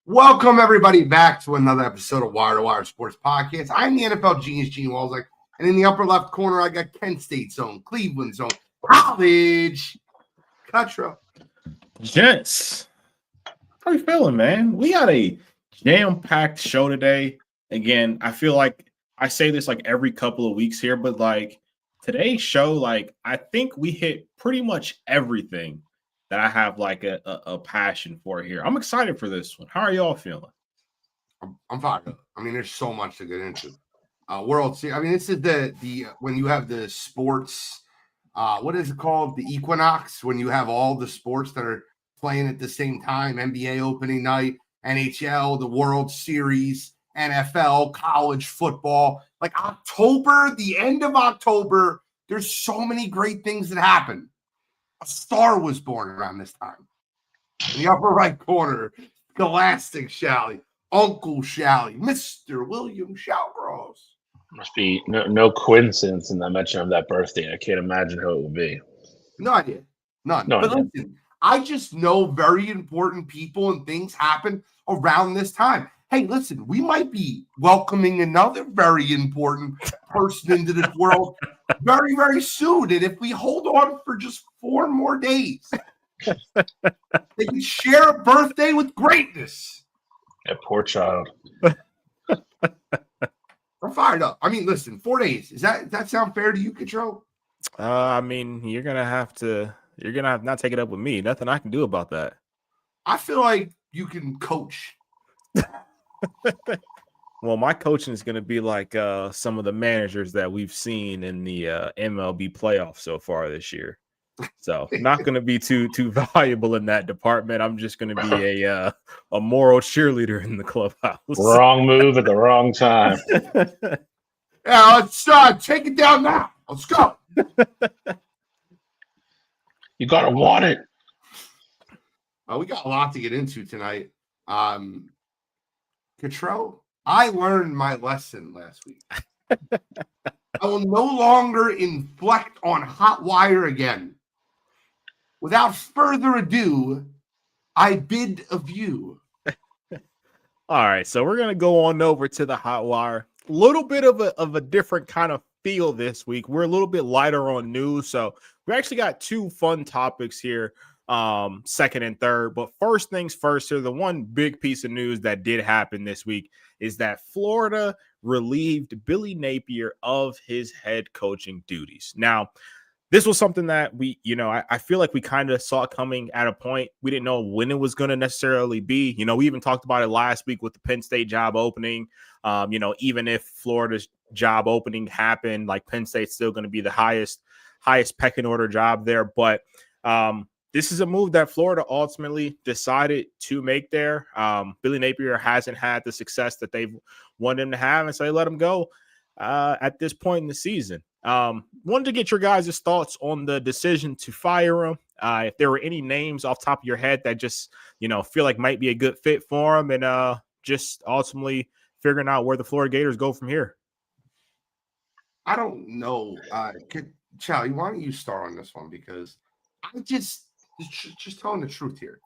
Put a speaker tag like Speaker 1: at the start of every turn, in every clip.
Speaker 1: Welcome, everybody, back to another episode of Wire2Wire Sports Podcast. I'm the NFL genius, Gene Walzak, and in the upper left corner, I got Kent State Zone, Cleveland Zone, College, Cutro.
Speaker 2: Gents, how you feeling, man? We got a jam-packed show today. Again, I feel like I say this like every couple of weeks here, but like today's show, I think we hit pretty much everything that I have like a passion for here. I'm excited for this one. How are y'all feeling?
Speaker 1: I'm fired up. I mean, there's so much to get into. World Series. I mean, this is the when you have the sports. What is it called? The equinox, when you have all the sports that are playing at the same time. NBA opening night, NHL, the World Series, NFL, college football. Like October, the end of October, there's so many great things that happen. A star was born around this time. In the upper right corner, Scholastic Shally, Uncle Shally, Mr. William Shallgross.
Speaker 3: Must be no coincidence in the mention of that birthday. I can't imagine who it would be.
Speaker 1: No idea. None.
Speaker 3: No
Speaker 1: but
Speaker 3: idea.
Speaker 1: Listen, I just know very important people and things happen around this time. Hey, listen, we might be welcoming another very important person into this world very, very soon. And if we hold on for just 4 more days, they can share a birthday with greatness.
Speaker 3: That poor child.
Speaker 1: I'm fired up. I mean, listen, 4 days. Does that sound fair to you, Control?
Speaker 2: I mean, you're gonna have to not take it up with me. Nothing I can do about that.
Speaker 1: I feel like you can coach.
Speaker 2: Well, my coaching is going to be like some of the managers that we've seen in the MLB playoffs so far this year. So not going to be too valuable in that department. I'm just going to be a moral cheerleader in the clubhouse.
Speaker 3: Wrong move at the wrong time.
Speaker 1: Yeah, let's take it down now. Let's go.
Speaker 3: You gotta want it.
Speaker 1: We got a lot to get into tonight. Control, I learned my lesson last week. I will no longer inflect on hot wire again. Without further ado, I bid adieu.
Speaker 2: All right, so we're gonna go on over to the hot wire. A little bit of a different kind of feel this week. We're a little bit lighter on news, so we actually got 2 fun topics here, second and third. But first things first, here, the one big piece of news that did happen this week is that Florida relieved Billy Napier of his head coaching duties. Now, this was something that I feel like we kind of saw coming at a point. We didn't know when it was going to necessarily be. We even talked about it last week with the Penn State job opening. Even if Florida's job opening happened, like Penn State's still going to be the highest pecking order job there. But this is a move that Florida ultimately decided to make there. Billy Napier hasn't had the success that they've wanted him to have, and so they let him go at this point in the season. Wanted to get your guys' thoughts on the decision to fire him. If there were any names off the top of your head that just, feel like might be a good fit for him, and just ultimately figuring out where the Florida Gators go from here.
Speaker 1: I don't know. Charlie, why don't you start on this one? Because I just telling the truth here.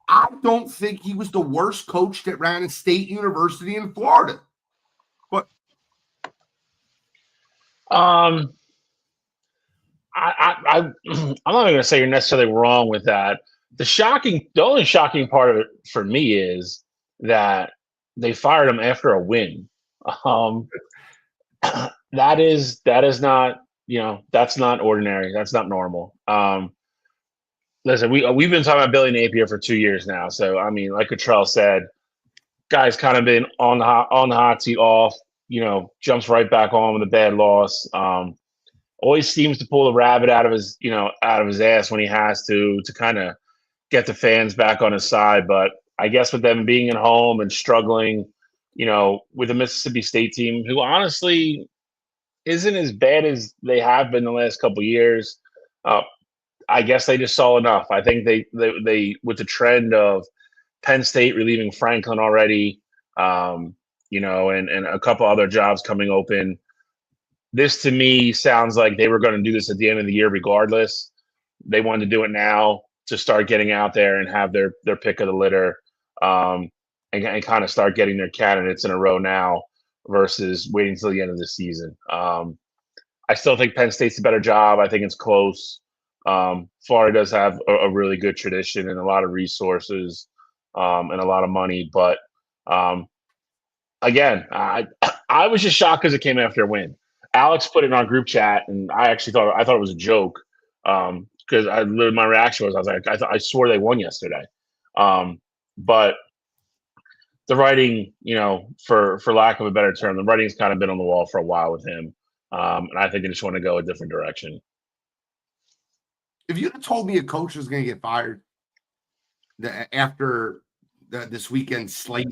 Speaker 1: I don't think he was the worst coach that ran a state university in Florida. But
Speaker 3: I'm not going to say you're necessarily wrong with that. The only shocking part of it for me is that they fired him after a win. That is not, that's not ordinary. That's not normal. Listen, we've been talking about Billy Napier for 2 years now. So, I mean, like Cottrell said, guy's kind of been on the hot seat off, jumps right back on with a bad loss. Always seems to pull the rabbit out of his ass when he has to kind of get the fans back on his side. But I guess with them being at home and struggling, with the Mississippi State team, who honestly isn't as bad as they have been the last couple of years, I guess they just saw enough. I think they with the trend of Penn State relieving Franklin already, and a couple other jobs coming open. This to me sounds like they were going to do this at the end of the year regardless. They wanted to do it now to start getting out there and have their pick of the litter. and kind of start getting their candidates in a row now versus waiting until the end of the season. I still think Penn State's a better job. I think it's close. Florida does have a really good tradition and a lot of resources and a lot of money. But again, I was just shocked because it came after a win. Alex put it in our group chat, and I thought it was a joke because my reaction was I swore they won yesterday. But the writing, for lack of a better term, the writing's kind of been on the wall for a while with him. And I think they just want to go a different direction.
Speaker 1: If you'd have told me a coach was going to get fired after this weekend slate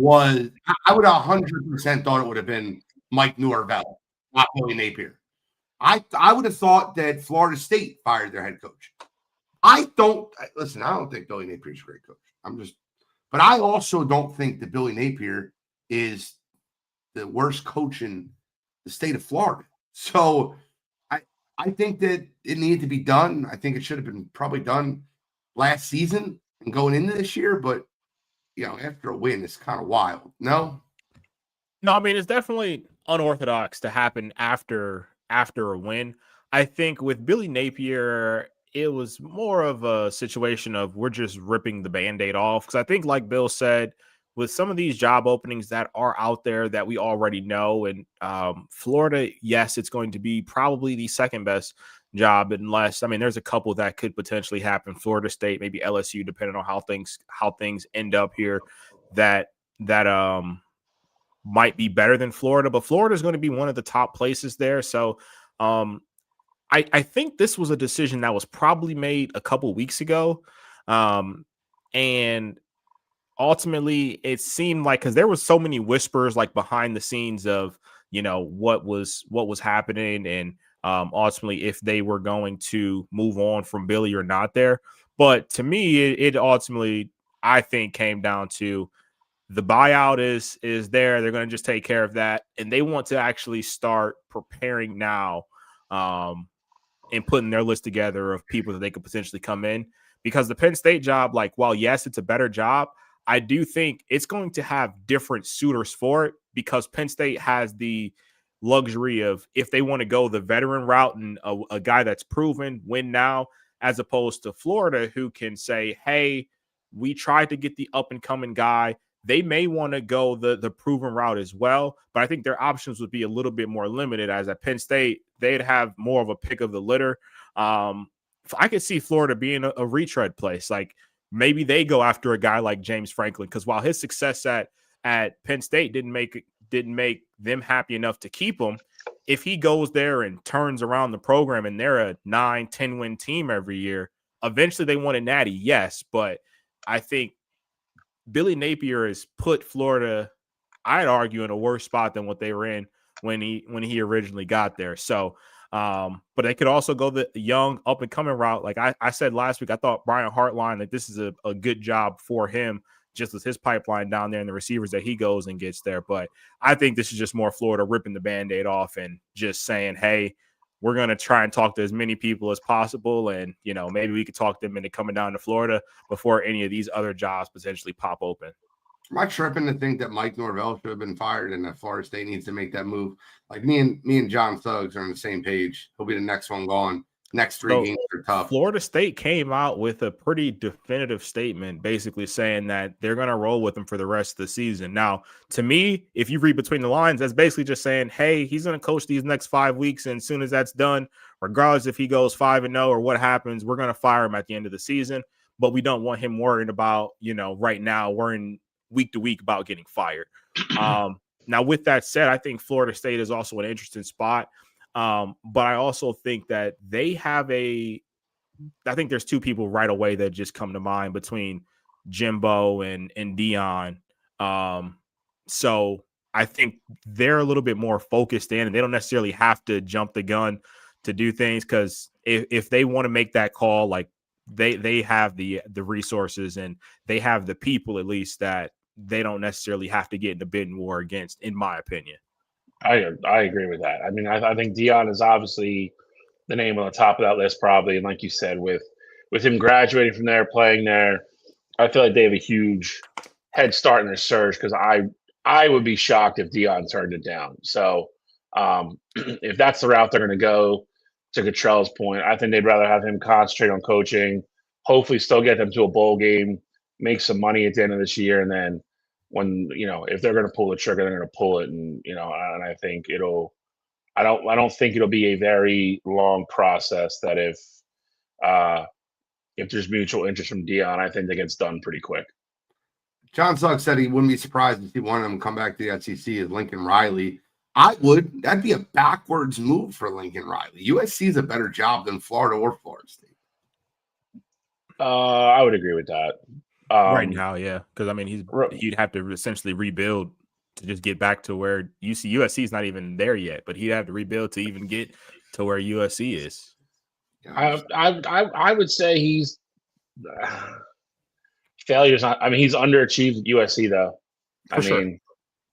Speaker 1: I would 100% thought it would have been Mike Norvell, not Billy Napier. I would have thought that Florida State fired their head coach. I don't think Billy Napier's a great coach. But I also don't think that Billy Napier is the worst coach in the state of Florida. So I think that it needed to be done. I think it should have been probably done last season and going into this year. But, after a win, it's kind of wild. No,
Speaker 2: I mean, it's definitely unorthodox to happen after a win. I think with Billy Napier, it was more of a situation of we're just ripping the Band-Aid off. Because I think, like Bill said, with some of these job openings that are out there that we already know, and Florida, yes, it's going to be probably the second best job unless, there's a couple that could potentially happen. Florida State, maybe LSU, depending on how things end up here, that might be better than Florida, but Florida is going to be one of the top places there. So I think this was a decision that was probably made a couple weeks ago. And ultimately it seemed like, because there was so many whispers like behind the scenes of, what was happening and ultimately if they were going to move on from Billy or not there. But to me, it ultimately, I think, came down to the buyout is there. They're going to just take care of that. And they want to actually start preparing now and putting their list together of people that they could potentially come in. Because the Penn State job, like, while yes, it's a better job, I do think it's going to have different suitors for it because Penn State has the luxury of, if they want to go the veteran route and a guy that's proven, win now, as opposed to Florida, who can say, hey, we tried to get the up-and-coming guy. They may want to go the proven route as well, but I think their options would be a little bit more limited. As at Penn State, they'd have more of a pick of the litter. I could see Florida being a retread place. Like, maybe they go after a guy like James Franklin, because while his success at Penn State didn't make them happy enough to keep him, if he goes there and turns around the program and they're a 9-10 win team every year, eventually they want a natty, yes. But I think Billy Napier has put Florida, I'd argue, in a worse spot than what they were in when he originally got there. So, but they could also go the young up and coming route. Like I said last week, I thought Brian Hartline, like, this is a good job for him, just with his pipeline down there and the receivers that he goes and gets there. But I think this is just more Florida ripping the Band-Aid off and just saying, hey, we're going to try and talk to as many people as possible. And, maybe we could talk them into coming down to Florida before any of these other jobs potentially pop open.
Speaker 1: Am I tripping to think that Mike Norvell should have been fired and that Florida State needs to make that move? Like, me and John Thugs are on the same page. He'll be the next one gone. Next three games are tough.
Speaker 2: Florida State came out with a pretty definitive statement, basically saying that they're going to roll with him for the rest of the season. Now, to me, if you read between the lines, that's basically just saying, hey, he's going to coach these next 5 weeks, and as soon as that's done, regardless if he goes 5-0 or what happens, we're going to fire him at the end of the season. But we don't want him worrying about, right now, worrying week to week about getting fired. Now, with that said, I think Florida State is also an interesting spot. But I also think that they have I think there's two people right away that just come to mind between Jimbo and Dion. So I think they're a little bit more focused in, and they don't necessarily have to jump the gun to do things, because if they want to make that call, like, they have the resources and they have the people, at least, that they don't necessarily have to get in the bidding war against, in my opinion.
Speaker 3: I agree with that. I mean, I think Dion is obviously the name on the top of that list, probably. And like you said, with him graduating from there, playing there, I feel like they have a huge head start in their surge because I would be shocked if Dion turned it down. So if that's the route they're going to go, to Cottrell's point, I think they'd rather have him concentrate on coaching, hopefully still get them to a bowl game, make some money at the end of this year, and then when if they're going to pull the trigger, they're going to pull it, and and I think it'll. I don't think it'll be a very long process. That if there's mutual interest from Dion, I think that gets done pretty quick.
Speaker 1: John Sugg said he wouldn't be surprised if he wanted him to come back to the SEC as Lincoln Riley. I would. That'd be a backwards move for Lincoln Riley. USC is a better job than Florida or Florida State.
Speaker 3: I would agree with that.
Speaker 2: Right now, yeah, because I mean he'd have to essentially rebuild to just get back to where USC is not even there yet, but he'd have to rebuild to even get to where USC is.
Speaker 3: I would say he's failures. I mean, he's underachieved at USC though.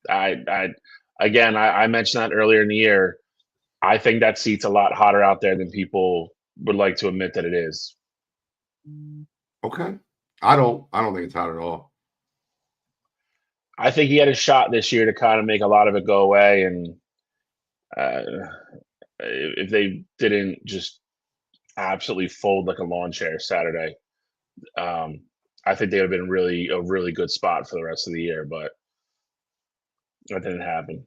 Speaker 3: I mentioned that earlier in the year. I think that seat's a lot hotter out there than people would like to admit that it is.
Speaker 1: Okay. I don't think it's hot at all.
Speaker 3: I think he had a shot this year to kind of make a lot of it go away, and if they didn't just absolutely fold like a lawn chair Saturday, I think they would have been a really good spot for the rest of the year, but that didn't happen.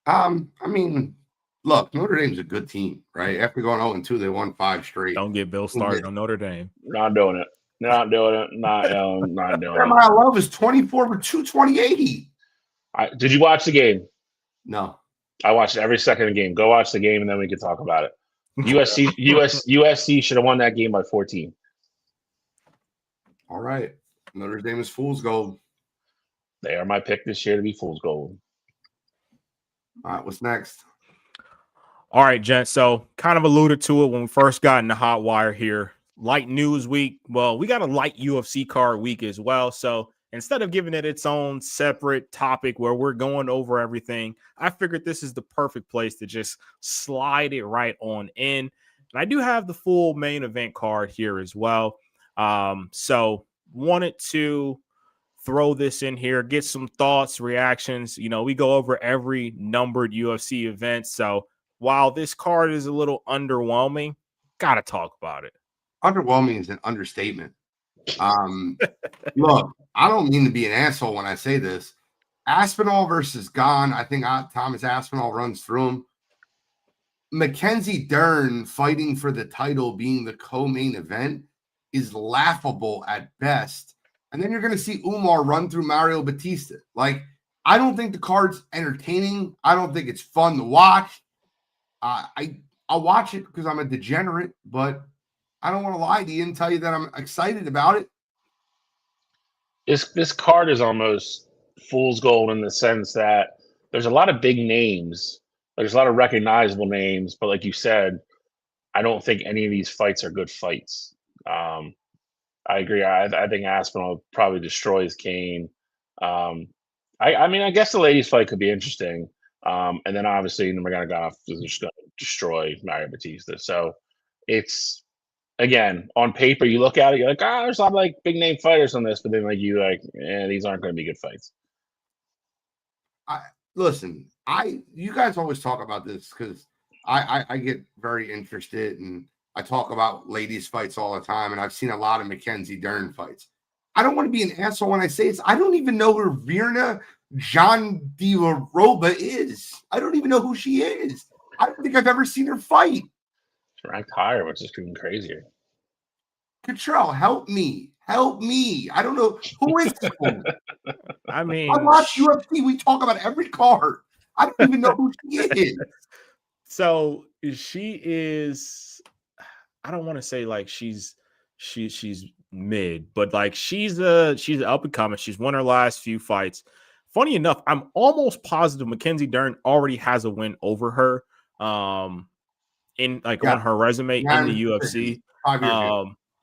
Speaker 1: I mean, look, Notre Dame's a good team, right? After going 0-2, they won 5 straight.
Speaker 2: Don't get Bill started on Notre Dame.
Speaker 3: Not doing it. Not doing it. Not doing it.
Speaker 1: Jeremiah Love is 24 for 228.
Speaker 3: Did you watch the game?
Speaker 1: No.
Speaker 3: I watched every second of the game. Go watch the game, and then we can talk about it. USC should have won that game by 14.
Speaker 1: All right. Notre Dame is fool's gold.
Speaker 3: They are my pick this year to be fool's gold.
Speaker 1: All right, what's next?
Speaker 2: All right, gents. So kind of alluded to it when we first got in the hot wire here. Light news week. Well, we got a light UFC card week as well. So instead of giving it its own separate topic where we're going over everything, I figured this is the perfect place to just slide it right on in. And I do have the full main event card here as well. So wanted to throw this in here, get some thoughts, reactions. We go over every numbered UFC event. So while this card is a little underwhelming, got to talk about it.
Speaker 1: Underwhelming is an understatement. Look, I don't mean to be an asshole when I say this. Aspinall versus Gane, I think Thomas Aspinall runs through him. Mackenzie Dern fighting for the title being the co-main event is laughable at best. And then you're going to see Umar run through Mario Batista. Like, I don't think the card's entertaining. I don't think it's fun to watch. I'll watch it because I'm a degenerate, but I don't want to lie to you and tell you that I'm excited about it.
Speaker 3: This card is almost fool's gold in the sense that there's a lot of big names. There's a lot of recognizable names, but like you said, I don't think any of these fights are good fights. I agree. I think Aspinall probably destroys Kane. I mean, I guess the ladies' fight could be interesting. And then obviously Nurmagomedov is just going to destroy Mario Batista. So it's, again, on paper, you look at it, you're like, there's a lot of like big name fighters on this, but then these aren't going to be good fights.
Speaker 1: Listen, you guys always talk about this because I get very interested and I talk about ladies' fights all the time, and I've seen a lot of Mackenzie Dern fights. I don't want to be an asshole when I say this. I don't even know who Virna Jandiroba is. I don't even know who she is. I don't think I've ever seen her fight.
Speaker 3: It's ranked higher, which is even crazier.
Speaker 1: Cottrell, help me. Help me. I don't know. Who is this woman?
Speaker 2: I mean,
Speaker 1: I watch UFC. We talk about every card. I don't even know who she is.
Speaker 2: So she is, I don't want to say like she's mid, but like she's an up and coming. She's won her last few fights. Funny enough, I'm almost positive Mackenzie Dern already has a win over her on her resume in the UFC.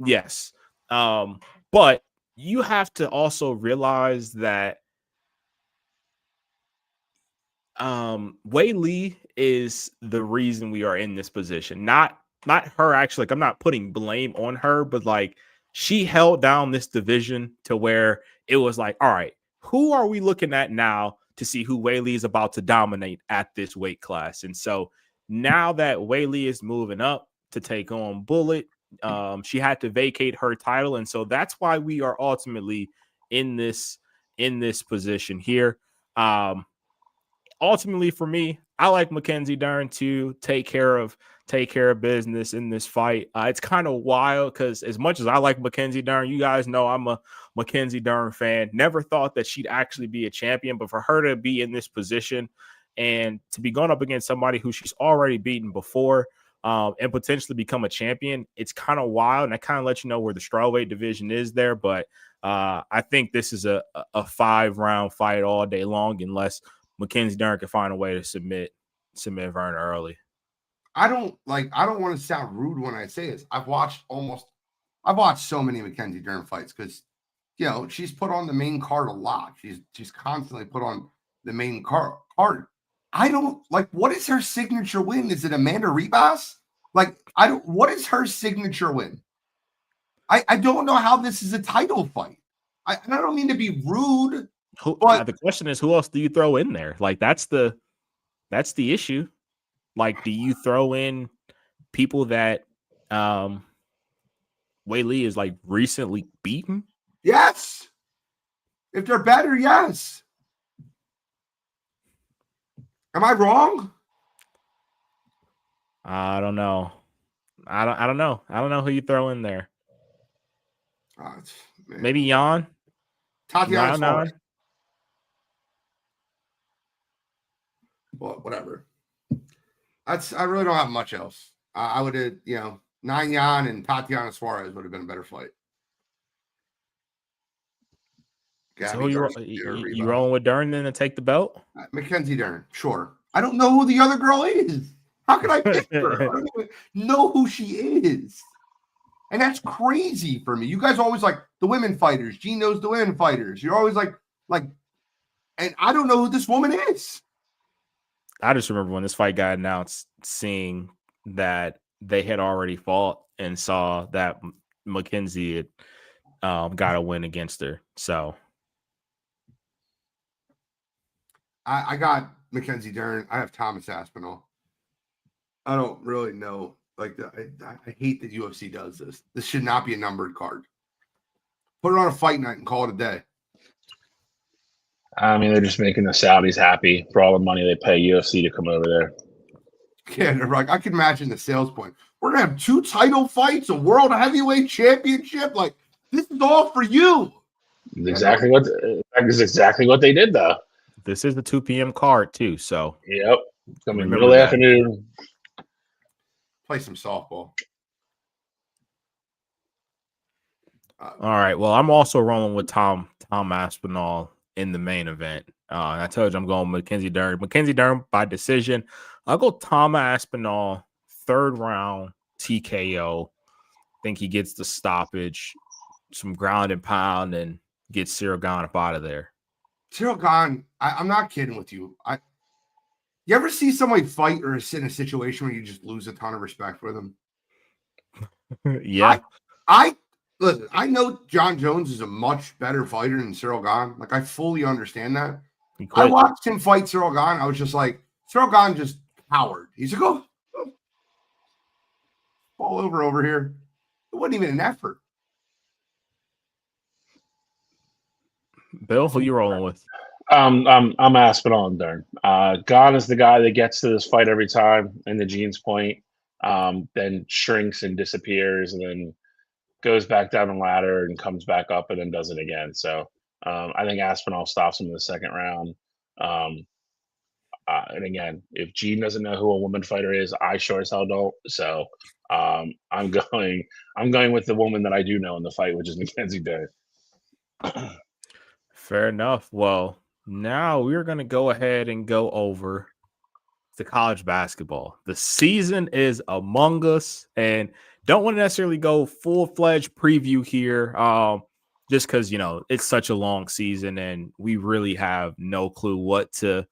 Speaker 2: Yes. But you have to also realize that Wei Lee is the reason we are in this position. Not her actually. Like, I'm not putting blame on her, but like she held down this division to where it was like, all right, who are we looking at now to see who Weili is about to dominate at this weight class? And so now that Weili is moving up to take on Bullet, she had to vacate her title. And so that's why we are ultimately in this position here. Ultimately for me, I like Mackenzie Dern to take care of business in this fight. It's kind of wild because as much as I like Mackenzie Dern, you guys know I'm a Mackenzie Dern fan. Never thought that she'd actually be a champion, but for her to be in this position and to be going up against somebody who she's already beaten before and potentially become a champion, it's kind of wild. And I kind of let you know where the strawweight division is there. But I think this is a 5-round fight all day long unless Mackenzie Dern can find a way to submit Verna early.
Speaker 1: I don't want to sound rude when I say this. I've watched so many Mackenzie Dern fights because, you know, she's put on the main card a lot. She's constantly put on the main card. I don't like, what is her signature win? Is it Amanda Ribas? Like, what is her signature win? I don't know how this is a title fight. I don't mean to be rude. But
Speaker 2: the question is, who else do you throw in there? Like, that's the issue. Like, do you throw in people that Weili is like recently beaten?
Speaker 1: Yes. If they're better, yes. Am I wrong?
Speaker 2: I don't know. I don't know. I don't know who you throw in there. Maybe Jan?
Speaker 1: Tatiana Suarez. Well, whatever. I really don't have much else. I would have, you know, Jan and Tatiana Suarez would have been a better fight.
Speaker 2: So you rolling with Dern then to take the belt?
Speaker 1: Mackenzie Dern, sure. I don't know who the other girl is. How can I pick her? I don't even know who she is. And that's crazy for me. You guys are always like the women fighters. Gene knows the women fighters. You're always like, and I don't know who this woman is.
Speaker 2: I just remember when this fight got announced, seeing that they had already fought and saw that Mackenzie had got a win against her. So
Speaker 1: I got Mackenzie Dern. I have Thomas Aspinall. I don't really know. Like, I hate that UFC does this. This should not be a numbered card. Put it on a fight night and call it a day.
Speaker 3: I mean, they're just making the Saudis happy for all the money they pay UFC to come over there.
Speaker 1: Yeah, they're like, I can imagine the sales point. We're gonna have 2 title fights, a world heavyweight championship. Like, this is all for you.
Speaker 3: Exactly what they did, though.
Speaker 2: This is the 2 p.m. card too. So
Speaker 3: yep, it's gonna be middle afternoon.
Speaker 1: Play some softball.
Speaker 2: All right. Well, I'm also rolling with Tom Aspinall in the main event. I told you I'm going Mackenzie Dern. Mackenzie Dern by decision. I'll go Tom Aspinall, 3rd round TKO. Think he gets the stoppage, some ground and pound, and gets Cyril Gane up out of there.
Speaker 1: Cyril Gane, I'm not kidding with you. You ever see somebody fight or sit in a situation where you just lose a ton of respect for them?
Speaker 2: Yeah.
Speaker 1: Listen, I know John Jones is a much better fighter than Cyril Gane. Like, I fully understand that. I watched him fight Cyril Gane. I was just like, Cyril Gane just cowered. He's like, oh, fall over here. It wasn't even an effort.
Speaker 2: Bill, who you rolling with?
Speaker 3: I'm Aspinall and Dern. Gane is the guy that gets to this fight every time in the Gene's point, then shrinks and disappears, and then goes back down the ladder and comes back up and then does it again. So I think Aspinall stops him in the 2nd round. And again, if Gene doesn't know who a woman fighter is, I sure as hell don't. So I'm going with the woman that I do know in the fight, which is Mackenzie Dern.
Speaker 2: Fair enough. Well, now we're going to go ahead and go over to college basketball. The season is among us, and don't want to necessarily go full-fledged preview here, just because, you know, it's such a long season and we really have no clue what to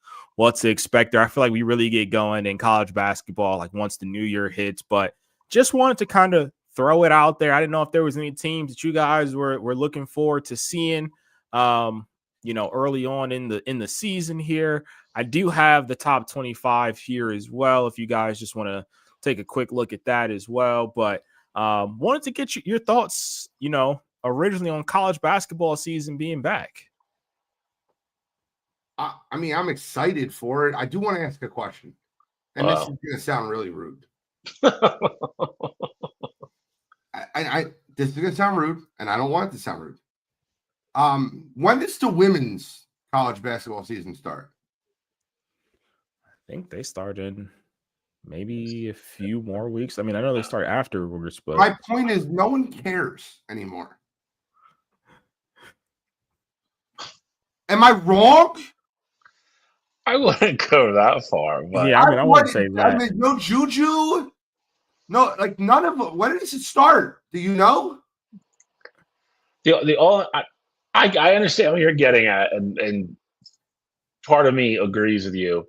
Speaker 2: expect there. I feel like we really get going in college basketball like once the new year hits, but just wanted to kind of throw it out there. I didn't know if there was any teams that you guys were looking forward to seeing, early on in the season here. I do have the top 25 here as well, if you guys just want to take a quick look at that as well. But wanted to get your thoughts, originally on college basketball season being back.
Speaker 1: I mean, I'm excited for it. I do want to ask a question, and this is going to sound really rude. This is going to sound rude, and I don't want it to sound rude. When does the women's college basketball season start?
Speaker 2: I think they start in maybe a few more weeks. I mean, I know they start afterwards, but
Speaker 1: my point is no one cares anymore. Am I wrong?
Speaker 3: I wouldn't go that far, but
Speaker 2: yeah, I wouldn't say that.
Speaker 1: I mean, no juju, no, like none of it. When does it start? Do you know?
Speaker 3: I understand what you're getting at, and part of me agrees with you.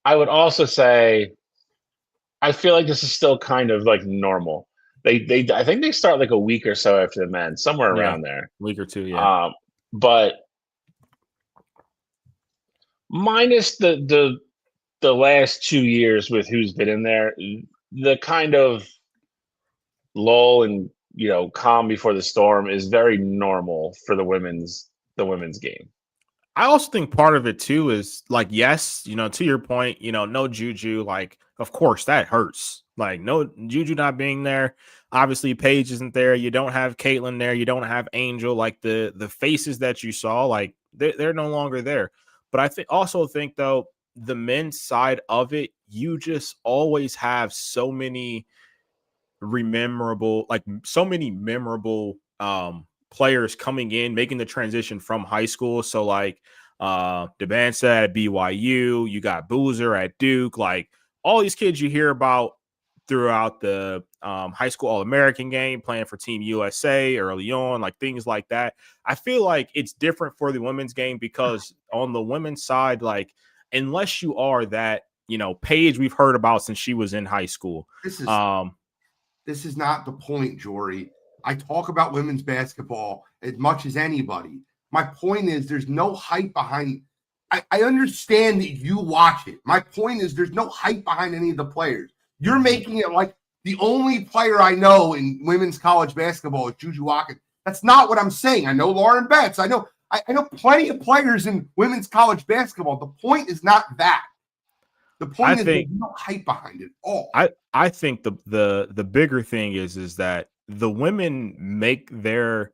Speaker 3: I would also say I feel like this is still kind of like normal. They I think they start like a week or so after the men, somewhere around there.
Speaker 2: Week or two, yeah.
Speaker 3: But minus the last 2 years with who's been in there, the kind of lull and calm before the storm is very normal for the women's game.
Speaker 2: I also think part of it too is like, yes, to your point, no Juju, like, of course that hurts. Like, no Juju not being there. Obviously, Paige isn't there. You don't have Caitlin there. You don't have Angel. Like the faces that you saw, like they're no longer there. But I also think though, the men's side of it, you just always have so many memorable players coming in, making the transition from high school. So like Debansa at BYU, you got Boozer at Duke, like all these kids you hear about throughout the high school All-American game, playing for Team USA early on, like things like that. I feel like it's different for the women's game because on the women's side, like unless you are that, Paige we've heard about since she was in high school.
Speaker 1: This is not the point, Jory. I talk about women's basketball as much as anybody. My point is there's no hype behind. I understand that you watch it. My point is there's no hype behind any of the players. You're making it like the only player I know in women's college basketball is Juju Watkins. That's not what I'm saying. I know Lauren Betts. I know plenty of players in women's college basketball. The point is not that. The point is there's no hype behind it at all.
Speaker 2: I think the bigger thing is that the women make the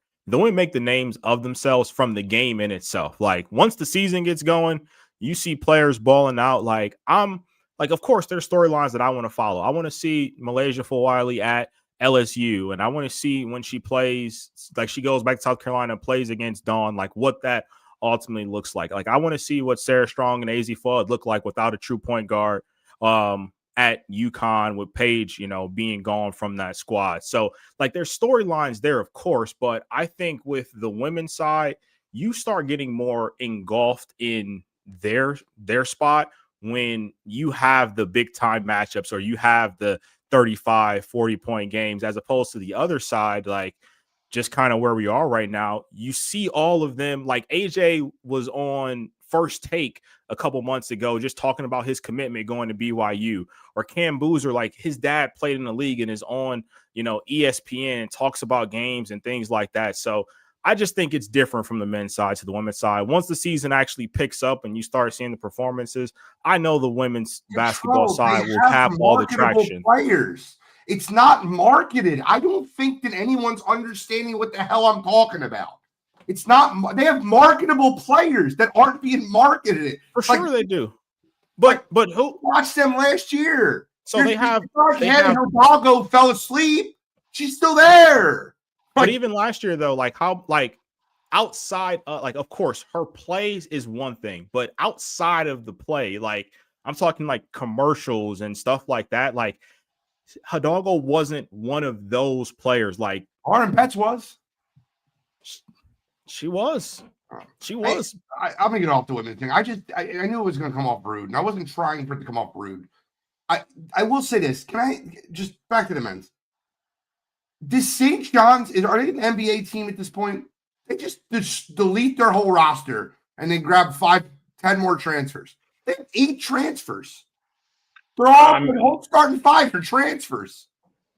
Speaker 2: names of themselves from the game in itself. Like once the season gets going, you see players balling out. Like of course, there's storylines that I want to follow. I want to see Malaysia Fulwiley at LSU, and I want to see when she plays, like she goes back to South Carolina and plays against Dawn, like what that ultimately looks like. Like I want to see what Sarah Strong and AZ Fudd look like without a true point guard at UConn with Paige, being gone from that squad. So like there's storylines there, of course, but I think with the women's side, you start getting more engulfed in their spot when you have the big time matchups or you have the 35, 40-point games, as opposed to the other side, like just kind of where we are right now. You see all of them. Like AJ was on First Take a couple months ago, just talking about his commitment going to BYU, or Cam Boozer, like his dad played in the league and is on, ESPN and talks about games and things like that. So I just think it's different from the men's side to the women's side. Once the season actually picks up and you start seeing the performances, I know the women's basketball side will have all the traction.
Speaker 1: Players. It's not marketed. I don't think that anyone's understanding what the hell I'm talking about. It's not. They have marketable players that aren't being marketed.
Speaker 2: For sure they do. But who
Speaker 1: watched them last year?
Speaker 2: So they have
Speaker 1: Hidalgo fell asleep. She's still there.
Speaker 2: But even last year, though, outside, of course, her plays is one thing, but outside of the play, like I'm talking like commercials and stuff like that, like Hidalgo wasn't one of those players. Like
Speaker 1: Lauren Betts was.
Speaker 2: She was. I'm
Speaker 1: gonna get off the women's thing. I knew it was gonna come off rude, and I wasn't trying for it to come off rude. I will say this. Can I just back to the men's? This St. John's are they an NBA team at this point? They just delete their whole roster and then grab 10 more transfers. They have 8 transfers. They're all the whole starting 5 for transfers.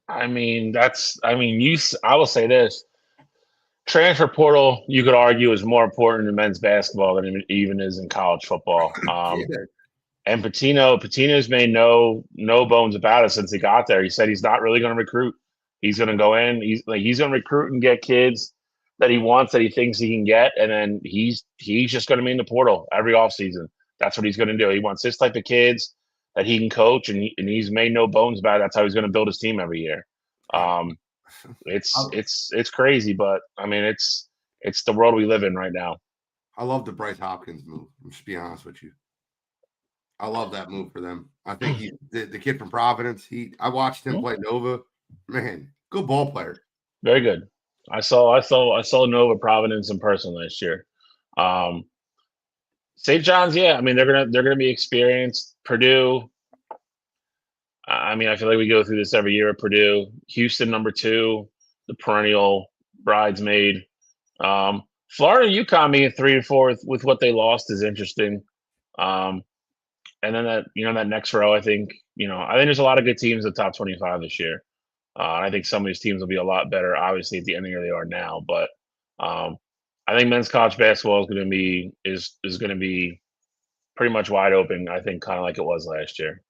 Speaker 3: I will say this. Transfer portal, you could argue, is more important in men's basketball than it even is in college football. And Patino's made no bones about it since he got there. He said he's not really going to recruit. He's going to go in. He's going to recruit and get kids that he wants, that he thinks he can get, and then he's just going to be in the portal every offseason. That's what he's going to do. He wants this type of kids that he can coach, and he's made no bones about it. That's how he's going to build his team every year. It's crazy, but I mean it's the world we live in right now.
Speaker 1: I love the Bryce Hopkins move. I'm just being honest with you. I love that move for them. I think the kid from Providence. I watched him play Nova. Man, good ball player.
Speaker 3: Very good. I saw Nova Providence in person last year. St. John's, yeah. I mean, they're gonna be experienced. Purdue. I mean, I feel like we go through this every year at Purdue. Houston, number 2, the perennial bridesmaid. Florida and UConn being 3 and 4 with what they lost is interesting. And then that next row, I think there's a lot of good teams in the top 25 this year. I think some of these teams will be a lot better, obviously, at the end of the year they are now. But I think men's college basketball is going to be pretty much wide open. I think kind of like it was last year.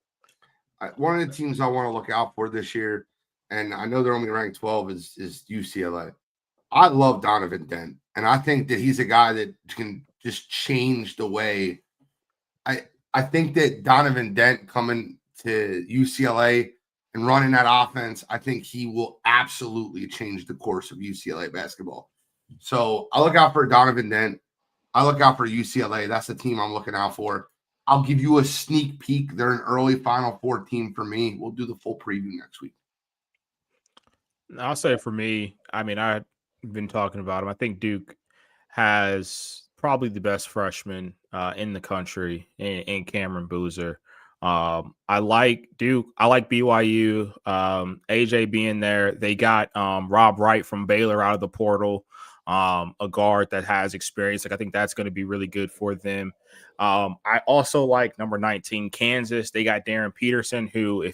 Speaker 1: One of the teams I want to look out for this year, and I know they're only ranked 12, is UCLA. I love Donovan Dent, and I think that he's a guy that can just change the way. I think that Donovan Dent coming to UCLA and running that offense, I think he will absolutely change the course of UCLA basketball. So I look out for Donovan Dent. I look out for UCLA. That's the team I'm looking out for. I'll give you a sneak peek. They're an early Final Four team for me. We'll do the full preview next week.
Speaker 2: I'll say for me, I mean, I've been talking about him. I think Duke has probably the best freshman in the country in Cameron Boozer. I like Duke. I like BYU. AJ being there. They got Rob Wright from Baylor out of the portal, a guard that has experience. I think that's going to be really good for them. I also like number 19, Kansas. They got Darren Peterson, who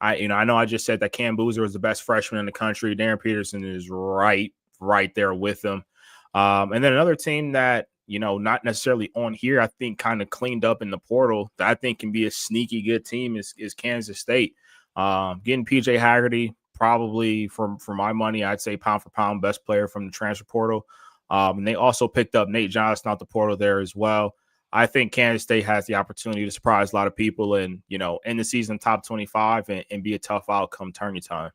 Speaker 2: I know I just said that Cam Boozer was the best freshman in the country. Darren Peterson is right there with them. And then another team that, not necessarily on here, I think kind of cleaned up in the portal that I think can be a sneaky good team is Kansas State. Getting PJ Haggerty, probably for my money, I'd say pound for pound best player from the transfer portal. And they also picked up Nate Johnson out the portal there as well. I think Kansas State has the opportunity to surprise a lot of people and, end the season top 25 and be a tough outcome tourney time.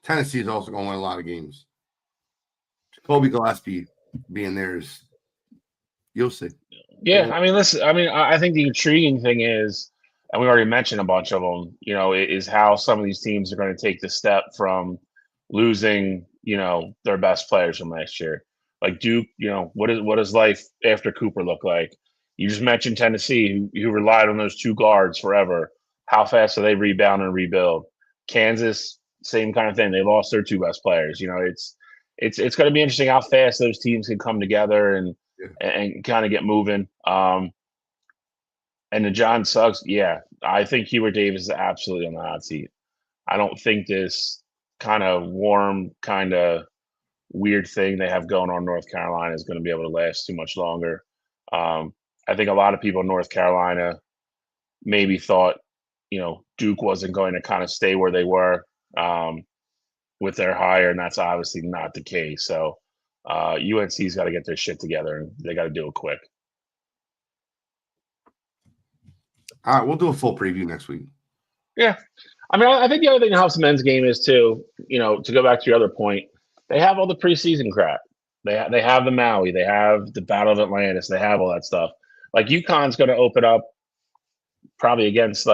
Speaker 1: Tennessee is also going to win a lot of games. Jacoby Gillespie being there is, you'll see.
Speaker 3: Yeah, I mean, listen, I think the intriguing thing is, and we already mentioned a bunch of them, is how some of these teams are going to take the step from losing, their best players from last year. Like Duke, what does life after Cooper look like? You just mentioned Tennessee, who relied on those 2 guards forever. How fast do they rebound and rebuild? Kansas, same kind of thing. They lost their 2 best players. It's going to be interesting how fast those teams can come together and kind of get moving. And the John Suggs, yeah, I think Hubert Davis is absolutely on the hot seat. I don't think this kind of warm, kind of weird thing they have going on in North Carolina is going to be able to last too much longer. I think a lot of people in North Carolina maybe thought, Duke wasn't going to kind of stay where they were with their hire, and that's obviously not the case. So UNC's got to get their shit together, and they got to do it quick.
Speaker 1: All right, we'll do a full preview next week.
Speaker 3: Yeah. I think the other thing that helps the men's game is to go back to your other point, they have all the preseason crap. They have the Maui, they have the Battle of Atlantis, they have all that stuff. Like UConn's going to open up probably against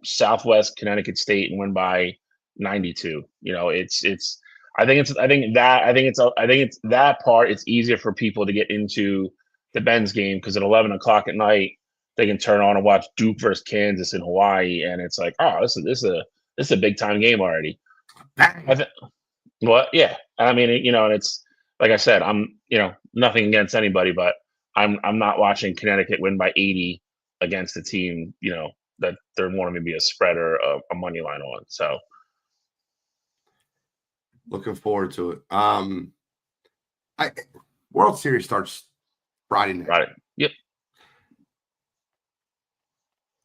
Speaker 3: Southwest Connecticut State and win by 92. I think it's that part. It's easier for people to get into the men's game because at 11 o'clock at night they can turn on and watch Duke versus Kansas in Hawaii, and it's like, oh, this is a big time game already.
Speaker 1: Bang.
Speaker 3: Well, yeah. I mean, and it's like I said, I'm, nothing against anybody, but I'm not watching Connecticut win by 80 against a team, that they're wanting to be a spread or a money line on. So
Speaker 1: looking forward to it. World Series starts Friday night.
Speaker 3: right. Yep.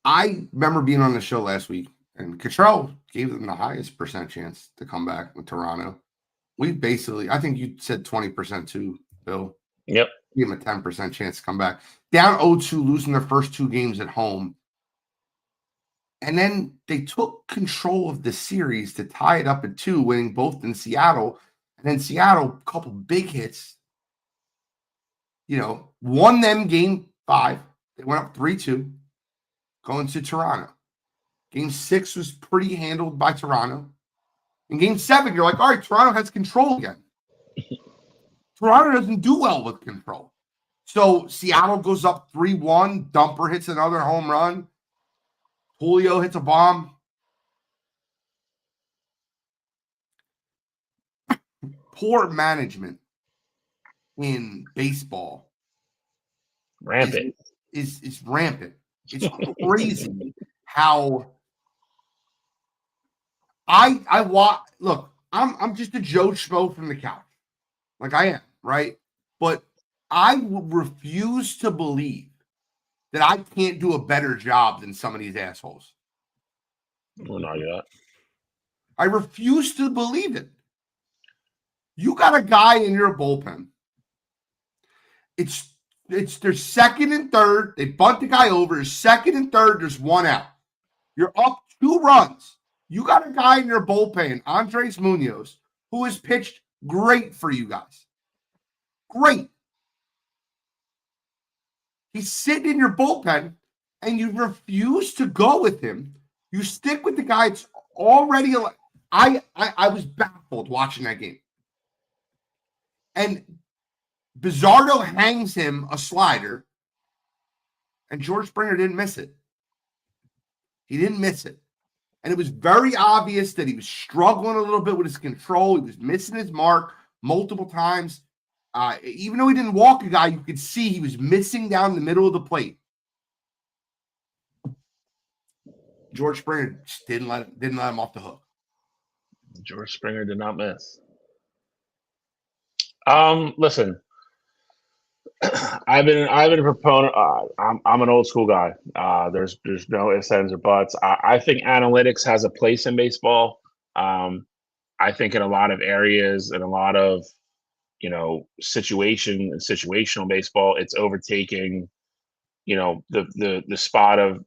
Speaker 1: I remember being on the show last week, and Cottrell gave them the highest percent chance to come back with Toronto. We basically, I think you said 20% too, Bill.
Speaker 3: Yep.
Speaker 1: Give them a 10% chance to come back. Down 0-2, losing their first 2 games at home. And then they took control of the series to tie it up at 2, winning both in Seattle. And then Seattle, a couple big hits, won them game 5. They went up 3-2, going to Toronto. Game 6 was pretty handled by Toronto. In game 7, you're like, all right, Toronto has control again. Toronto doesn't do well with control. So Seattle goes up 3-1. Dumper hits another home run. Julio hits a bomb. Poor management in baseball
Speaker 3: Rampant.
Speaker 1: is rampant. It's crazy how I watch. Look, I'm just a Joe Schmo from the couch, like I am, right? But I refuse to believe that I can't do a better job than some of these assholes.
Speaker 3: We'll not that.
Speaker 1: I refuse to believe it. You got a guy in your bullpen. It's their second and third. They bunt the guy over. His second and third, there's 1 out. You're up 2 runs. You got a guy in your bullpen, Andres Munoz, who has pitched great for you guys. Great. He's sitting in your bullpen, and you refuse to go with him. You stick with the guy that's already. I was baffled watching that game. And Bizzardo hangs him a slider, and George Springer didn't miss it. He didn't miss it. And it was very obvious that he was struggling a little bit with his control. He was missing his mark multiple times. Even though he didn't walk a guy, you could see he was missing down the middle of the plate. George Springer just didn't let him off the hook.
Speaker 3: George Springer did not miss. Listen, I've been a proponent. I'm an old school guy. There's no ifs, ands, or buts. I think analytics has a place in baseball. I think in a lot of areas and a lot of situational baseball, it's overtaking the spot of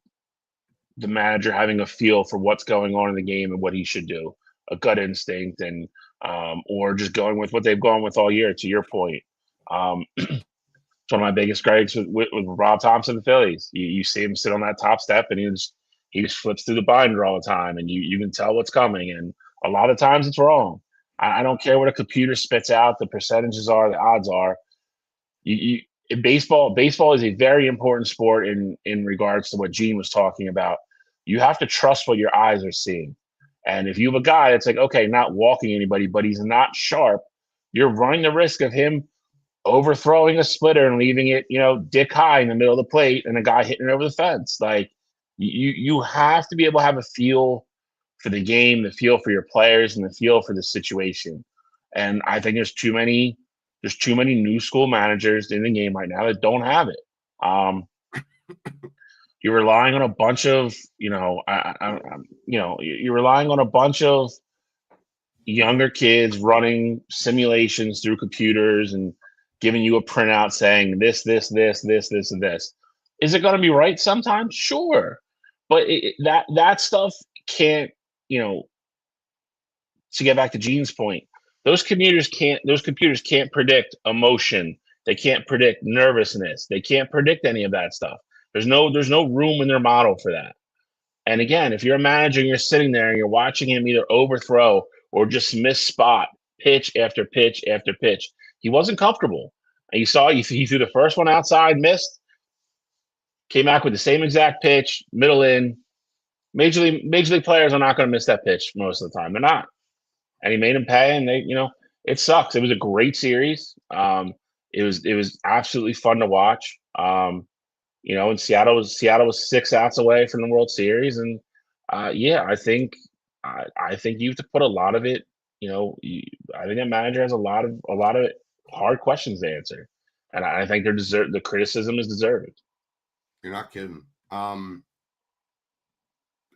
Speaker 3: the manager having a feel for what's going on in the game and what he should do, a gut instinct, and or just going with what they've gone with all year. To your point, it's one of my biggest gripes with Rob Thompson and the Phillies. You see him sit on that top step, and he just flips through the binder all the time, and you can tell what's coming. And a lot of times it's wrong. I don't care what a computer spits out, the percentages are, the odds are. In baseball is a very important sport in regards to what Gene was talking about. You have to trust what your eyes are seeing. And if you have a guy that's like, okay, not walking anybody, but he's not sharp, you're running the risk of him overthrowing a splitter and leaving it, dick high in the middle of the plate and a guy hitting it over the fence. Like you have to be able to have a feel for the game, the feel for your players, and the feel for the situation. And I think there's too many new school managers in the game right now that don't have it. You're relying on a bunch of, you're relying on a bunch of younger kids running simulations through computers and giving you a printout saying this, and this. Is it going to be right sometimes? Sure. But that stuff can't, to get back to Gene's point, those computers can't predict emotion. They can't predict nervousness. They can't predict any of that stuff. There's no room in their model for that. And again, if you're a manager and you're sitting there and you're watching him either overthrow or just miss spot pitch after pitch after pitch, he wasn't comfortable. And you saw he threw the first one outside, missed, came back with the same exact pitch, middle in. Major league players are not going to miss that pitch most of the time. They're not. and he made him pay. And it sucks. It was a great series. It was absolutely fun to watch. And Seattle was 6 outs away from the World Series, and I think you have to put a lot of it. I think that manager has a lot of hard questions to answer, and I think the criticism is deserved.
Speaker 1: You're not kidding.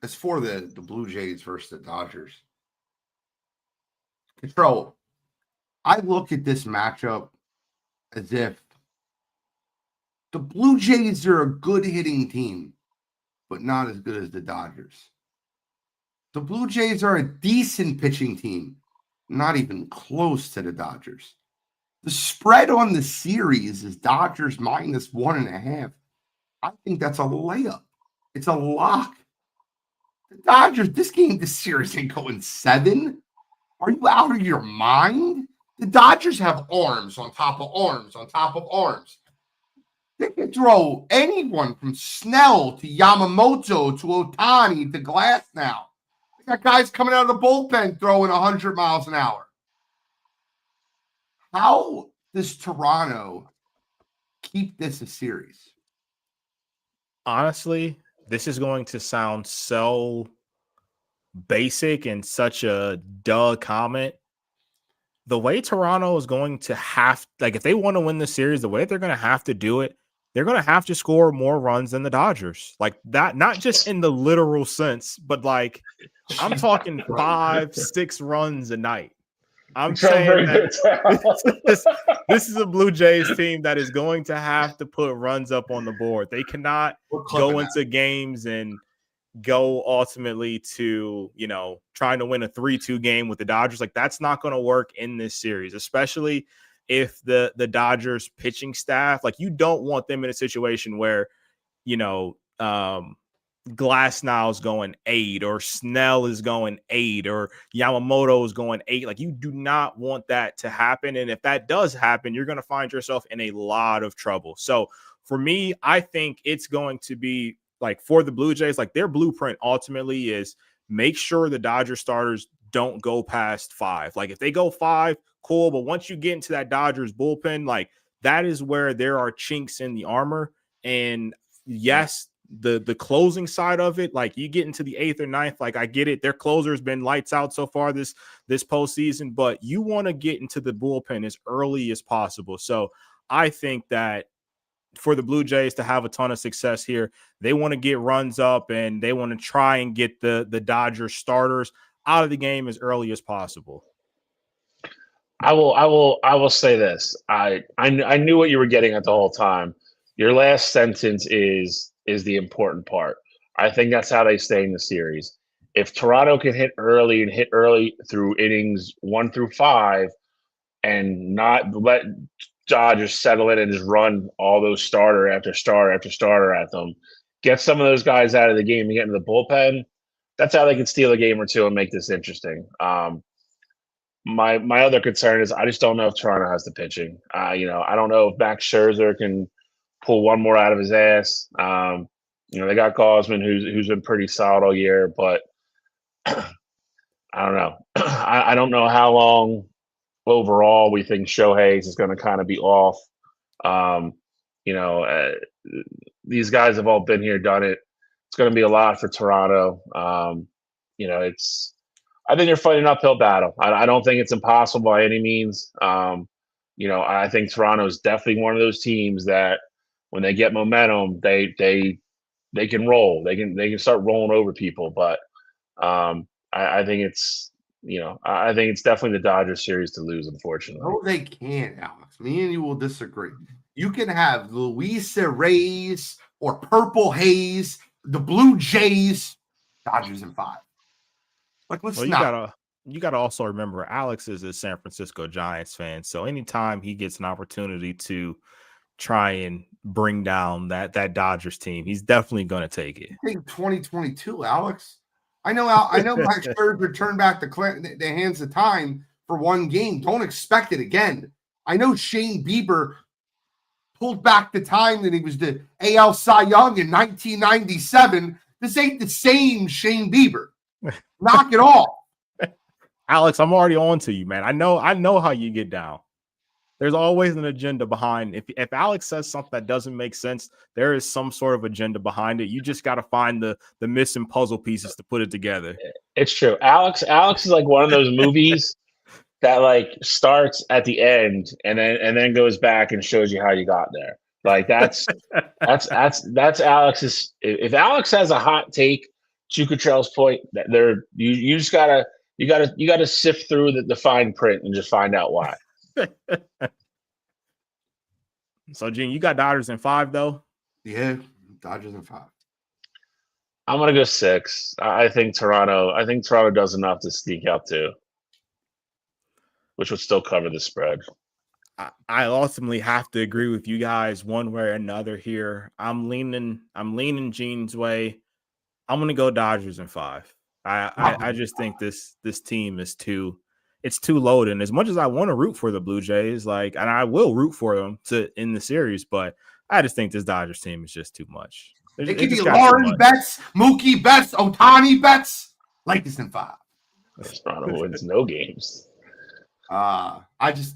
Speaker 1: As for the Blue Jays versus the Dodgers, Control, I look at this matchup as if the Blue Jays are a good hitting team, but not as good as the Dodgers. The Blue Jays are a decent pitching team, not even close to the Dodgers. The spread on the series is Dodgers minus 1.5. I think that's a layup. It's a lock. The Dodgers, this series ain't going 7. Are you out of your mind? The Dodgers have arms on top of arms on top of arms. They can throw anyone from Snell to Yamamoto to Ohtani to Glass now. They got guys coming out of the bullpen throwing 100 miles an hour. How does Toronto keep this a series?
Speaker 2: Honestly, this is going to sound so basic and such a duh comment. The way Toronto is going to have, like, if they want to win the series, the way they're going to have to do it, they're going to have to score more runs than the Dodgers. Like that, not just in the literal sense, but like I'm talking 5-6 runs a night. I'm saying that this is a Blue Jays team that is going to have to put runs up on the board. They cannot go into games and go ultimately to, trying to win a 3-2 game with the Dodgers. Like that's not going to work in this series, especially if the Dodgers pitching staff, like you don't want them in a situation where, Glass now is going 8 or Snell is going 8 or Yamamoto is going 8. Like you do not want that to happen. And if that does happen, you're going to find yourself in a lot of trouble. So for me, I think it's going to be like for the Blue Jays, like their blueprint ultimately is make sure the Dodger starters don't go past 5. Like if they go 5, cool. But once you get into that Dodgers bullpen, like that is where there are chinks in the armor. And yes, the closing side of it, like you get into the 8th or 9th, like I get it. Their closer has been lights out so far this postseason, but you want to get into the bullpen as early as possible. So I think that for the Blue Jays to have a ton of success here, they want to get runs up and they want to try and get the Dodgers starters out of the game as early as possible.
Speaker 3: I will say this. I knew what you were getting at the whole time. Your last sentence is the important part. I think that's how they stay in the series. If Toronto can hit early through innings 1 through 5 and not let Dodgers settle in and just run all those starter after starter after starter at them, get some of those guys out of the game and get into the bullpen, that's how they can steal a game or two and make this interesting. My other concern is I just don't know if Toronto has the pitching. I don't know if Max Scherzer can pull one more out of his ass. They got Gausman, who's been pretty solid all year, but I don't know. I don't know how long overall we think Shohei is going to kind of be off. These guys have all been here, done it. It's going to be a lot for Toronto. I think they're fighting an uphill battle. I don't think it's impossible by any means. I think Toronto is definitely one of those teams that when they get momentum, they can roll. They can start rolling over people. But I think it's definitely the Dodgers series to lose, unfortunately.
Speaker 1: No, they can't, Alex. Me and you will disagree. You can have Luisa Rays or Purple Haze, the Blue Jays, Dodgers in 5. Like, let's not.
Speaker 2: You gotta also remember Alex is a San Francisco Giants fan. So anytime he gets an opportunity to try and bring down that Dodgers team, he's definitely gonna take it.
Speaker 1: I think 2022, Alex. I know Max Scherzer turned back the hands of time for one game. Don't expect it again. I know Shane Bieber pulled back the time that he was the AL Cy Young in 1997. This ain't the same Shane Bieber. Knock it off.
Speaker 2: Alex, I'm already on to you, man. I know how you get down. There's always an agenda behind. If Alex says something that doesn't make sense, there is some sort of agenda behind it. You just got to find the missing puzzle pieces to put it together.
Speaker 3: It's true. Alex is like one of those movies that like starts at the end and then goes back and shows you how you got there. Like that's Alex's. If Alex has a hot take, to Cottrell's point, that you just gotta sift through the fine print and just find out why.
Speaker 2: So, Gene, you got Dodgers in 5, though?
Speaker 1: Yeah, Dodgers in 5.
Speaker 3: I'm gonna go 6. I think Toronto does enough to sneak out 2, which would still cover the spread.
Speaker 2: I ultimately have to agree with you guys one way or another here. I'm leaning Gene's way. I'm gonna go Dodgers in 5. I just think this team is too loaded. And as much as I want to root for the Blue Jays, and I will root for them in the series, but I just think this Dodgers team is just too much.
Speaker 1: It could be Lauren Betts, Mookie Betts, Ohtani Betts, like this in 5.
Speaker 3: Toronto wins no games.
Speaker 1: I just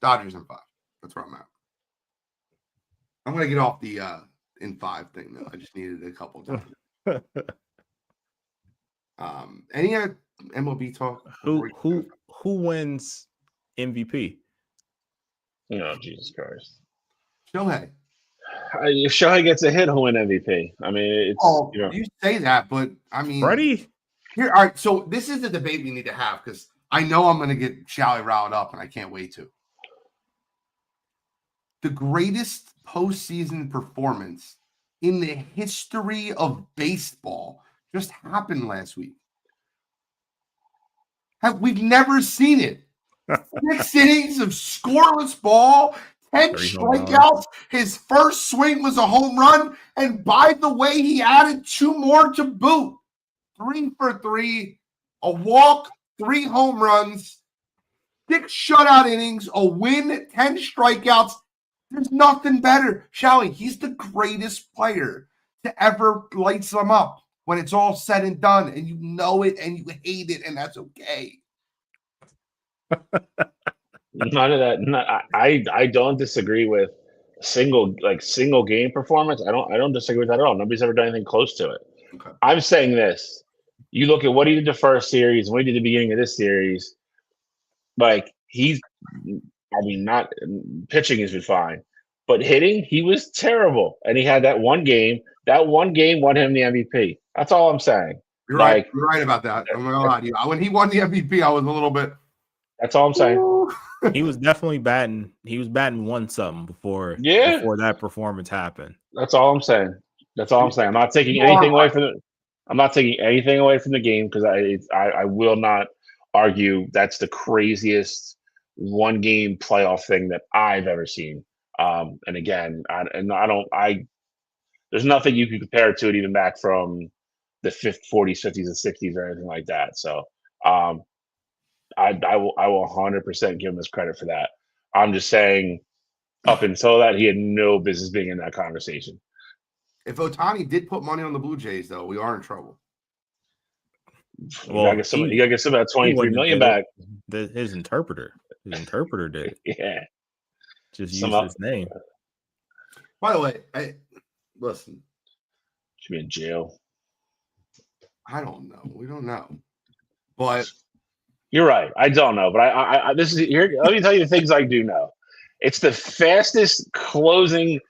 Speaker 1: Dodgers in 5. That's where I'm at. I'm gonna get off the in 5 thing though. I just needed a couple times. Any other MLB talk?
Speaker 2: Who wins MVP?
Speaker 3: Oh, Jesus Christ.
Speaker 1: Shohei.
Speaker 3: If Shohei gets a hit, he'll win MVP. I mean, it's
Speaker 1: you say that, but I mean,
Speaker 2: Freddie.
Speaker 1: Here, all right. So this is the debate we need to have because I know I'm going to get Shally riled up, and I can't wait to. The greatest postseason performance in the history of baseball just happened last week. We've never seen it. 6 innings of scoreless ball, 10 strikeouts. His first swing was a home run. And by the way, he added 2 more to boot. 3 for 3, a walk, 3 home runs, 6 shutout innings, a win, 10 strikeouts. There's nothing better. Shally, he's the greatest player to ever light them up when it's all said and done, and you know it and you hate it, and that's okay.
Speaker 3: None of that. I don't disagree with single game performance. I don't disagree with that at all. Nobody's ever done anything close to it.
Speaker 1: Okay.
Speaker 3: I'm saying this. You look at what he did the first series and what he did the beginning of this series. Like not pitching has been fine, but hitting, he was terrible. And he had that one game. That one game won him the MVP. That's all I'm saying.
Speaker 1: You're right. You're right about that. I'm not gonna lie to you. When he won the MVP, I was a little bit.
Speaker 3: That's all I'm saying.
Speaker 2: He was definitely batting. He was batting 1-something before that performance happened.
Speaker 3: That's all I'm saying. I'm not taking anything away from the. I'm not taking anything away from the game because I will not argue that's the craziest one game playoff thing that I've ever seen. And again, there's nothing you can compare it to it even back from the 40s, 50s, and 60s or anything like that. So I will 100% give him his credit for that. I'm just saying up until that, he had no business being in that conversation.
Speaker 1: If Ohtani did put money on the Blue Jays, though, we are in trouble.
Speaker 3: Well, you gotta get some of that $23 million back.
Speaker 2: His interpreter did.
Speaker 3: Yeah,
Speaker 2: just use his name.
Speaker 1: By the way, listen.
Speaker 3: Should be in jail.
Speaker 1: I don't know. We don't know, but
Speaker 3: you're right. I don't know, but I this is here. Let me tell you the things I do know. It's the fastest closing.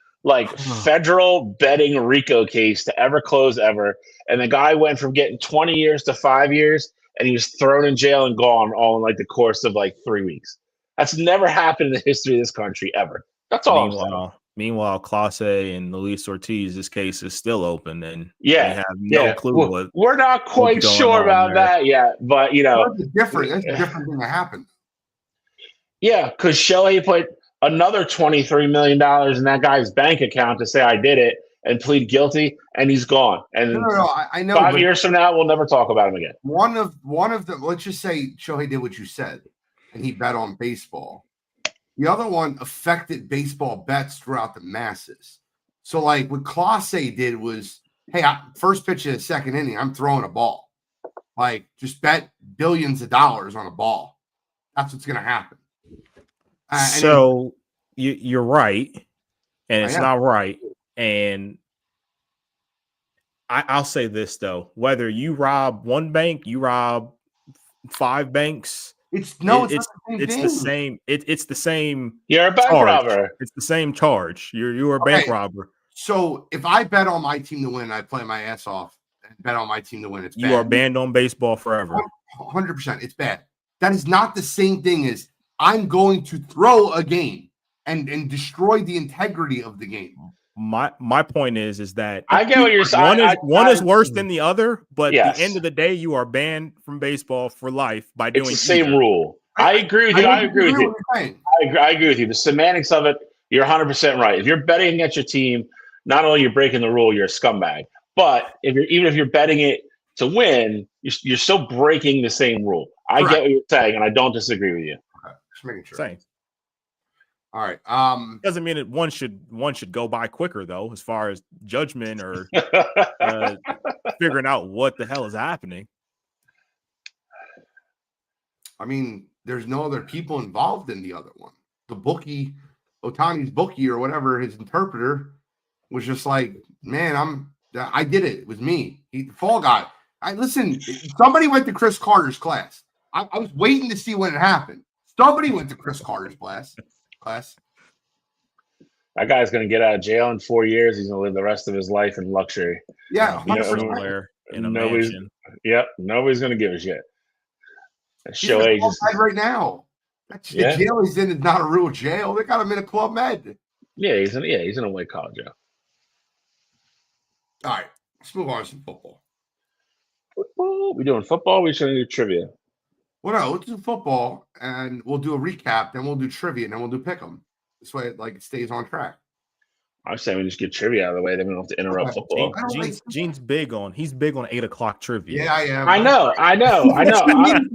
Speaker 3: Federal betting RICO case to ever close ever. And the guy went from getting 20 years to 5 years, and he was thrown in jail and gone all in the course of 3 weeks. That's never happened in the history of this country ever. That's all.
Speaker 2: Meanwhile, Clase and Luis Ortiz, this case is still open, and they have clue what.
Speaker 3: We're not quite sure about that yet, but
Speaker 1: that's a different thing that happened.
Speaker 3: Yeah, because Shohei put another $23 million in that guy's bank account to say I did it and plead guilty, and he's gone. And
Speaker 1: no, I know.
Speaker 3: 5 years from now, we'll never talk about him again.
Speaker 1: One of them. Let's just say Shohei did what you said, and he bet on baseball. The other one affected baseball bets throughout the masses. So, what Clase did was, hey, first pitch of the second inning, I'm throwing a ball. Like, just bet billions of dollars on a ball. That's what's going to happen.
Speaker 2: So you're right, and it's not right. And I'll say this though: whether you rob one bank, you rob 5 banks.
Speaker 1: It's the
Speaker 2: same. It's the same.
Speaker 3: You're a bank robber.
Speaker 2: It's the same charge. You're a bank robber.
Speaker 1: So if I bet on my team to win, I play my ass off and bet on my team to win.
Speaker 2: You are banned on baseball forever.
Speaker 1: 100%. It's bad. That is not the same thing as I'm going to throw a game and destroy the integrity of the game.
Speaker 2: My point is that
Speaker 3: I get what you're saying.
Speaker 2: One is worse than the other, but at the end of the day, you are banned from baseball for life by doing
Speaker 3: the same rule. I agree with you. I agree with you. I agree with you. The semantics of it, you're 100% right. If you're betting against your team, not only you're breaking the rule, you're a scumbag. But even if you're betting it to win, you're still breaking the same rule. I get what you're saying, and I don't disagree with you.
Speaker 1: Okay. Just making sure.
Speaker 2: Same.
Speaker 1: All right.
Speaker 2: Doesn't mean that one should go by quicker though, as far as judgment or figuring out what the hell is happening.
Speaker 1: I mean, there's no other people involved in the other one. The bookie, Otani's bookie or whatever, his interpreter was just like, man, I did it. It was me. The fall guy. Listen, somebody went to Chris Carter's class. I was waiting to see when it happened. Somebody went to Chris Carter's class.
Speaker 3: That guy's going to get out of jail in 4 years. He's going to live the rest of his life in luxury.
Speaker 1: Yeah,
Speaker 2: in a mansion.
Speaker 3: Yep, nobody's going to give a shit.
Speaker 1: Show agents right now. The jail he's in is not a real jail. They got him in a Club Med.
Speaker 3: Yeah, he's in a white collar jail.
Speaker 1: All right, let's move on to some football.
Speaker 3: Football? We doing football? We should do trivia.
Speaker 1: Well, no, let's do football, and we'll do a recap. Then we'll do trivia, and then we'll do pick'em. This way, it stays on track.
Speaker 3: I'm saying we just get trivia out of the way. Then we don't have to interrupt football.
Speaker 2: Gene's big on 8 o'clock trivia.
Speaker 1: Yeah, I am.
Speaker 3: I know.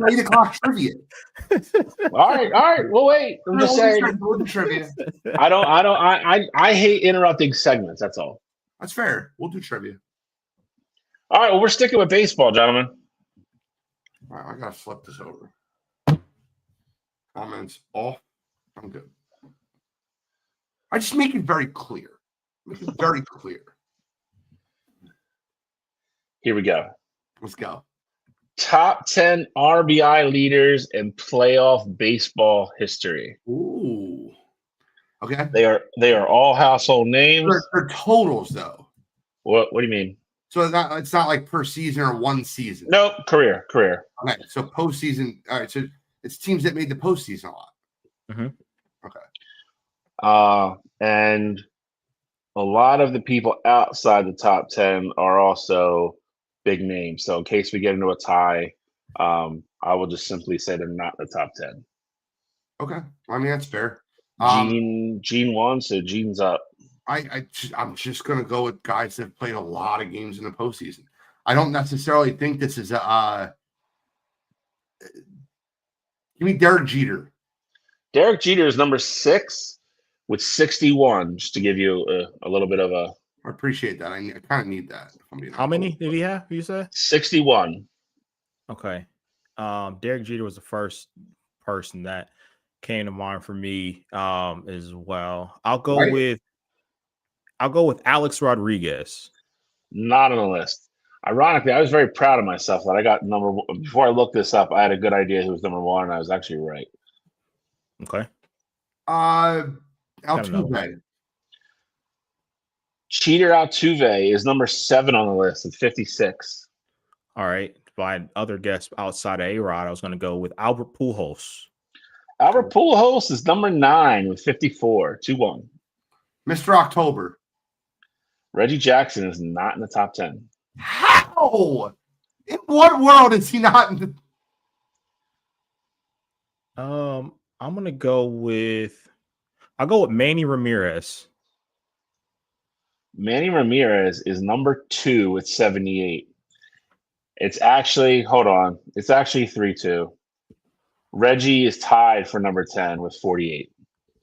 Speaker 1: 8 o'clock trivia.
Speaker 3: All right. Well, wait. I'm just saying.
Speaker 1: We'll do trivia.
Speaker 3: I hate interrupting segments. That's all.
Speaker 1: That's fair. We'll do trivia.
Speaker 3: All right. Well, we're sticking with baseball, gentlemen.
Speaker 1: All right, I gotta flip this over. Comments off. I'm good. I just make it very clear.
Speaker 3: Here we go.
Speaker 1: Let's go.
Speaker 3: Top 10 RBI leaders in playoff baseball history.
Speaker 1: Ooh. Okay.
Speaker 3: They are all household names.
Speaker 1: They're totals though.
Speaker 3: What do you mean?
Speaker 1: So it's not like per season or one season.
Speaker 3: No, career.
Speaker 1: Okay. So postseason. All right. So it's teams that made the postseason a lot.
Speaker 2: Mm-hmm.
Speaker 1: Okay.
Speaker 3: And a lot of the people outside the top 10 are also big names. So in case we get into a tie, I will just simply say they're not in the top 10.
Speaker 1: Okay. I mean, that's fair.
Speaker 3: Gene won, so Gene's up.
Speaker 1: I'm just gonna go with guys that played a lot of games in the postseason. I don't necessarily think this is give me Derek Jeter.
Speaker 3: Derek Jeter is number 6 with 61. Just to give you a little bit of a.
Speaker 1: I appreciate that. I kind of need that.
Speaker 2: How many did he have? You said
Speaker 3: 61.
Speaker 2: Okay. Derek Jeter was the first person that came to mind for me as well. I'll go with Alex Rodriguez.
Speaker 3: Not on the list. Ironically, I was very proud of myself that I got number one. Before I looked this up, I had a good idea who was number 1, and I was actually right.
Speaker 2: Okay.
Speaker 1: Altuve.
Speaker 3: Cheater Altuve is number 7 on the list at 56.
Speaker 2: All right. By other guests outside of A-Rod, I was going to go with Albert Pujols.
Speaker 3: Albert Pujols is number 9 with 54, 2-1.
Speaker 1: Mr. October.
Speaker 3: Reggie Jackson is not in the top 10.
Speaker 1: How? In what world is he not in the...
Speaker 2: I'm going to go with... I'll go with Manny Ramirez.
Speaker 3: Manny Ramirez is number 2 with 78. It's actually, hold on. It's actually 3-2. Reggie is tied for number 10 with 48.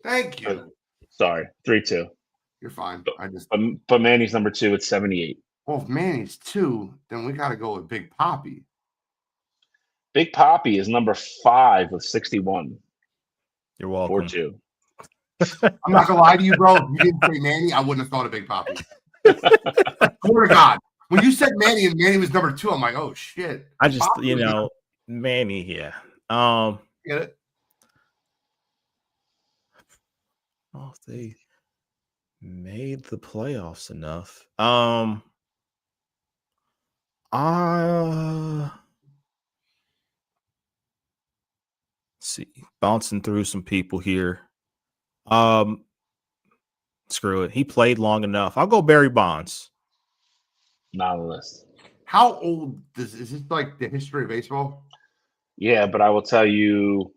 Speaker 1: Thank you.
Speaker 3: Sorry, 3-2.
Speaker 1: You're fine.
Speaker 3: But Manny's number 2 with 78.
Speaker 1: Well, if Manny's 2, then we got to go with Big Papi.
Speaker 3: Big Poppy is number 5 with 61.
Speaker 2: You're welcome.
Speaker 3: 4-2.
Speaker 1: I'm not gonna lie to you, bro. If you didn't say Manny, I wouldn't have thought of Big Poppy. Swear to God. When you said Manny and Manny was number 2, I'm like, oh shit.
Speaker 2: I just,
Speaker 1: Poppy was
Speaker 2: Manny, yeah.
Speaker 1: Get it?
Speaker 2: Oh, they made the playoffs enough. See, bouncing through some people here. Screw it. He played long enough. I'll go Barry Bonds.
Speaker 3: Not on the list.
Speaker 1: How old is this like the history of baseball?
Speaker 3: Yeah, but I will tell you.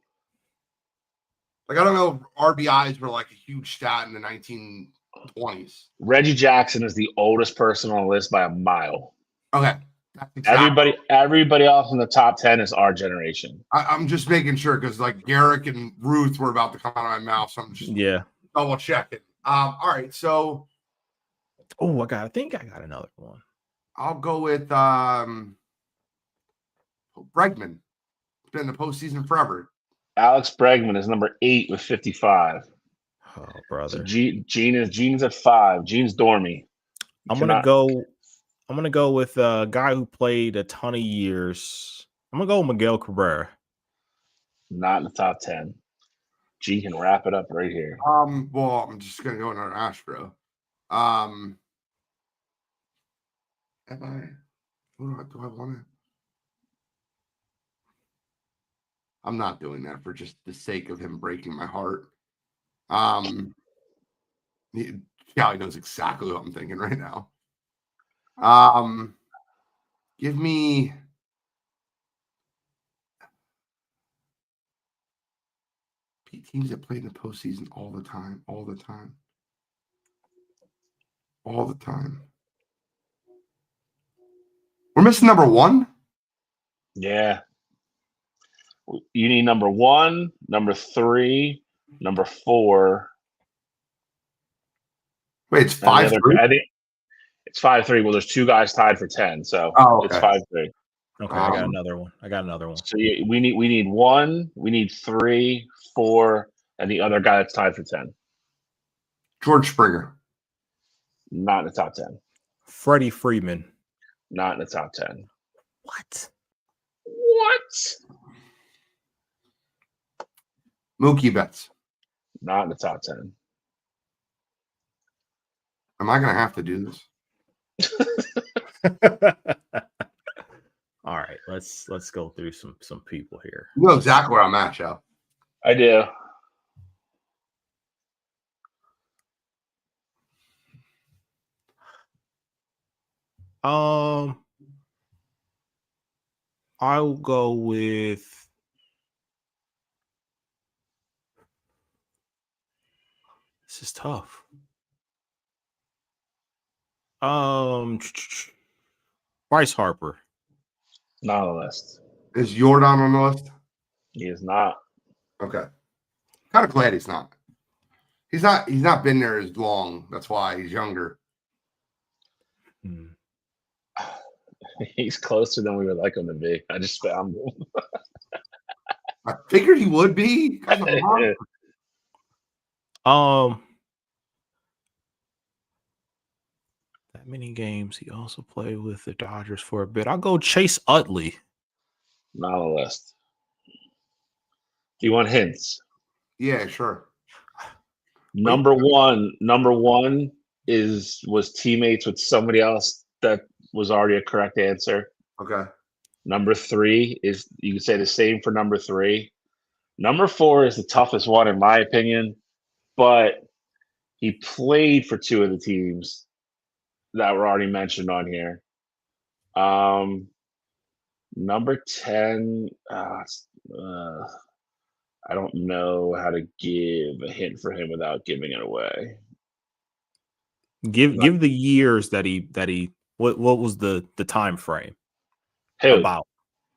Speaker 1: Like, I don't know if RBIs were like a huge stat in the 1920s.
Speaker 3: Reggie Jackson is the oldest person on the list by a mile.
Speaker 1: Okay. That's exactly.
Speaker 3: Everybody else in the top 10 is our generation.
Speaker 1: I'm just making sure because like Garrick and Ruth were about to come out of my mouth. So I'm just double checking. All right. So.
Speaker 2: Oh, I think I got another one.
Speaker 1: I'll go with Bregman. It's been in the postseason forever.
Speaker 3: Alex Bregman is number 8 with 55.
Speaker 2: Oh, brother.
Speaker 3: So Gene's at 5. Gene's dormy.
Speaker 2: I'm gonna go with a guy who played a ton of years. I'm gonna go with Miguel Cabrera.
Speaker 3: Not in the top 10. G can wrap it up right here.
Speaker 1: Well, I'm just gonna go another Astro. Do I want to? I'm not doing that for just the sake of him breaking my heart. He knows exactly what I'm thinking right now. Give me teams that play in the postseason all the time. We're missing number 1.
Speaker 3: Yeah. You need number 1, number 3, number 4.
Speaker 1: Wait, it's 5-3?
Speaker 3: I think it's 5-3. Well, there's 2 guys tied for 10, so it's 5-3.
Speaker 2: Okay, I got another one.
Speaker 3: So we need 1, we need 3, 4, and the other guy that's tied for 10.
Speaker 1: George Springer.
Speaker 3: Not in the top 10.
Speaker 2: Freddie Freeman.
Speaker 3: Not in the top 10.
Speaker 2: What?
Speaker 1: Mookie Betts.
Speaker 3: Not in the top 10.
Speaker 1: Am I going to have to do this?
Speaker 2: All right, let's go through some people here.
Speaker 1: You know exactly where I'm at, Joe.
Speaker 3: I do.
Speaker 2: I'll go with this is tough. Bryce Harper.
Speaker 3: Not on the list.
Speaker 1: Is Jordan on the list?
Speaker 3: He is not.
Speaker 1: Okay. Kind of glad he's not. He's not been there as long. That's why he's younger.
Speaker 3: He's closer than we would like him to be. I just found him.
Speaker 1: I figured he would be.
Speaker 2: That many games. He also played with the Dodgers for a bit. I'll go Chase Utley.
Speaker 3: Not on the list. Do you want hints?
Speaker 1: Yeah, sure.
Speaker 3: Number one was teammates with somebody else that was already a correct answer.
Speaker 1: Okay.
Speaker 3: Number 3 is, you can say the same for number 3. Number 4 is the toughest one in my opinion, but he played for 2 of the teams that were already mentioned on here. Number 10, I don't know how to give a hint for him without giving it away.
Speaker 2: Give the years that he what was the time frame?
Speaker 3: Who?
Speaker 2: About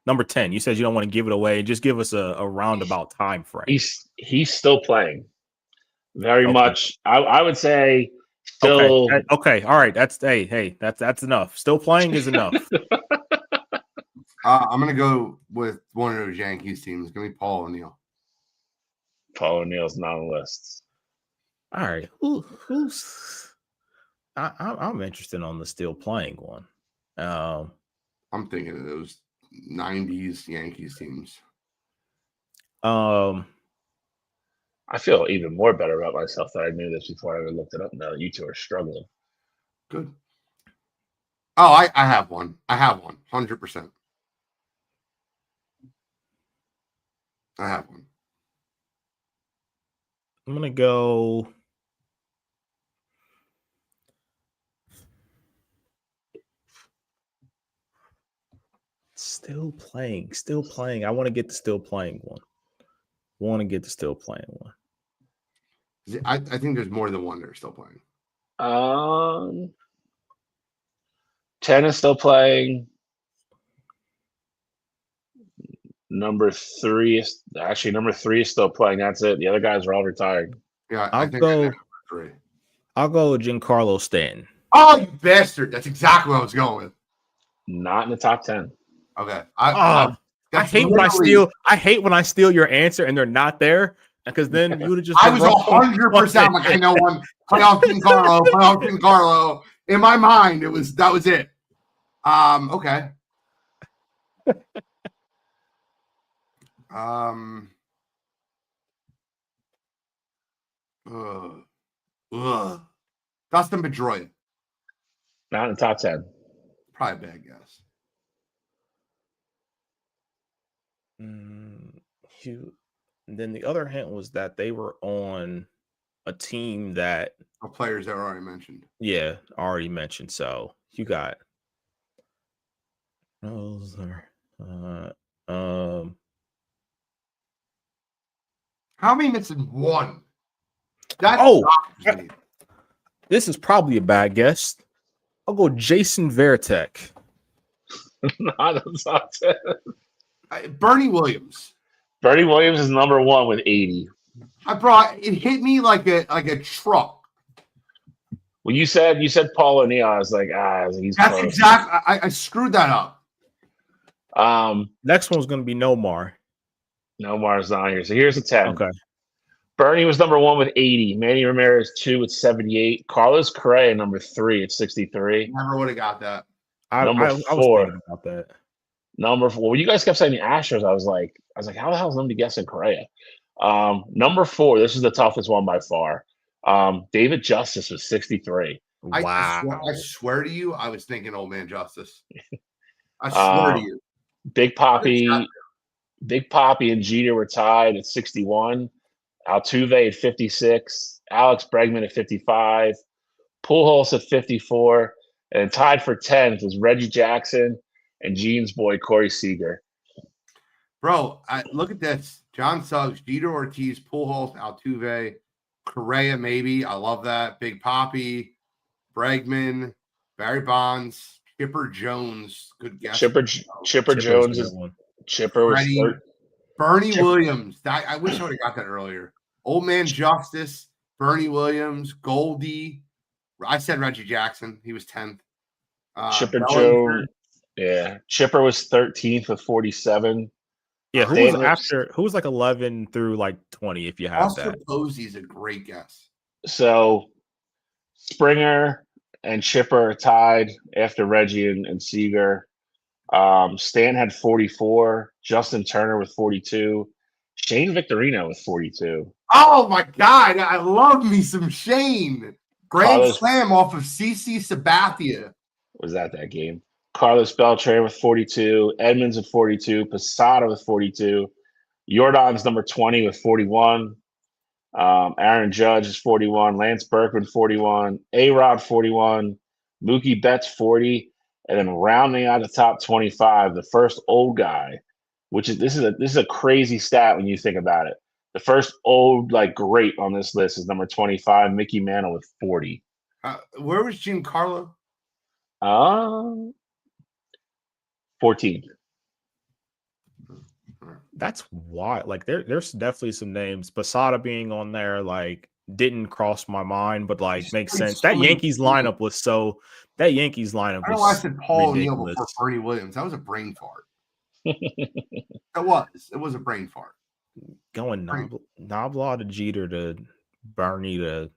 Speaker 2: number 10. You said you don't want to give it away. Just give us a roundabout time frame.
Speaker 3: He's still playing. Very much. I would say still
Speaker 2: okay. All right. That's enough. Still playing is enough.
Speaker 1: I'm gonna go with one of those Yankees teams. It's gonna be Paul O'Neill.
Speaker 3: Paul O'Neill's not on the list.
Speaker 2: All right, who's? I'm interested on the still playing one.
Speaker 1: I'm thinking of those '90s Yankees teams.
Speaker 3: I feel even more better about myself that I knew this before I ever looked it up. Now that you two are struggling.
Speaker 1: Good. Oh, I have one. 100%. I have one.
Speaker 2: I'm gonna go. Still playing. I want to get the still playing one.
Speaker 1: I think there's more than one that are still playing.
Speaker 3: 10 is still playing. Number 3 is still playing. That's it. The other guys are all retired.
Speaker 1: Yeah,
Speaker 2: I'll go
Speaker 1: 3.
Speaker 2: I'll go Giancarlo Stanton.
Speaker 1: Oh, you bastard! That's exactly what I was going with.
Speaker 3: Not in the top 10.
Speaker 1: Okay.
Speaker 2: I hate when I steal your answer and they're not there, because then you would have just.
Speaker 1: I was 100% like, I know one. Playoff Giancarlo. In my mind, that was it. Okay. Dustin Pedroia.
Speaker 3: Not in the top 10.
Speaker 1: Probably a bad guess.
Speaker 2: Then the other hint was that they were on a team that
Speaker 1: players that were already mentioned.
Speaker 2: Yeah, already mentioned. So you got
Speaker 1: how many missing one?
Speaker 2: This is probably a bad guess. I'll go Jason Varitek.
Speaker 3: Not in the top 10.
Speaker 1: Bernie Williams.
Speaker 3: Bernie Williams is number 1 with 80.
Speaker 1: It hit me like a truck.
Speaker 3: When you said Paul O'Neill, I was like, he's
Speaker 1: that's
Speaker 3: close.
Speaker 1: Exactly. I screwed that up.
Speaker 2: Next one's gonna be Nomar.
Speaker 3: Nomar's not here. So here's the 10.
Speaker 2: Okay.
Speaker 3: Bernie was number 1 with 80. Manny Ramirez 2 with 78. Carlos Correa number 3 at 63.
Speaker 1: Never would have got that.
Speaker 3: Number 4.
Speaker 2: I was thinking about that.
Speaker 3: Number 4. When you guys kept saying the Astros, I was like, how the hell is nobody guessing Correa? Number 4. This is the toughest one by far. David Justice was 63.
Speaker 2: Wow.
Speaker 1: I swear to you, I was thinking Old Man Justice. I swear to you.
Speaker 3: Big Papi and Jeter were tied at 61. Altuve at 56. Alex Bregman at 55. Pujols at 54. And tied for 10th was Reggie Jackson and Gene's boy Corey Seager.
Speaker 1: Bro, look at this. John Suggs, Jeter Ortiz, Pujols, Altuve, Correa maybe. I love that. Big Papi, Bregman, Barry Bonds, Chipper Jones. Good guess.
Speaker 3: Chipper Jones is one. Chipper was third.
Speaker 1: Bernie Williams. I wish I would have got that earlier. Old Man Justice, Bernie Williams, Goldie. I said Reggie Jackson. He was 10th.
Speaker 3: Chipper Jones. Yeah. Chipper was 13th with 47.
Speaker 2: Yeah, who was like 11 through like 20 if you have
Speaker 1: Buster
Speaker 2: that.
Speaker 1: Posey's a great guess.
Speaker 3: So Springer and Chipper are tied after Reggie and Seager. Stan had 44. Justin Turner with 42. Shane Victorino with 42.
Speaker 1: Oh my God, I love me some Shane. Grand slam off of CC Sabathia.
Speaker 3: Was that game? Carlos Beltran with 42. Edmonds with 42. Posada with 42. Jordan's number 20 with 41. Aaron Judge is 41. Lance Berkman 41. A-Rod 41. Mookie Betts 40. And then rounding out the top 25, the first old guy, which is this is a crazy stat when you think about it. The first old great on this list is number 25, Mickey Mantle with 40.
Speaker 1: Where was Giancarlo?
Speaker 3: 14.
Speaker 2: That's wild. There's definitely some names. Posada being on there didn't cross my mind, but makes sense. That Yankees lineup was so. That Yankees lineup.
Speaker 1: I know I said Paul O'Neill before Bernie Williams. That was a brain fart. It was a brain fart.
Speaker 2: Going Knoblaw to Jeter to Bernie to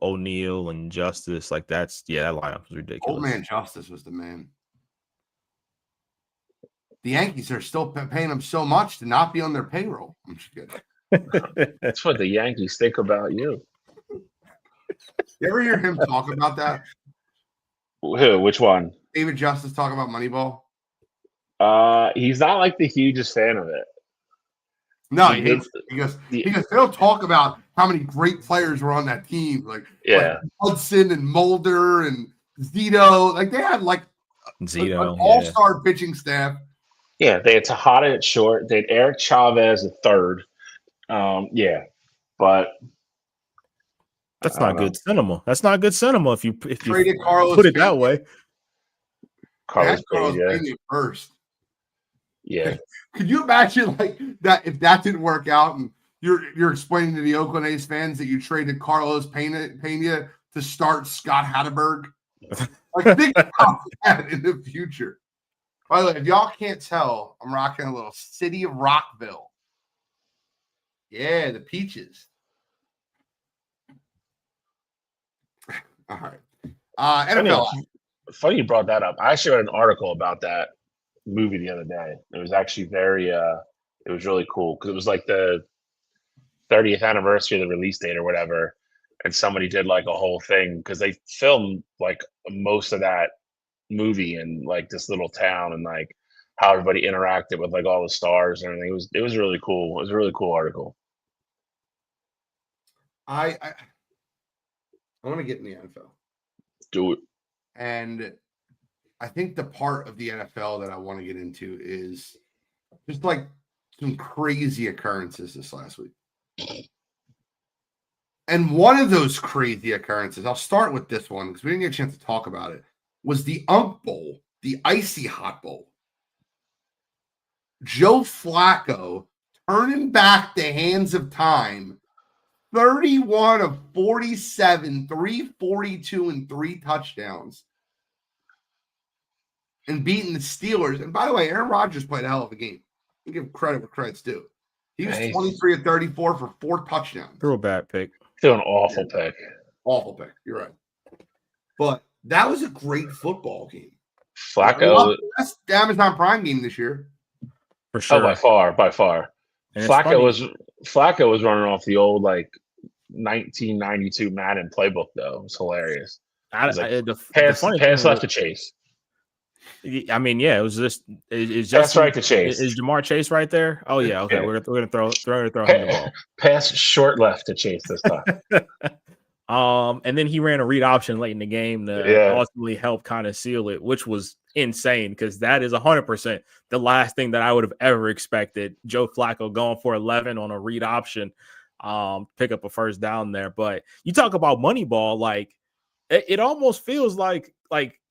Speaker 2: O'Neal and Justice, like that lineup was ridiculous.
Speaker 1: Old man Justice was the man. The Yankees are still paying him so much to not be on their payroll. I'm just kidding.
Speaker 3: That's what the Yankees think about you.
Speaker 1: You ever hear him talk about that?
Speaker 3: Who? Which one?
Speaker 1: David Justice talk about Moneyball?
Speaker 3: He's not like the hugest fan of it.
Speaker 1: No, he hates it. Because they don't talk about how many great players were on that team, like Hudson and Mulder and Zito. Like they had
Speaker 2: Zito,
Speaker 1: an all-star pitching staff.
Speaker 3: Yeah, they had Tejada at short. They had Eric Chavez at third. But
Speaker 2: that's not good cinema. That's not good cinema if you
Speaker 1: traded Carlos
Speaker 2: put it that way.
Speaker 3: Carlos
Speaker 1: Pena first.
Speaker 3: Yeah.
Speaker 1: Could you imagine like that if that didn't work out and you're explaining to the Oakland A's fans that you traded Carlos Pena to start Scott Hatteberg? Like think about that in the future. By the way, if y'all can't tell, I'm rocking a little City of Rockville. Yeah, the Peaches. All right. NFL.
Speaker 3: Funny you brought that up. I actually read an article about that movie the other day. It was actually it was really cool because it was like the 30th anniversary of the release date or whatever. And somebody did like a whole thing because they filmed like most of that movie in like this little town and like how everybody interacted with like all the stars and everything. It was really cool. It was a really cool article.
Speaker 1: I want to get in the NFL.
Speaker 3: Do it.
Speaker 1: And I think the part of the NFL that I want to get into is just like some crazy occurrences this last week. And one of those crazy occurrences, I'll start with this one because we didn't get a chance to talk about it, was the Unk Bowl, the Icy Hot Bowl. Joe Flacco turning back the hands of time, 31 of 47, 342 and 3 touchdowns, and beating the Steelers. And by the way, Aaron Rodgers played a hell of a game. You give credit where credit's due. He was 23 of 34 for 4 touchdowns.
Speaker 2: Threw a bad pick.
Speaker 3: Threw an awful pick.
Speaker 1: Awful pick. You're right. But that was a great football game.
Speaker 3: Flacco.
Speaker 1: That's the Amazon Prime game this year.
Speaker 2: For sure.
Speaker 3: Oh, by far.
Speaker 2: And
Speaker 3: Flacco was running off the old like 1992 Madden playbook though. It was hilarious. Pass left to Chase.
Speaker 2: I mean, yeah, it was just
Speaker 3: pass right to Chase.
Speaker 2: Is Jamar Chase right there? Oh yeah, okay. Yeah. We're gonna throw him the ball.
Speaker 3: Pass short left to Chase this time.
Speaker 2: And then he ran a read option late in the game to ultimately help kind of seal it, which was insane because that is 100% the last thing that I would have ever expected. Joe Flacco going for 11 on a read option, pick up a first down there. But you talk about Moneyball, like it almost feels like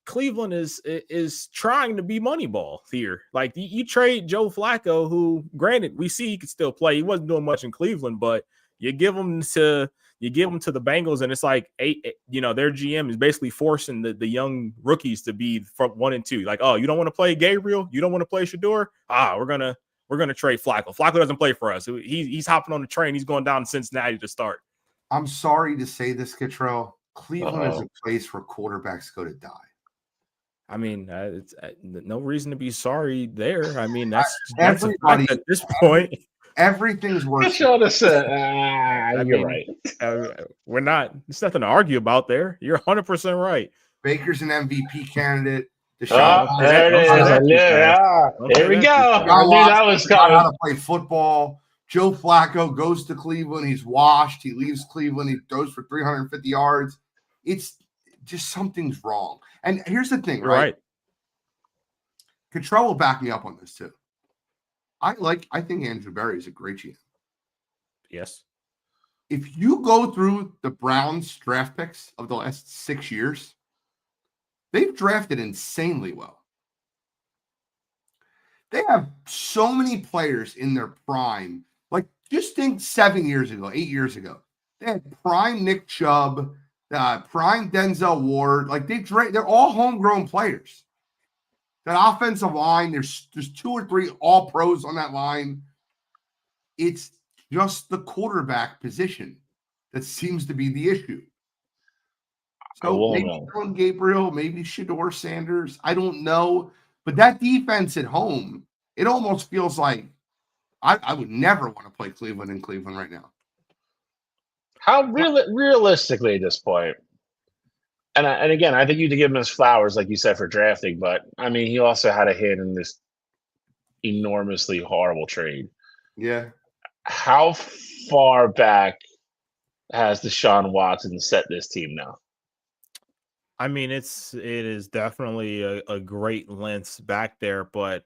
Speaker 2: Cleveland is trying to be Moneyball here. Like you trade Joe Flacco, who granted we see he could still play. He wasn't doing much in Cleveland, but you give him to the Bengals, and it's like their GM is basically forcing the young rookies to be from 1 and 2. Like, oh, you don't want to play Gabriel, you don't want to play Shador. We're gonna trade Flacco. Flacco doesn't play for us. He's hopping on the train. He's going down to Cincinnati to start.
Speaker 1: I'm sorry to say this, Kittrell. Cleveland is a place where quarterbacks go to die. I
Speaker 2: mean, it's no reason to be sorry there. I mean, that's everybody at this point.
Speaker 1: Everything's worse.
Speaker 3: You're right.
Speaker 2: We're not. It's nothing to argue about there. You're 100% right.
Speaker 1: Baker's an MVP candidate.
Speaker 3: There it is. Here we go. I knew that was coming.
Speaker 1: How to play football. Joe Flacco goes to Cleveland. He's washed. He leaves Cleveland. He throws for 350 yards. It's just something's wrong. And here's the thing, right? Control will back me up on this too. I think Andrew Berry is a great GM.
Speaker 2: Yes.
Speaker 1: If you go through the Browns draft picks of the last 6 years, they've drafted insanely well. They have so many players in their prime. Like, just think 7 years ago, 8 years ago. They had prime Nick Chubb, prime Denzel Ward. Like, they're all homegrown players. That offensive line, there's 2 or 3 all pros on that line. It's just the quarterback position that seems to be the issue. So maybe Dylan Gabriel, maybe Shedeur Sanders. I don't know. But that defense at home, it almost feels like I would never want to play Cleveland in Cleveland right now.
Speaker 3: How realistically at this point? And again, I think you need to give him his flowers, like you said, for drafting. But I mean, he also had a hand in this enormously horrible trade.
Speaker 1: Yeah.
Speaker 3: How far back has Deshaun Watson set this team now?
Speaker 2: I mean, it is definitely a great length back there, but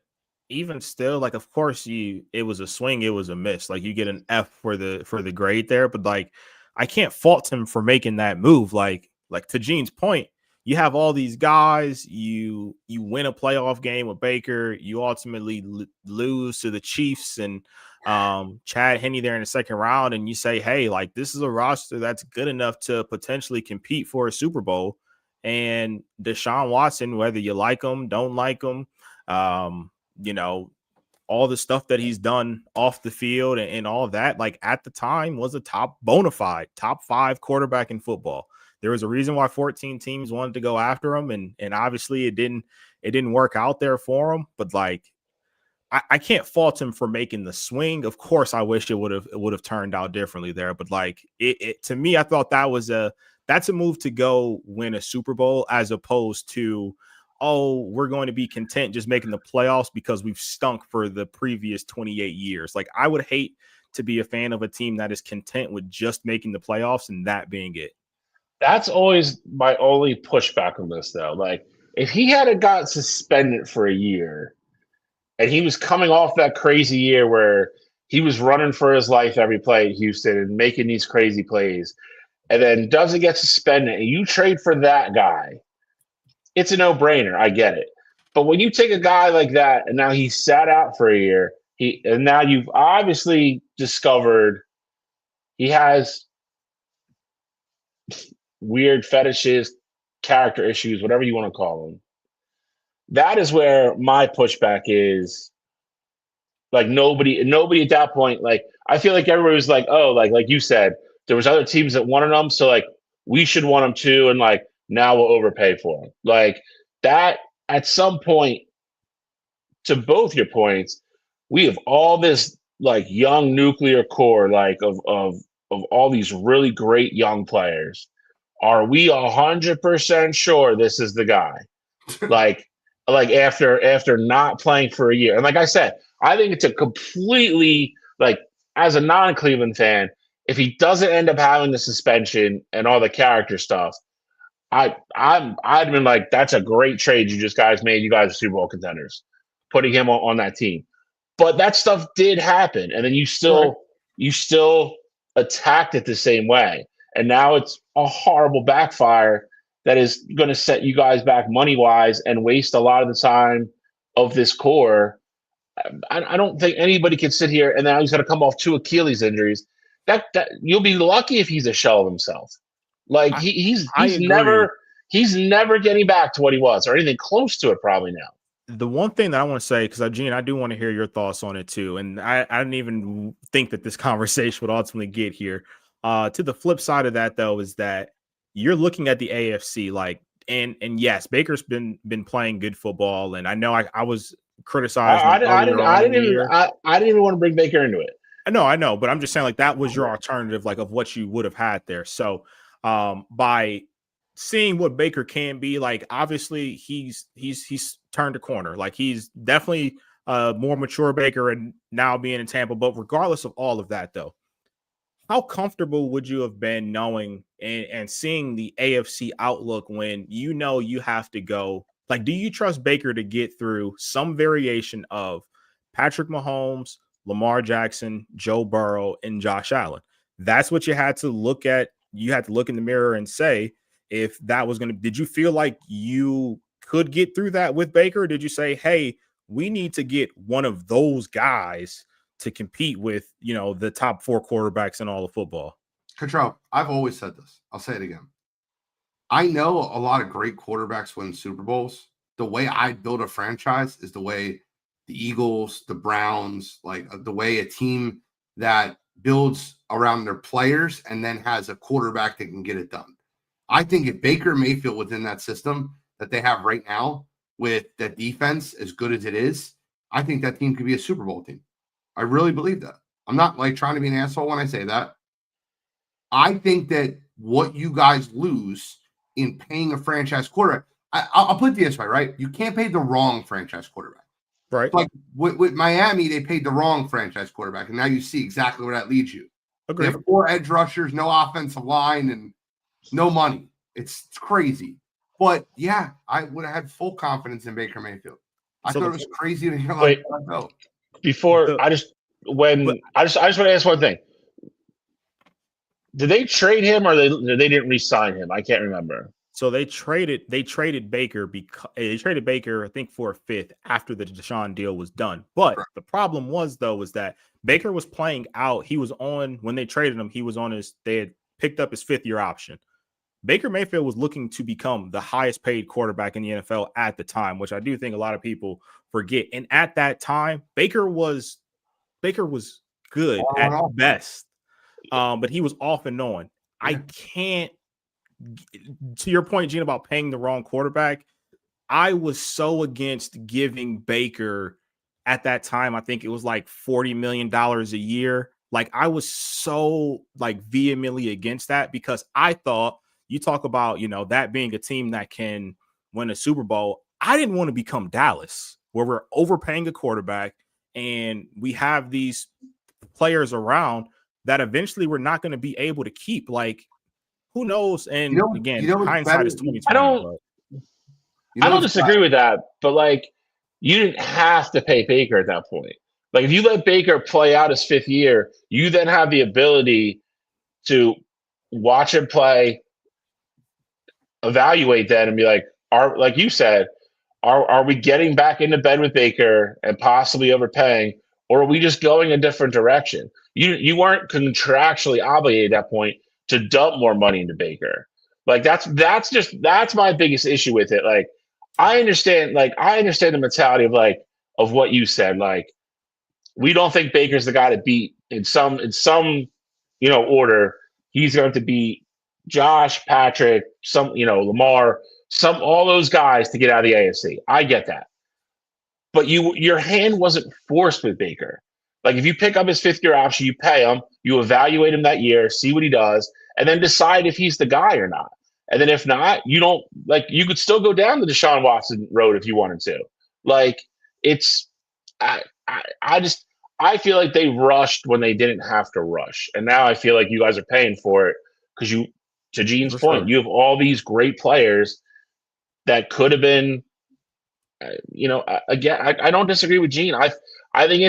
Speaker 2: even still, like, of course, it was a swing, it was a miss. Like, you get an F for the grade there, but like, I can't fault him for making that move. Like to Gene's point, you have all these guys, you win a playoff game with Baker, you ultimately lose to the Chiefs and Chad Henne there in the second round, and you say, hey, like, this is a roster that's good enough to potentially compete for a Super Bowl. And Deshaun Watson, whether you like him, don't like him, you know, all the stuff that he's done off the field and all of that, like, at the time was a bona fide top 5 quarterback in football. There was a reason why 14 teams wanted to go after him, and obviously it didn't work out there for him. But like, I can't fault him for making the swing. Of course, I wish it would have turned out differently there. But like, it to me, I thought that's a move to go win a Super Bowl, as opposed to, oh, we're going to be content just making the playoffs because we've stunk for the previous 28 years. Like, I would hate to be a fan of a team that is content with just making the playoffs and that being it.
Speaker 3: That's always my only pushback on this, though. Like, if he had got suspended for a year and he was coming off that crazy year where he was running for his life every play at Houston and making these crazy plays, and then doesn't get suspended, and you trade for that guy, it's a no-brainer. I get it. But when you take a guy like that and now he's sat out for a year, and now you've obviously discovered he has weird fetishes, character issues, whatever you want to call them. That is where my pushback is. Like, nobody at that point, like, I feel like everybody was like, oh, like you said, there was other teams that wanted them, so like, we should want them too, and like, now we'll overpay for them. Like, that, at some point, to both your points, we have all this like young nuclear core, like of all these really great young players. Are we 100% sure this is the guy? like after not playing for a year, and like I said, I think it's a completely, like, as a non-Cleveland fan, if he doesn't end up having the suspension and all the character stuff, I'd been like, that's a great trade you just guys made. You guys are Super Bowl contenders, putting him on that team. But that stuff did happen, and then you still attacked it the same way, and now it's a horrible backfire that is going to set you guys back money wise and waste a lot of the time of this core. I don't think anybody can sit here and now he's going to come off 2 Achilles injuries. That you'll be lucky if he's a shell of himself. Like, he's never getting back to what he was or anything close to it probably now.
Speaker 2: The one thing that I want to say, because Gene, I do want to hear your thoughts on it too, and I didn't even think that this conversation would ultimately get here. To the flip side of that, though, is that you're looking at the AFC, like, and yes, Baker's been playing good football, and I know I was criticized.
Speaker 3: I didn't even want to bring Baker into it.
Speaker 2: I know, but I'm just saying, like, that was your alternative, like, of what you would have had there. So, by seeing what Baker can be, like, obviously he's turned a corner. Like, he's definitely a more mature Baker and now being in Tampa. But regardless of all of that, though, how comfortable would you have been knowing and seeing the AFC outlook when you know you have to go? Like, do you trust Baker to get through some variation of Patrick Mahomes, Lamar Jackson, Joe Burrow, and Josh Allen? That's what you had to look at. You had to look in the mirror and say, if that was going to, did you feel like you could get through that with Baker? Or did you say, hey, we need to get one of those guys to compete with, the top 4 quarterbacks in all of football?
Speaker 1: Control. I've always said this. I'll say it again. I know a lot of great quarterbacks win Super Bowls, the way I build a franchise is the way the Eagles, the Browns, like the way a team that builds around their players and then has a quarterback that can get it done. I think if Baker Mayfield within that system that they have right now with that defense as good as it is, I think that team could be a Super Bowl team. I really believe that. I'm not like trying to be an asshole when I say that. I think that what you guys lose in paying a franchise quarterback, I'll put it this way, right? You can't pay the wrong franchise quarterback.
Speaker 2: Right.
Speaker 1: Like with Miami, they paid the wrong franchise quarterback, and now you see exactly where that leads you.
Speaker 2: Agreed.
Speaker 1: They have 4 edge rushers, no offensive line, and no money. It's crazy. But yeah, I would have had full confidence in Baker Mayfield. I thought it was crazy to hear like that go.
Speaker 3: Before I just want to ask one thing. Did they trade him or they didn't re-sign him? I can't remember.
Speaker 2: So they traded Baker because they traded Baker, I think, for a 5th after the Deshaun deal was done. But the problem was that Baker was playing out. He was on when they traded him. He was on they had picked up his 5th-year option. Baker Mayfield was looking to become the highest paid quarterback in the NFL at the time, which I do think a lot of people forget. And at that time, Baker was good at best, but he was off and on. Yeah. I can't. To your point, Gene, about paying the wrong quarterback, I was so against giving Baker at that time. I think it was like $40 million a year. Like I was so like vehemently against that because I thought you talk about, that being a team that can win a Super Bowl. I didn't want to become Dallas where we're overpaying a quarterback and we have these players around that eventually we're not going to be able to keep. Like, who knows? And again, hindsight is 2020.
Speaker 3: I don't disagree with that, but like you didn't have to pay Baker at that point. Like if you let Baker play out his 5th year, you then have the ability to watch him play, evaluate that, and be like, like you said, are we getting back into bed with Baker and possibly overpaying, or are we just going a different direction? You weren't contractually obligated at that point to dump more money into Baker. Like that's my biggest issue with it. Like I understand the mentality of what you said. Like we don't think Baker's the guy to beat in some order. He's going to beat Josh, Patrick, Lamar, all those guys to get out of the AFC. I get that. But your hand wasn't forced with Baker. Like if you pick up his 5th-year option, you pay him, you evaluate him that year, see what he does, and then decide if he's the guy or not. And then if not, you don't you could still go down the Deshaun Watson road if you wanted to. Like it's I feel like they rushed when they didn't have to rush. And now I feel like you guys are paying for it because to Gene's point, you have all these great players that could have been again, I don't disagree with Gene. I think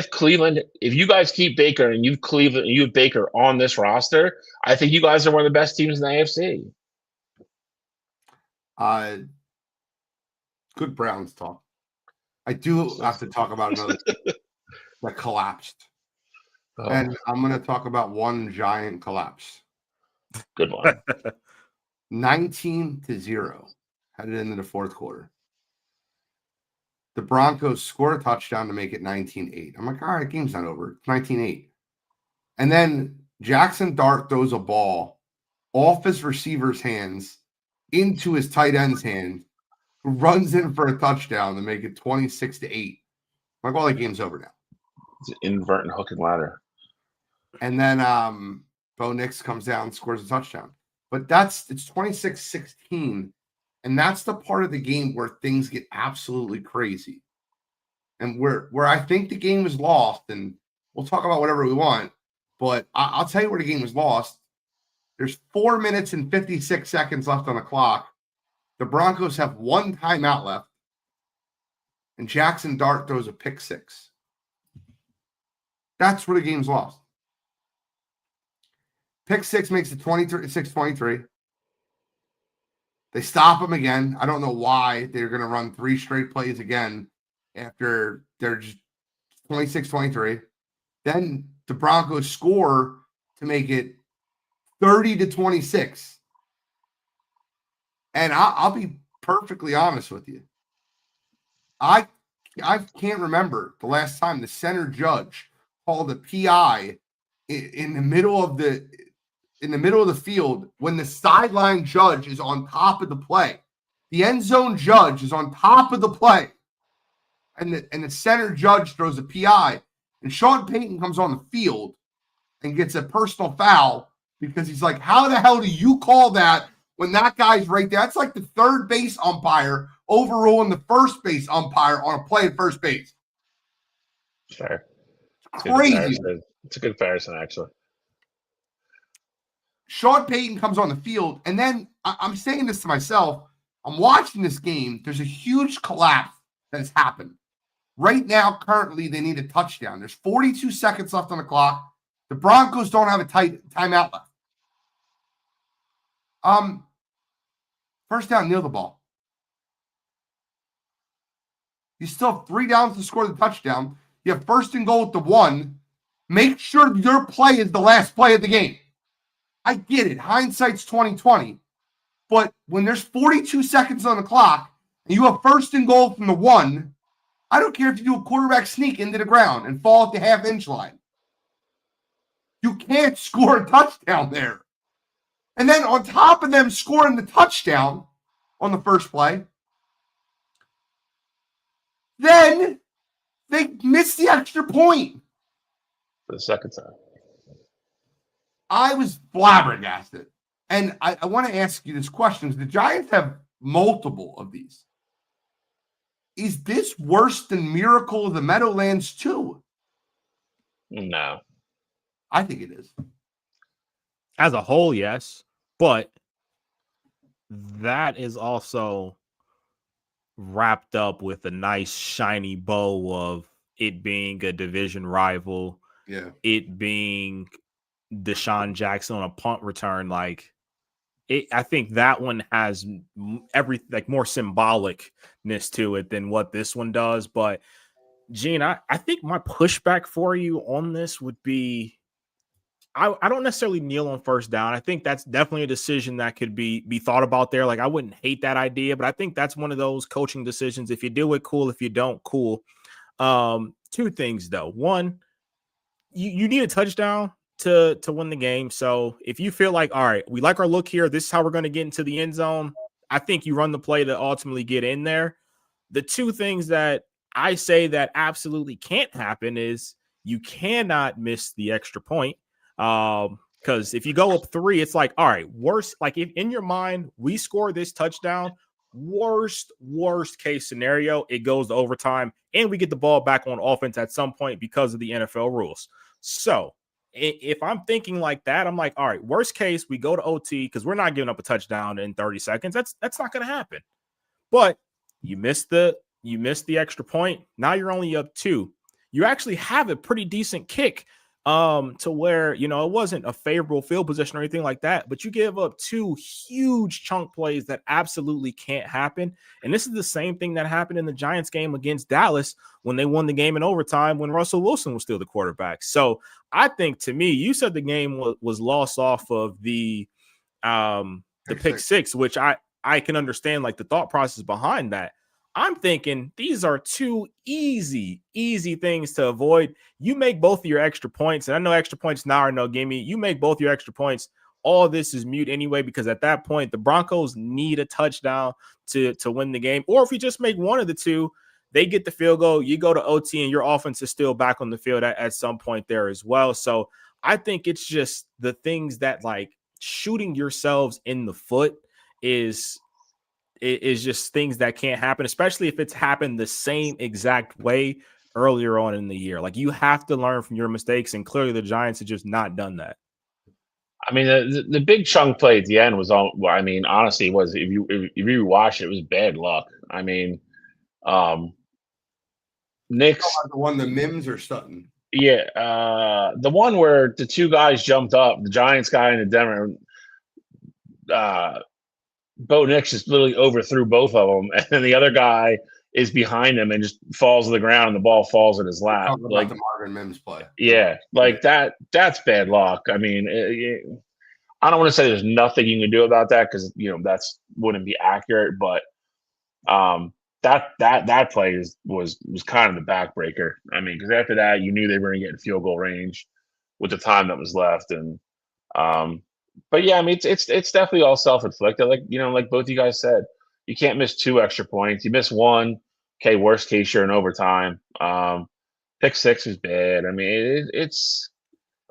Speaker 3: if you guys keep Baker and you have Baker on this roster, I think you guys are one of the best teams in the AFC.
Speaker 1: Good Browns talk. I do have to talk about another that collapsed. Oh. And I'm going to talk about one giant collapse.
Speaker 3: Good one.
Speaker 1: 19-0 headed into the 4th quarter. The Broncos score a touchdown to make it 19-8. I'm like, all right, game's not over. It's 19-8. And then Jackson Dart throws a ball off his receiver's hands into his tight end's hand, who runs in for a touchdown to make it 26-8. I'm like, well, the game's over now.
Speaker 3: It's an inverted hook and ladder.
Speaker 1: And then Bo Nix comes down and scores a touchdown. But it's 26-16. And that's the part of the game where things get absolutely crazy. And where I think the game was lost, and we'll talk about whatever we want, but I'll tell you where the game was lost. There's 4 minutes and 56 seconds left on the clock. The Broncos have 1 timeout left. And Jackson Dart throws a pick 6. That's where the game's lost. Pick 6 makes it 26-23. They stop him again. I don't know why they're going to run 3 straight plays again after they're just 26-23. Then the Broncos score to make it 30-26. And I'll be perfectly honest with you. I can't remember the last time the center judge called a PI in the middle of the field when the sideline judge is on top of the play. The end zone judge is on top of the play, and the center judge throws a PI, and Sean Payton comes on the field and gets a personal foul because he's like, "How the hell do you call that when that guy's right there?" That's like the third base umpire overruling the first base umpire on a play at first base.
Speaker 3: Fair.
Speaker 1: Crazy.
Speaker 3: It's a good comparison, actually.
Speaker 1: Sean Payton comes on the field, and then I'm saying this to myself. I'm watching this game. There's a huge collapse that has happened. Right now, currently, they need a touchdown. There's 42 seconds left on the clock. The Broncos don't have a timeout left. First down, kneel the ball. You still have 3 downs to score the touchdown. You have first and goal at the 1. Make sure your play is the last play of the game. I get it. Hindsight's 20/20. But when there's 42 seconds on the clock and you have first and goal from the 1, I don't care if you do a quarterback sneak into the ground and fall at the half-inch line. You can't score a touchdown there. And then on top of them scoring the touchdown on the first play, then they missed the extra point.
Speaker 3: For the second time.
Speaker 1: I was flabbergasted. And I want to ask you this question. The Giants have multiple of these. Is this worse than Miracle of the Meadowlands 2?
Speaker 3: No.
Speaker 1: I think it is.
Speaker 2: As a whole, yes. But that is also wrapped up with a nice shiny bow of it being a division rival.
Speaker 1: Yeah.
Speaker 2: It being Deshaun Jackson on a punt return. Like, I think that one has more symbolicness to it than what this one does. But Gene, I think my pushback for you on this would be, I don't necessarily kneel on first down. I think that's definitely a decision that could be thought about there. Like, I wouldn't hate that idea, but I think that's one of those coaching decisions. If you do it, cool. If you don't, cool. 2 things though. One, you need a touchdown to win the game. So if you feel like, all right, we like our look here, this is how we're going to get into the end zone, I think you run the play to ultimately get in there. The 2 things that I say that absolutely can't happen is you cannot miss the extra point. Because if you go up 3, it's like, all right, worst, like if in your mind we score this touchdown, worst case scenario, it goes to overtime and we get the ball back on offense at some point because of the NFL rules. So if I'm thinking like that, I'm like, all right, worst case, we go to OT because we're not giving up a touchdown in 30 seconds. That's not going to happen. But you missed the extra point. Now you're only up 2. You actually have a pretty decent kick to where, it wasn't a favorable field position or anything like that, but you give up 2 huge chunk plays that absolutely can't happen. And this is the same thing that happened in the Giants game against Dallas when they won the game in overtime when Russell Wilson was still the quarterback. So I think, to me, you said the game was lost off of the pick 6, which I can understand, like, the thought process behind that. I'm thinking these are 2 easy things to avoid. You make both of your extra points, and I know extra points now are no gimme. You make both your extra points. All this is mute anyway, because at that point, the Broncos need a touchdown to win the game. Or if you just make one of the 2, they get the field goal, you go to OT, and your offense is still back on the field at some point there as well. So I think it's just the things that, like, shooting yourselves in the foot is just things that can't happen, especially if it's happened the same exact way earlier on in the year. Like, you have to learn from your mistakes, and clearly the Giants have just not done that.
Speaker 3: I mean, the big chunk play at the end was all. I mean, honestly, was if you watch it was bad luck. I mean, Nick's
Speaker 1: the one, the Mims or something.
Speaker 3: Yeah, the one where the 2 guys jumped up, the Giants guy and the Denver. Bo Nix just literally overthrew both of them, and then the other guy is behind him and just falls to the ground, and the ball falls in his lap.
Speaker 1: Like the Marvin Mims play.
Speaker 3: Yeah, like that's bad luck. I mean, I don't want to say there's nothing you can do about that because that wouldn't be accurate, but that play was kind of the backbreaker. I mean, because after that, you knew they were going to get in field goal range with the time that was left, and but yeah, I mean, it's definitely all self-inflicted. Like both you guys said, you can't miss 2 extra points. You miss 1, okay, worst case you're in overtime. Pick 6 is bad. I mean, that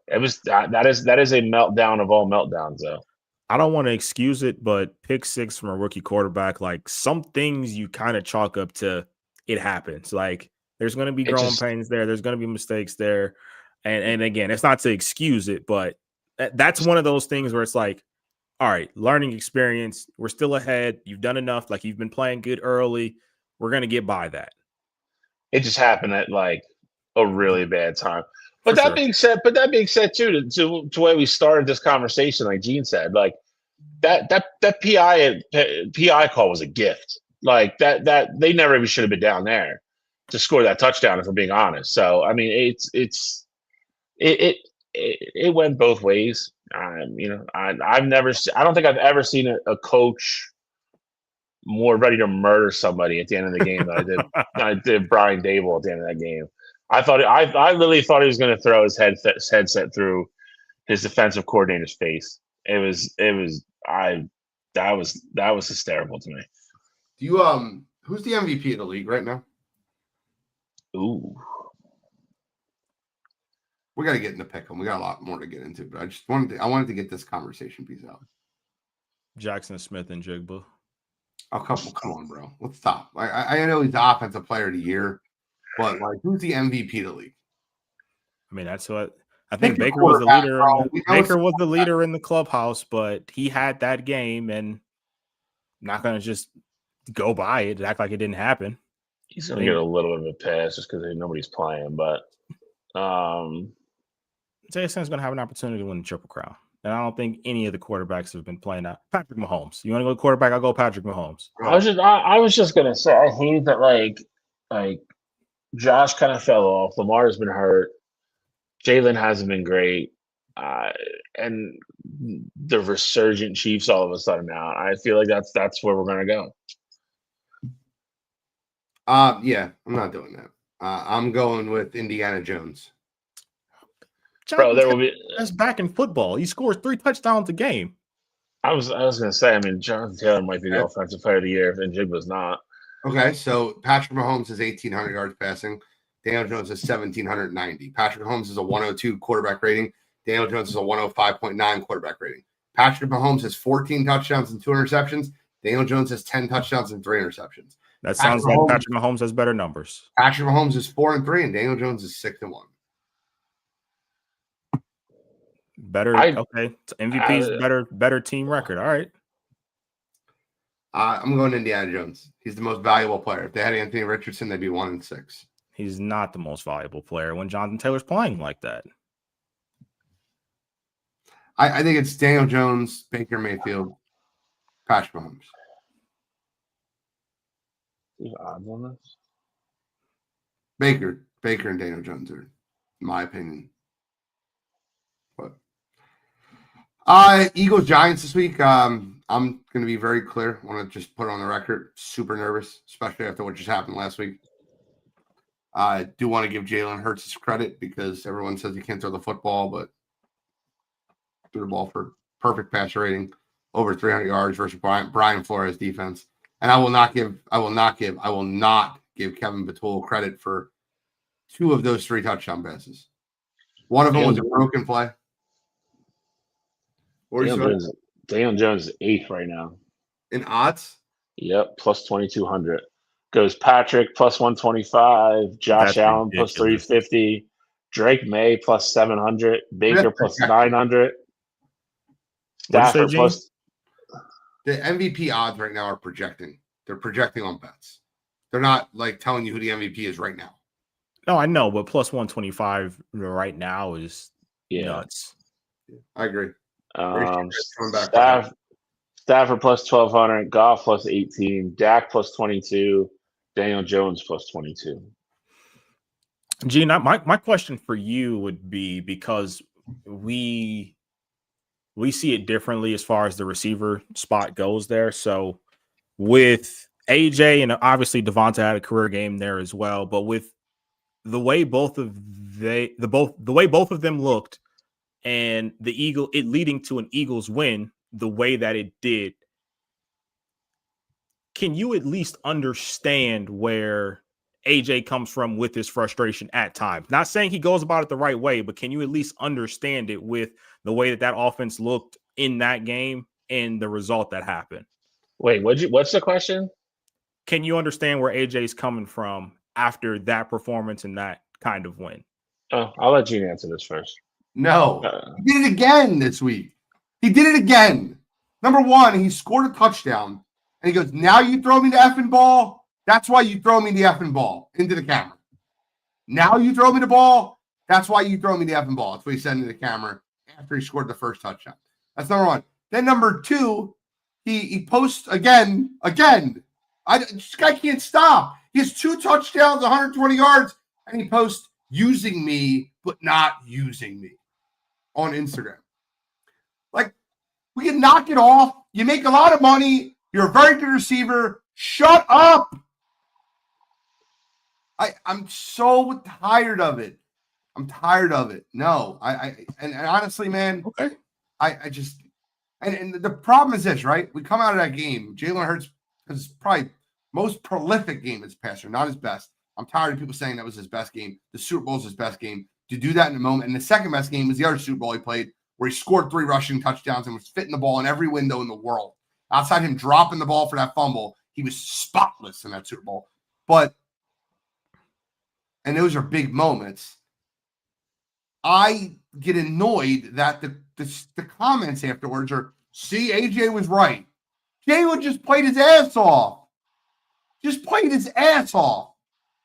Speaker 3: is a meltdown of all meltdowns, though.
Speaker 2: I don't want to excuse it, but pick 6 from a rookie quarterback, like some things you kind of chalk up to it happens. Like there's going to be growing pains there. There's going to be mistakes there. And again, it's not to excuse it, but that's one of those things where it's like, all right, learning experience. We're still ahead. You've done enough. Like you've been playing good early. We're going to get by that.
Speaker 3: It just happened at like a really bad time. But that being said, too, to the way we started this conversation, like Gene said, like that PI call was a gift. Like that they never even should have been down there to score that touchdown, if we're being honest. So I mean, it went both ways. I don't think I've ever seen a coach more ready to murder somebody at the end of the game than I did Brian Dable at the end of that game. I literally thought he was going to throw his headset through his defensive coordinator's face. That was hysterical to me.
Speaker 1: Do you who's the MVP of the league right now?
Speaker 3: Ooh.
Speaker 1: We got to get into pick 'em. We got a lot more to get into, but I wanted to get this conversation piece out.
Speaker 2: Jackson Smith and Jigba.
Speaker 1: Come on, bro. Let's stop. I know he's the offensive player of the year, but like, who's the MVP of the league?
Speaker 2: I mean, that's what I think. Baker was the leader. Baker was the leader in the clubhouse, but he had that game, and not going to just go by it, act like it didn't happen.
Speaker 3: He's going to get a little bit of a pass just because nobody's playing, but
Speaker 2: JSN's going to have an opportunity to win the Triple Crown. And I don't think any of the quarterbacks have been playing out. Patrick Mahomes. You want to go quarterback? I'll go Patrick Mahomes.
Speaker 3: I was just going to say, I hate that like Josh kind of fell off. Lamar's been hurt. Jalen hasn't been great. And the resurgent Chiefs all of a sudden now. I feel like that's where we're going to go.
Speaker 1: Yeah, I'm not doing that. I'm going with Indiana Jones.
Speaker 2: Bro, there will be that's back in football. He scores 3 touchdowns a game.
Speaker 3: I was gonna say, I mean, Jonathan Taylor might be the offensive player of the year, and Jigba's not.
Speaker 1: Okay, so Patrick Mahomes is 1,800 yards passing. Daniel Jones is 1,790. Patrick Mahomes is a 102 quarterback rating. Daniel Jones is a 105.9 quarterback rating. Patrick Mahomes has 14 touchdowns and 2 interceptions. Daniel Jones has 10 touchdowns and 3 interceptions.
Speaker 2: That sounds like Patrick Mahomes has better numbers.
Speaker 1: Patrick Mahomes is 4-3, and Daniel Jones is 6-1.
Speaker 2: Better, okay. MVP's better team record. All right.
Speaker 1: I'm going Indiana Jones. He's the most valuable player. If they had Anthony Richardson, they'd be 1-6.
Speaker 2: He's not the most valuable player when Jonathan Taylor's playing like that.
Speaker 1: I think it's Daniel Jones, Baker Mayfield, Patrick Mahomes.
Speaker 3: Odds on this?
Speaker 1: Baker and Daniel Jones are, in my opinion. Eagles Giants this week. I'm going to be very clear. I want to just put it on the record. Super nervous, especially after what just happened last week. I do want to give Jalen Hurts his credit because everyone says he can't throw the football, but threw the ball for perfect passer rating, over 300 yards versus Brian Flores defense. And I will not give Kevin Batul credit for 2 of those 3 touchdown passes. One of them was a broken play.
Speaker 3: Daniel Jones is 8th right now.
Speaker 1: In odds?
Speaker 3: Yep, plus 2,200. Goes Patrick plus 125, Josh Allen plus 350, Drake May plus 700, Baker plus 900. Stafford plus.
Speaker 1: The MVP odds right now are projecting. They're projecting on bets. They're not like telling you who the MVP is right now.
Speaker 2: No, I know, but plus 125 right now is nuts.
Speaker 1: I agree.
Speaker 3: Stafford plus 1,200, Goff plus 18, Dak plus 22, Daniel Jones plus 22.
Speaker 2: Gene, my question for you would be, because we see it differently as far as the receiver spot goes there. So with AJ and obviously Devonta had a career game there as well, but with the way both of them looked and it leading to an Eagles win the way that it did, can you at least understand where AJ comes from with his frustration at times? Not saying he goes about it the right way, but can you at least understand it with the way that offense looked in that game and the result that happened?
Speaker 3: Wait, what's the question?
Speaker 2: Can you understand where AJ's coming from after that performance and that kind of win?
Speaker 3: Oh, I'll let you answer this first.
Speaker 1: No. He did it again this week. He did it again. Number one, he scored a touchdown. And he goes, now you throw me the effing ball? That's why you throw me the effing ball into the camera. Now you throw me the ball? That's why you throw me the effing ball. That's what he said into the camera after he scored the first touchdown. That's number one. Then number two, he posts again. This guy can't stop. He has 2 touchdowns, 120 yards, and he posts using me, but not using me on Instagram. Like, we can knock it off. You make a lot of money. You're a very good receiver. Shut up. I'm so tired of it. I'm tired of it. No, and honestly, man,
Speaker 2: okay.
Speaker 1: I just and the problem is this, right? We come out of that game. Jalen Hurts is probably most prolific game as a passer, not his best. I'm tired of people saying that was his best game. The Super Bowl is his best game. To do that in a moment, and the second best game was the other Super Bowl he played, where he scored 3 rushing touchdowns and was fitting the ball in every window in the world. Outside him dropping the ball for that fumble, he was spotless in that Super Bowl. And those are big moments. I get annoyed that the comments afterwards are, see, AJ was right. Jalen just played his ass off.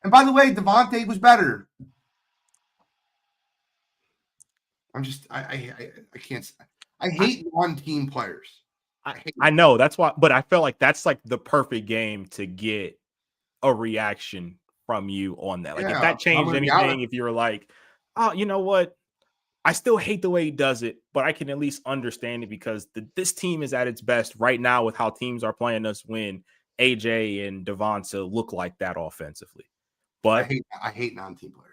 Speaker 1: And by the way, Devontae was better. I can't. I hate one-team players.
Speaker 2: I know that's why, but I felt like that's like the perfect game to get a reaction from you on that. Like, if that changed anything, if you were like, oh, you know what? I still hate the way he does it, but I can at least understand it because this team is at its best right now with how teams are playing us when AJ and Devonta look like that offensively. But
Speaker 1: I hate non-team players.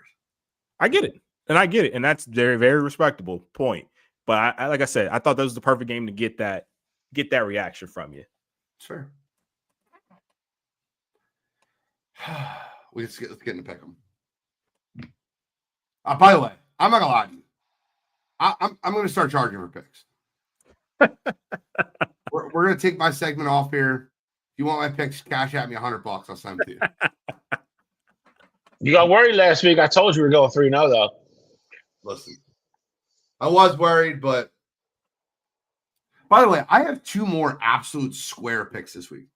Speaker 2: I get it. And that's very, very respectable point. But I like I said, I thought that was the perfect game to get that reaction from you.
Speaker 1: Sure. Let's get into pick 'em. By the way, I'm not gonna lie to you. I'm gonna start charging for picks. we're gonna take my segment off here. If you want my picks, cash at me $100. I'll send them to you.
Speaker 3: You got worried last week. I told you we were going 3-0 though.
Speaker 1: Listen, I was worried, but by the way, I have 2 more absolute square picks this week.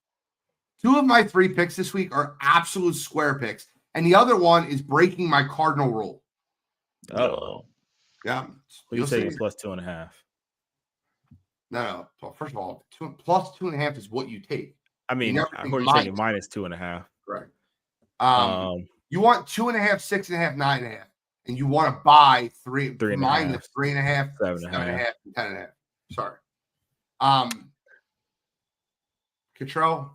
Speaker 1: 2 of my 3 picks this week are absolute square picks, and the other one is breaking my cardinal rule.
Speaker 3: Oh,
Speaker 1: yeah.
Speaker 2: You'll say it's plus 2.5.
Speaker 1: No. So first of all, plus 2.5 is what you take.
Speaker 2: I mean, I'm taking minus 2.5.
Speaker 1: Correct. You want 2.5, 6.5, 9.5, and you want to buy 3 minus 3.5, 7.5, and 10.5. Sorry. Control.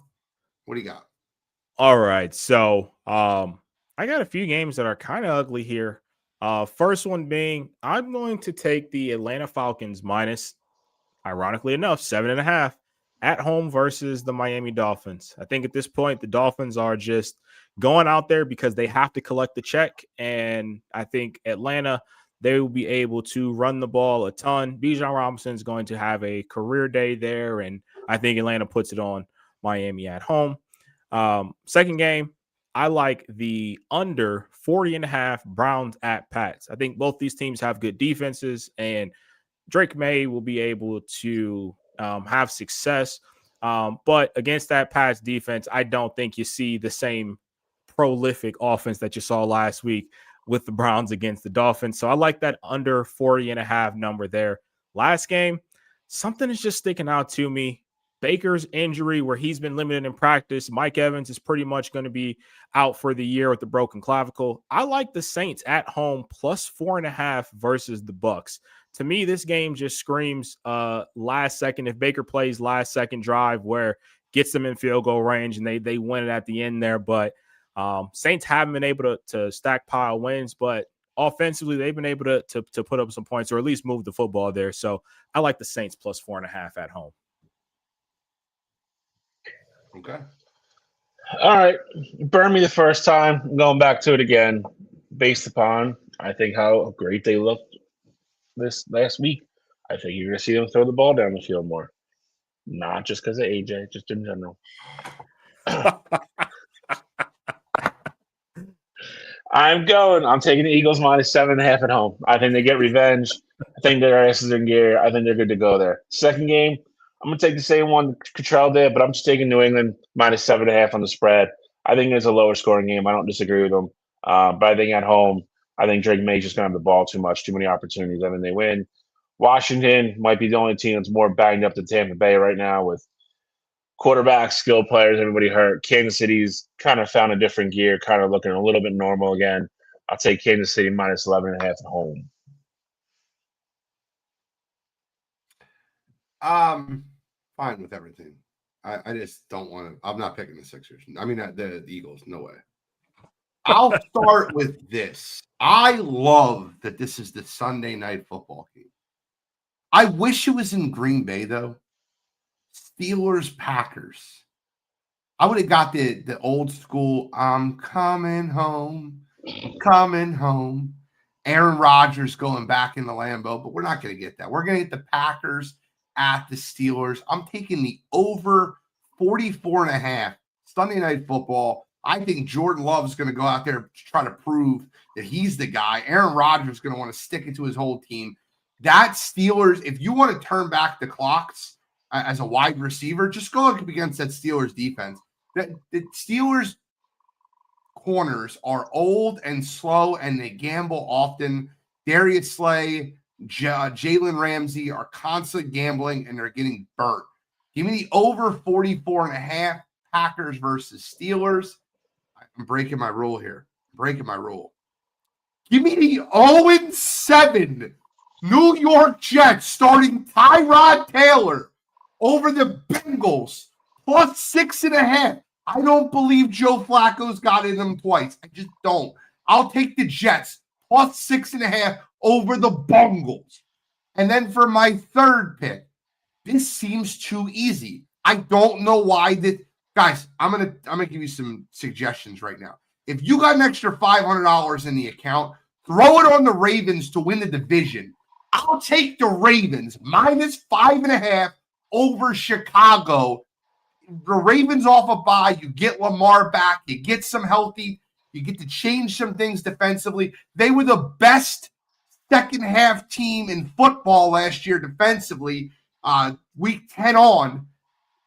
Speaker 1: What do you got?
Speaker 2: All right. So I got a few games that are kind of ugly here. First one being, I'm going to take the Atlanta Falcons minus, ironically enough, 7.5 at home versus the Miami Dolphins. I think at this point, the Dolphins are just going out there because they have to collect the check. And I think Atlanta, they will be able to run the ball a ton. Bijan Robinson is going to have a career day there. And I think Atlanta puts it on Miami at home. Second game, I like the under 40.5 Browns at Pats. I think both these teams have good defenses, and Drake May will be able to have success. But against that Pats defense, I don't think you see the same prolific offense that you saw last week with the Browns against the Dolphins. So I like that under 40.5 number there. Last game, something is just sticking out to me. Baker's injury, where he's been limited in practice. Mike Evans is pretty much going to be out for the year with the broken clavicle. I like the Saints at home plus 4.5 versus the Bucks. To me, this game just screams last second. If Baker plays last second drive where gets them in field goal range, and they win it at the end there. But Saints haven't been able to stockpile wins, but offensively, they've been able to put up some points or at least move the football there. So I like the Saints plus 4.5 at home.
Speaker 1: Okay.
Speaker 3: All right. Burn me the first time. I'm going back to it again based upon, I think, how great they looked this last week. I think you're going to see them throw the ball down the field more. Not just because of AJ, just in general. I'm taking the Eagles minus 7.5 at home. I think they get revenge. I think their asses are in gear. I think they're good to go there. Second game, I'm going to take the same one Cottrell did, but I'm just taking New England minus 7.5 on the spread. I think it's a lower scoring game. I don't disagree with them. But I think at home, I think Drake May's just going to have the ball too much, too many opportunities. I mean, they win. Washington might be the only team that's more banged up than Tampa Bay right now with quarterbacks, skill players, everybody hurt. Kansas City's kind of found a different gear, kind of looking a little bit normal again. I'll take Kansas City minus 11.5 at home.
Speaker 1: Fine with everything. I just don't want to. I'm not picking the Sixers. I mean, the Eagles. No way. I'll start with this. I love that this is the Sunday night football game. I wish it was in Green Bay, though. Steelers, Packers. I would have got the old school, I'm coming home, coming home. Aaron Rodgers going back in the Lambeau, but we're not going to get that. We're going to get the Packers at the Steelers. I'm taking the over 44.5 Sunday night football. I think Jordan Love's going to go out there to try to prove that he's the guy. Aaron Rodgers is going to want to stick it to his whole team. That Steelers, if you want to turn back the clocks as a wide receiver, just go up against that Steelers defense. The Steelers corners are old and slow, and they gamble often. Darius Slay, Jalen Ramsey are constantly gambling, and they're getting burnt. Give me the over 44.5 Packers versus Steelers. I'm breaking my rule here. Give me the 0-7 New York Jets starting Tyrod Taylor over the Bengals plus 6.5. I don't believe Joe Flacco's got in them twice. I just don't. I'll take the Jets plus 6.5 over the Bengals. And then for my third pick, this seems too easy. I don't know why that. Guys, I'm gonna give you some suggestions right now. If you got an extra $500 in the account, throw it on the Ravens to win the division. I'll take the Ravens minus 5.5 over Chicago. The Ravens off a bye. You get Lamar back. You get some healthy. You get to change some things defensively. They were the best second half team in football last year defensively. Week 10 on.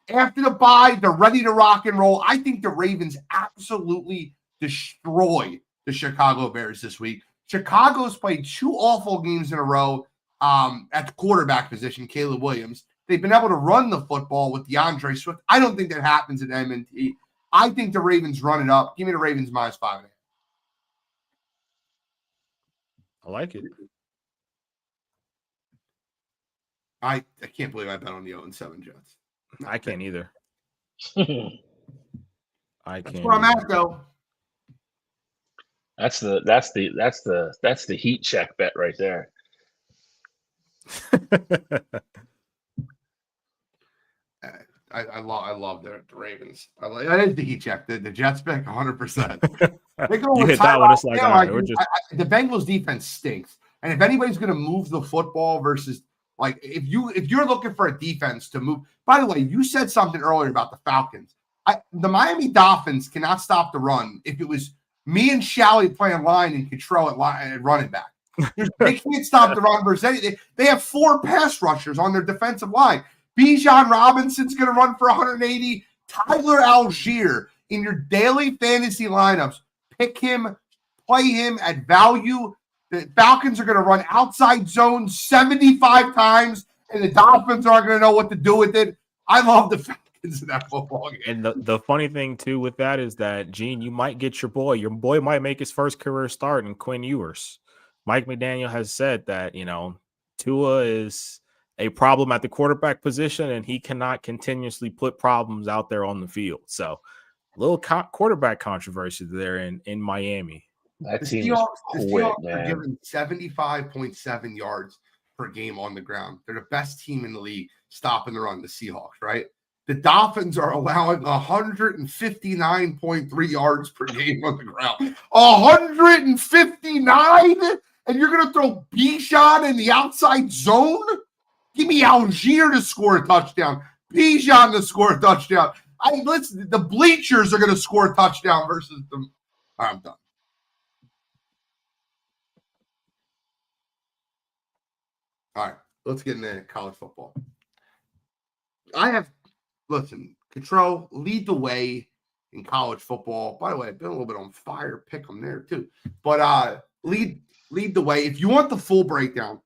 Speaker 1: After the bye, they're ready to rock and roll. I think the Ravens absolutely destroy the Chicago Bears this week. Chicago's played 2 awful games in a row at the quarterback position, Caleb Williams. They've been able to run the football with DeAndre Swift. I don't think that happens at M&T. I think the Ravens run it up. Give me the Ravens minus 5.5.
Speaker 2: I like it.
Speaker 1: I can't believe I bet on the 0-7 Jets.
Speaker 2: I can't either.
Speaker 1: That's where I'm at, though.
Speaker 3: That's the heat check bet right there.
Speaker 1: I love the Ravens. I did the heat check. The Jets pick 100%. They go
Speaker 2: You
Speaker 1: with
Speaker 2: hit that one. It's like, all right,
Speaker 1: the Bengals defense stinks. And if anybody's going to move the football versus like if you're looking for a defense to move. By the way, you said something earlier about the Falcons. The Miami Dolphins cannot stop the run. If it was me and Shally playing line and Cottrell at running back, they can't stop the run versus anything. They have 4 pass rushers on their defensive line. Bijan Robinson's going to run for 180. Tyler Algier in your daily fantasy lineups. Pick him, play him at value. The Falcons are going to run outside zone 75 times, and the Dolphins aren't going to know what to do with it. I love the Falcons in that football game.
Speaker 2: And the funny thing, too, with that is that, Gene, you might get your boy. Your boy might make his first career start in Quinn Ewers. Mike McDaniel has said that, Tua is a problem at the quarterback position, and he cannot continuously put problems out there on the field. So, a little quarterback controversy there in Miami.
Speaker 3: That
Speaker 1: The
Speaker 3: team is
Speaker 1: Seahawks are
Speaker 3: man.
Speaker 1: given 75.7 yards per game on the ground. They're the best team in the league stopping the run, the Seahawks, right? The Dolphins are allowing 159.3 yards per game on the ground. 159? And you're going to throw Bijan in the outside zone? Give me Algier to score a touchdown. Bijan to score a touchdown. The bleachers are going to score a touchdown versus them. I'm done. All right, let's get into college football. Control, lead the way in college football. By the way, I've been a little bit on fire. Pick them there too. But lead the way. If you want the full breakdown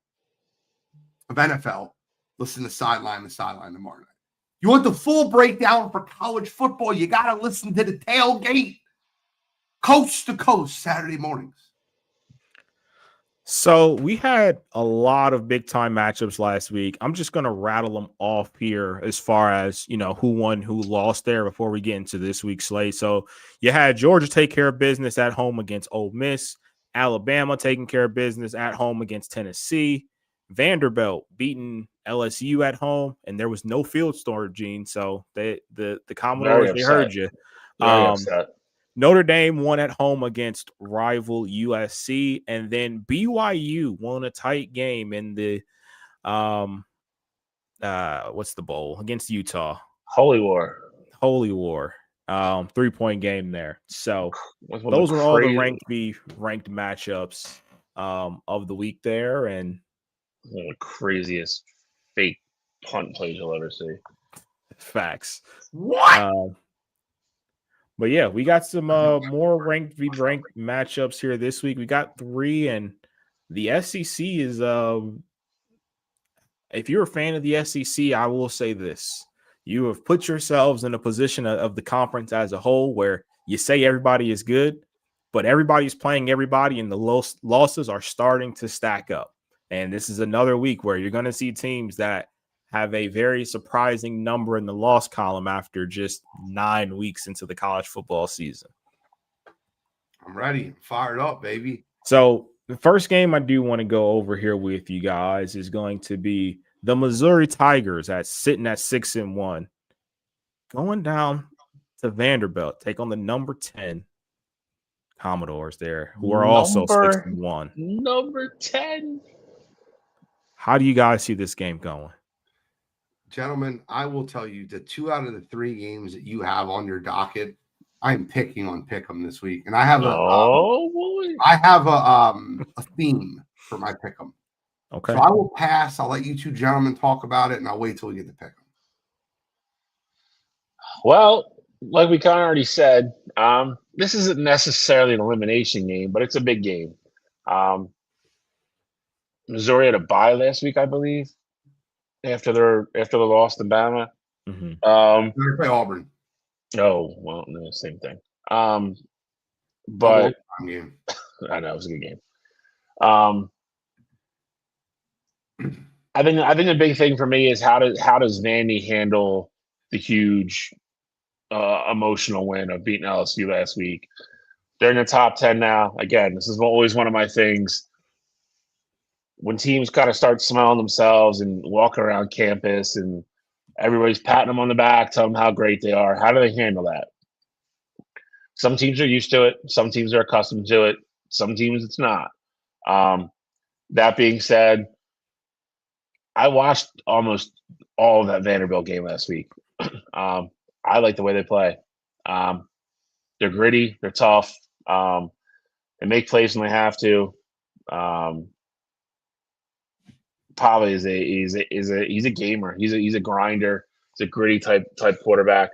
Speaker 1: of NFL, listen to Sideline tomorrow night. You want the full breakdown for college football, you got to listen to the tailgate. Coast to coast, Saturday mornings.
Speaker 2: So we had a lot of big time matchups last week. I'm just going to rattle them off here as far as, who won, who lost there before we get into this week's slate. So you had Georgia take care of business at home against Ole Miss, Alabama taking care of business at home against Tennessee, Vanderbilt beating LSU at home, and there was no field storage, Gene. So the Commodores, they heard you.
Speaker 3: Very upset.
Speaker 2: Notre Dame won at home against rival USC, and then BYU won a tight game in the what's the bowl against Utah?
Speaker 3: Holy War.
Speaker 2: 3-point game there. So those are all the ranked matchups of the week there, and
Speaker 3: one of the craziest fake punt plays you'll ever see.
Speaker 2: Facts.
Speaker 1: What?
Speaker 2: But yeah, we got some more ranked matchups here this week. We got 3, and the SEC is if you're a fan of the SEC, I will say this. You have put yourselves in a position of the conference as a whole where you say everybody is good, but everybody's playing everybody, and the losses are starting to stack up. And this is another week where you're going to see teams that have a very surprising number in the loss column after just 9 weeks into the college football season.
Speaker 1: I'm ready. I'm fired up, baby.
Speaker 2: So the first game I do want to go over here with you guys is going to be the Missouri Tigers sitting at 6-1, going down to Vanderbilt, take on the number 10 Commodores there, who are also 6-1.
Speaker 3: Number 10.
Speaker 2: How do you guys see this game going?
Speaker 1: Gentlemen, I will tell you the 2 out of the 3 games that you have on your docket, I'm picking on Pick'em this week, and I have a theme for my Pick'em.
Speaker 2: Okay,
Speaker 1: so I will pass. I'll let you 2 gentlemen talk about it, and I'll wait till we get to Pick'em.
Speaker 3: Well, like we kind of already said, this isn't necessarily an elimination game, but it's a big game. Missouri had a bye last week, I believe. After the loss to Bama.
Speaker 2: Mm-hmm.
Speaker 1: They play Auburn.
Speaker 3: Oh, well, no, same thing. But
Speaker 1: game.
Speaker 3: I know it was a good game. I think the big thing for me is how does Vandy handle the huge emotional win of beating LSU last week? They're in the top 10 now. Again, this is always one of my things. When teams kind of start smelling themselves and walking around campus and everybody's patting them on the back, telling them how great they are, how do they handle that? Some teams are used to it. Some teams are accustomed to it. Some teams it's not. That being said, I watched almost all of that Vanderbilt game last week. I like the way they play. They're gritty. They're tough. They make plays when they have to. Pava is a gamer. He's a grinder. He's a gritty type quarterback.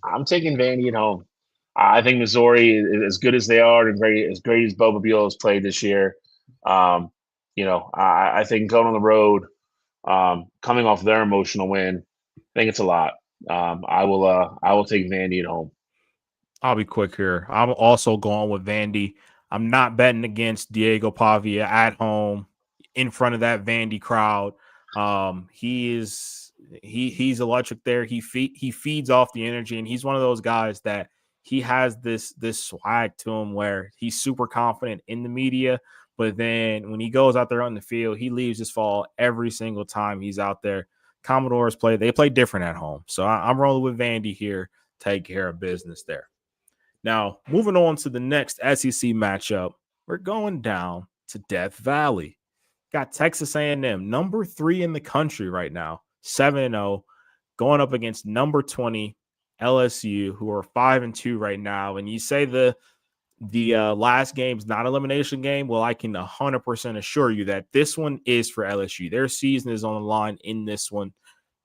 Speaker 3: I'm taking Vandy at home. I think Missouri, as good as they are and as great as Bo Babilo has played this year, I think going on the road, coming off their emotional win, I think it's a lot. I will take Vandy at home.
Speaker 2: I'll be quick here. I'm also going with Vandy. I'm not betting against Diego Pavia at home in front of that Vandy crowd. He's electric there. He feeds off the energy, and he's one of those guys that he has this swag to him where he's super confident in the media, but then when he goes out there on the field, he leaves his fall every single time he's out there. Commodores play different at home. So I'm rolling with Vandy here, take care of business there. Now, moving on to the next SEC matchup, we're going down to Death Valley. Got Texas A&M, number 3 in the country right now, 7-0, going up against number 20 LSU, who are 5-2 right now. And you say the last game's not an elimination game. Well, I can 100% assure you that this one is for LSU. Their season is on the line in this one.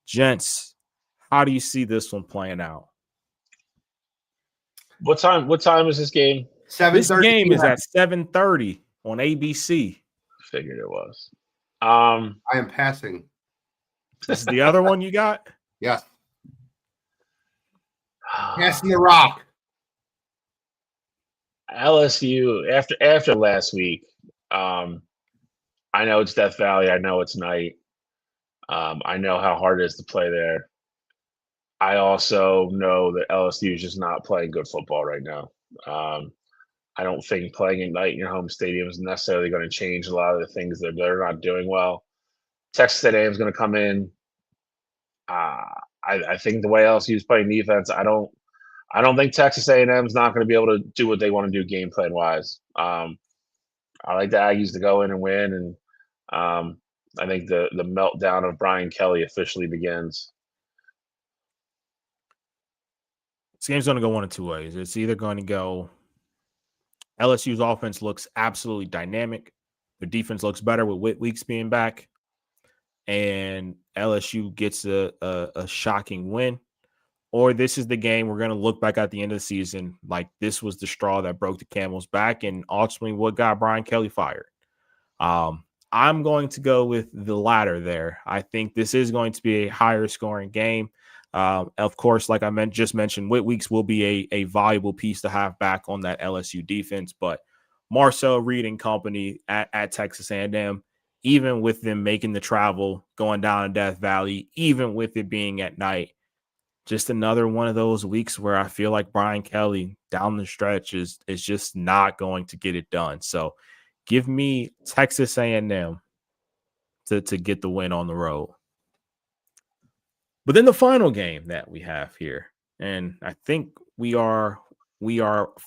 Speaker 2: Gents, how do you see this one playing out?
Speaker 3: What time is this game?
Speaker 1: 7:30.
Speaker 2: This game is at 7:30 on ABC.
Speaker 3: Figured it was.
Speaker 1: I am passing.
Speaker 2: This is the other one you got?
Speaker 1: Yes. Passing the rock.
Speaker 3: LSU after last week. I know it's Death Valley. I know it's night. I know how hard it is to play there. I also know that LSU is just not playing good football right now. I don't think playing at night in your home stadium is necessarily going to change a lot of the things that they're not doing well. Texas A&M is going to come in. I think the way LSU is playing defense, I don't think Texas A&M is not going to be able to do what they want to do game plan wise. I like the Aggies to go in and win, and I think the meltdown of Brian Kelly officially begins.
Speaker 2: This game's going to go one of two ways. It's either going to go LSU's offense looks absolutely dynamic. Their defense looks better with Weeks being back, and LSU gets a shocking win. Or this is the game we're going to look back at the end of the season like this was the straw that broke the camel's back and ultimately what got Brian Kelly fired. I'm going to go with the latter there. I think this is going to be a higher scoring game. Of course, like I just mentioned, Weeks will be a valuable piece to have back on that LSU defense. But Marcel Reed and company at Texas A&M, even with them making the travel, going down to Death Valley, even with it being at night, just another one of those weeks where I feel like Brian Kelly down the stretch is just not going to get it done. So give me Texas A&M to get the win on the road. But then the final game that we have here, and I think we are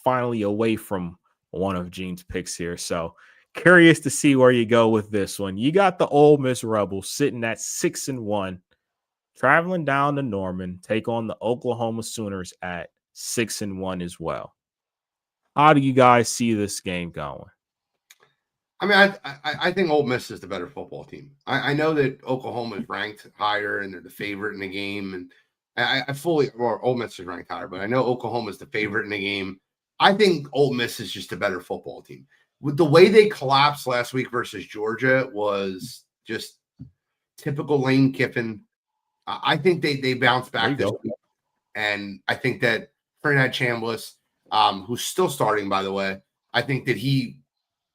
Speaker 2: finally away from one of Gene's picks here. So curious to see where you go with this one. You got the Ole Miss Rebels sitting at 6-1, traveling down to Norman, take on the Oklahoma Sooners at 6-1 as well. How do you guys see this game going?
Speaker 1: I mean, I think Ole Miss is the better football team. I know that Oklahoma is ranked higher and they're the favorite in the game, and Ole Miss is ranked higher, but I know Oklahoma is the favorite in the game. I think Ole Miss is just a better football team. With the way they collapsed last week versus Georgia was just typical Lane Kiffin. I think they bounced back this week, and I think that Fernand Chambliss, who's still starting, by the way, I think that he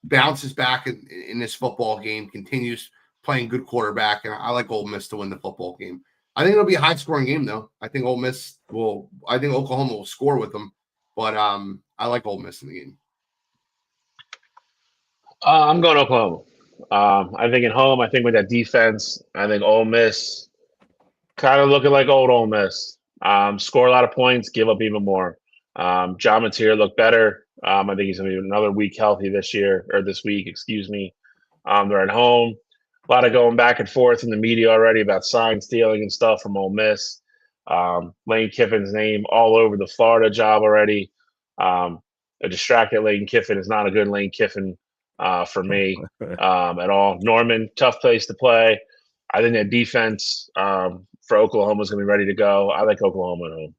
Speaker 1: bounces back in this football game, continues playing good quarterback, and I like Ole Miss to win the football game. I think it'll be a high-scoring game, though. I think Oklahoma will score with them, but I like Ole Miss in the game.
Speaker 3: I'm going Oklahoma. I think at home, I think with that defense, I think Ole Miss kind of looking like old Ole Miss. Score a lot of points, give up even more. John Mateer looked better. I think he's going to be another week healthy this week, excuse me. They're at home. A lot of going back and forth in the media already about sign stealing and stuff from Ole Miss. Lane Kiffin's name all over the Florida job already. A distracted Lane Kiffin is not a good Lane Kiffin for me at all. Norman, tough place to play. I think that defense for Oklahoma is going to be ready to go. I like Oklahoma at home.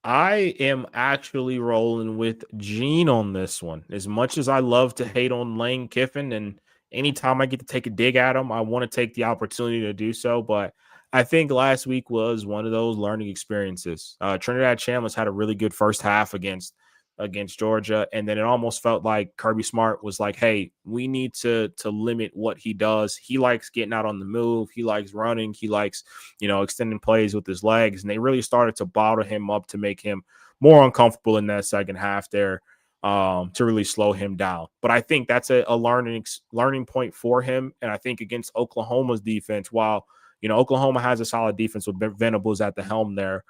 Speaker 2: I am actually rolling with Gene on this one. As much as I love to hate on Lane Kiffin, and anytime I get to take a dig at him, I want to take the opportunity to do so. But I think last week was one of those learning experiences. Trinidad Chambliss had a really good first half against against Georgia. And then it almost felt like Kirby Smart was like, hey, we need to limit what he does. He likes getting out on the move. He likes running. He likes, extending plays with his legs. And they really started to bottle him up to make him more uncomfortable in that second half there, to really slow him down. But I think that's a learning point for him. And I think against Oklahoma's defense, while, Oklahoma has a solid defense with Venables at the helm there,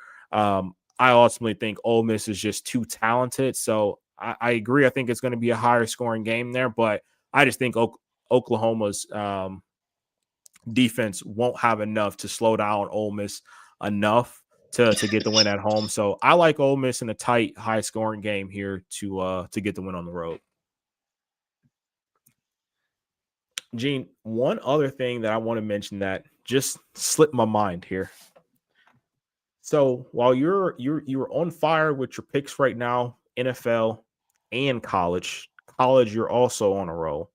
Speaker 2: I ultimately think Ole Miss is just too talented. So I agree. I think it's going to be a higher scoring game there, but I just think Oklahoma's defense won't have enough to slow down Ole Miss enough to get the win at home. So I like Ole Miss in a tight, high scoring game here to get the win on the road. Gene, one other thing that I want to mention that just slipped my mind here. So while you're on fire with your picks right now, NFL and college, you're also on a roll.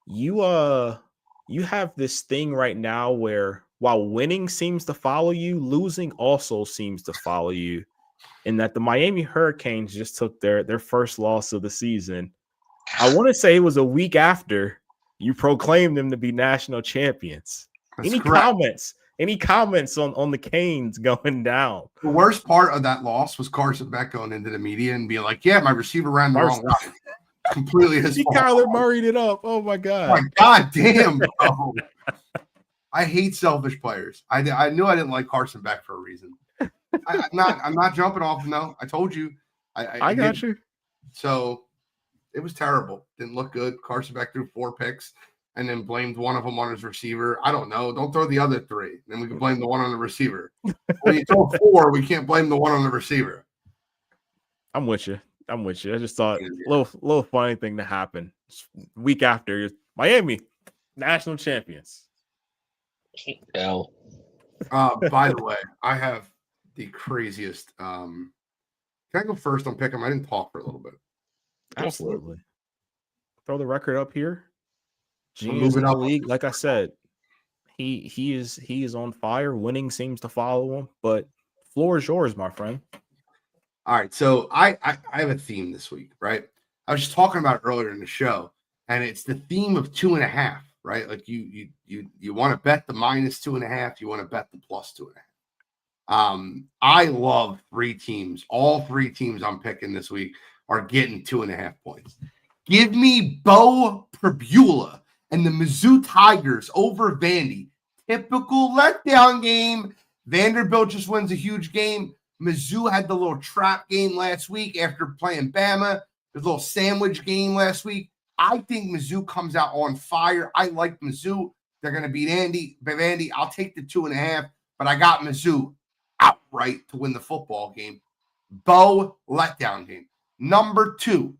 Speaker 2: You have this thing right now where while winning seems to follow you, losing also seems to follow you. In that the Miami Hurricanes just took their first loss of the season. I want to say it was a week after you proclaimed them to be national champions.
Speaker 1: That's
Speaker 2: Any
Speaker 1: correct.
Speaker 2: comments? Any comments on the Canes going down?
Speaker 1: The worst part of that loss was Carson Beck going into the media and being like, yeah, my receiver ran the wrong route. Completely his fault.
Speaker 2: Kyler Murray'd it up. Oh, my God.
Speaker 1: Oh my God damn, bro. I hate selfish players. I knew I didn't like Carson Beck for a reason. I'm not jumping off. No, I told you.
Speaker 2: I got you.
Speaker 1: So it was terrible. Didn't look good. Carson Beck threw 4 picks and then blamed one of them on his receiver. I don't know. Don't throw the other 3. Then we can blame the one on the receiver. When you throw 4, we can't blame the one on the receiver.
Speaker 2: I'm with you. I just thought little funny thing to happen. Week after, Miami, national champions.
Speaker 3: L.
Speaker 1: By the way, I have the craziest. Can I go first on pick 'em? I didn't talk for a little bit.
Speaker 2: Absolutely. Throw the record up here.
Speaker 1: Moving
Speaker 2: Genius in the
Speaker 1: up.
Speaker 2: league. Like I said, he is on fire. Winning seems to follow him, but floor is yours, my friend.
Speaker 1: All right, so I have a theme this week, right? I was just talking about it earlier in the show, and it's the theme of 2.5, right? Like you want to bet the -2.5, you want to bet the +2.5. I love 3 teams. All 3 teams I'm picking this week are getting 2.5 points. Give me Bo Perbula and the Mizzou Tigers over Vandy. Typical letdown game. Vanderbilt just wins a huge game. Mizzou had the little trap game last week after playing Bama. The little sandwich game last week. I think Mizzou comes out on fire. I like Mizzou. They're going to beat Vandy. I'll take the 2.5, but I got Mizzou outright to win the football game. Bo letdown game. Number 2,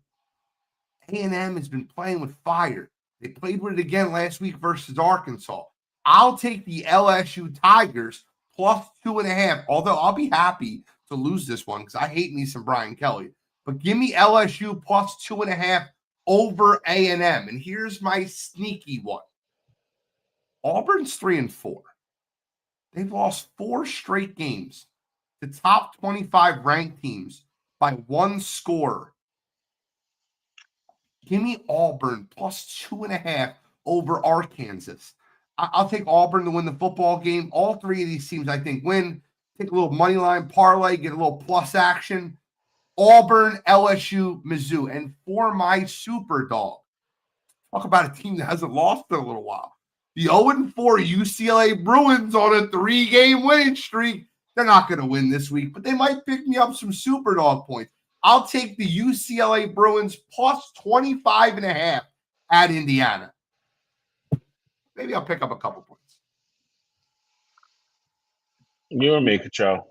Speaker 1: A&M has been playing with fire. They played with it again last week versus Arkansas. I'll take the LSU Tigers +2.5, although I'll be happy to lose this one because I hate me some Brian Kelly. But give me LSU +2.5 over A&M. And here's my sneaky one. Auburn's 3-4. They've lost 4 straight games to top 25 ranked teams by 1 score. Give me Auburn +2.5 over Arkansas. I'll take Auburn to win the football game. All 3 of these teams, I think, win. Take a little money line parlay, get a little plus action. Auburn, LSU, Mizzou. And for my super dog, talk about a team that hasn't lost in a little while. The 0-4 UCLA Bruins on a 3-game winning streak. They're not going to win this week, but they might pick me up some super dog points. I'll take the UCLA Bruins +25.5 at Indiana. Maybe I'll pick up a couple points.
Speaker 3: You and me, Cacho.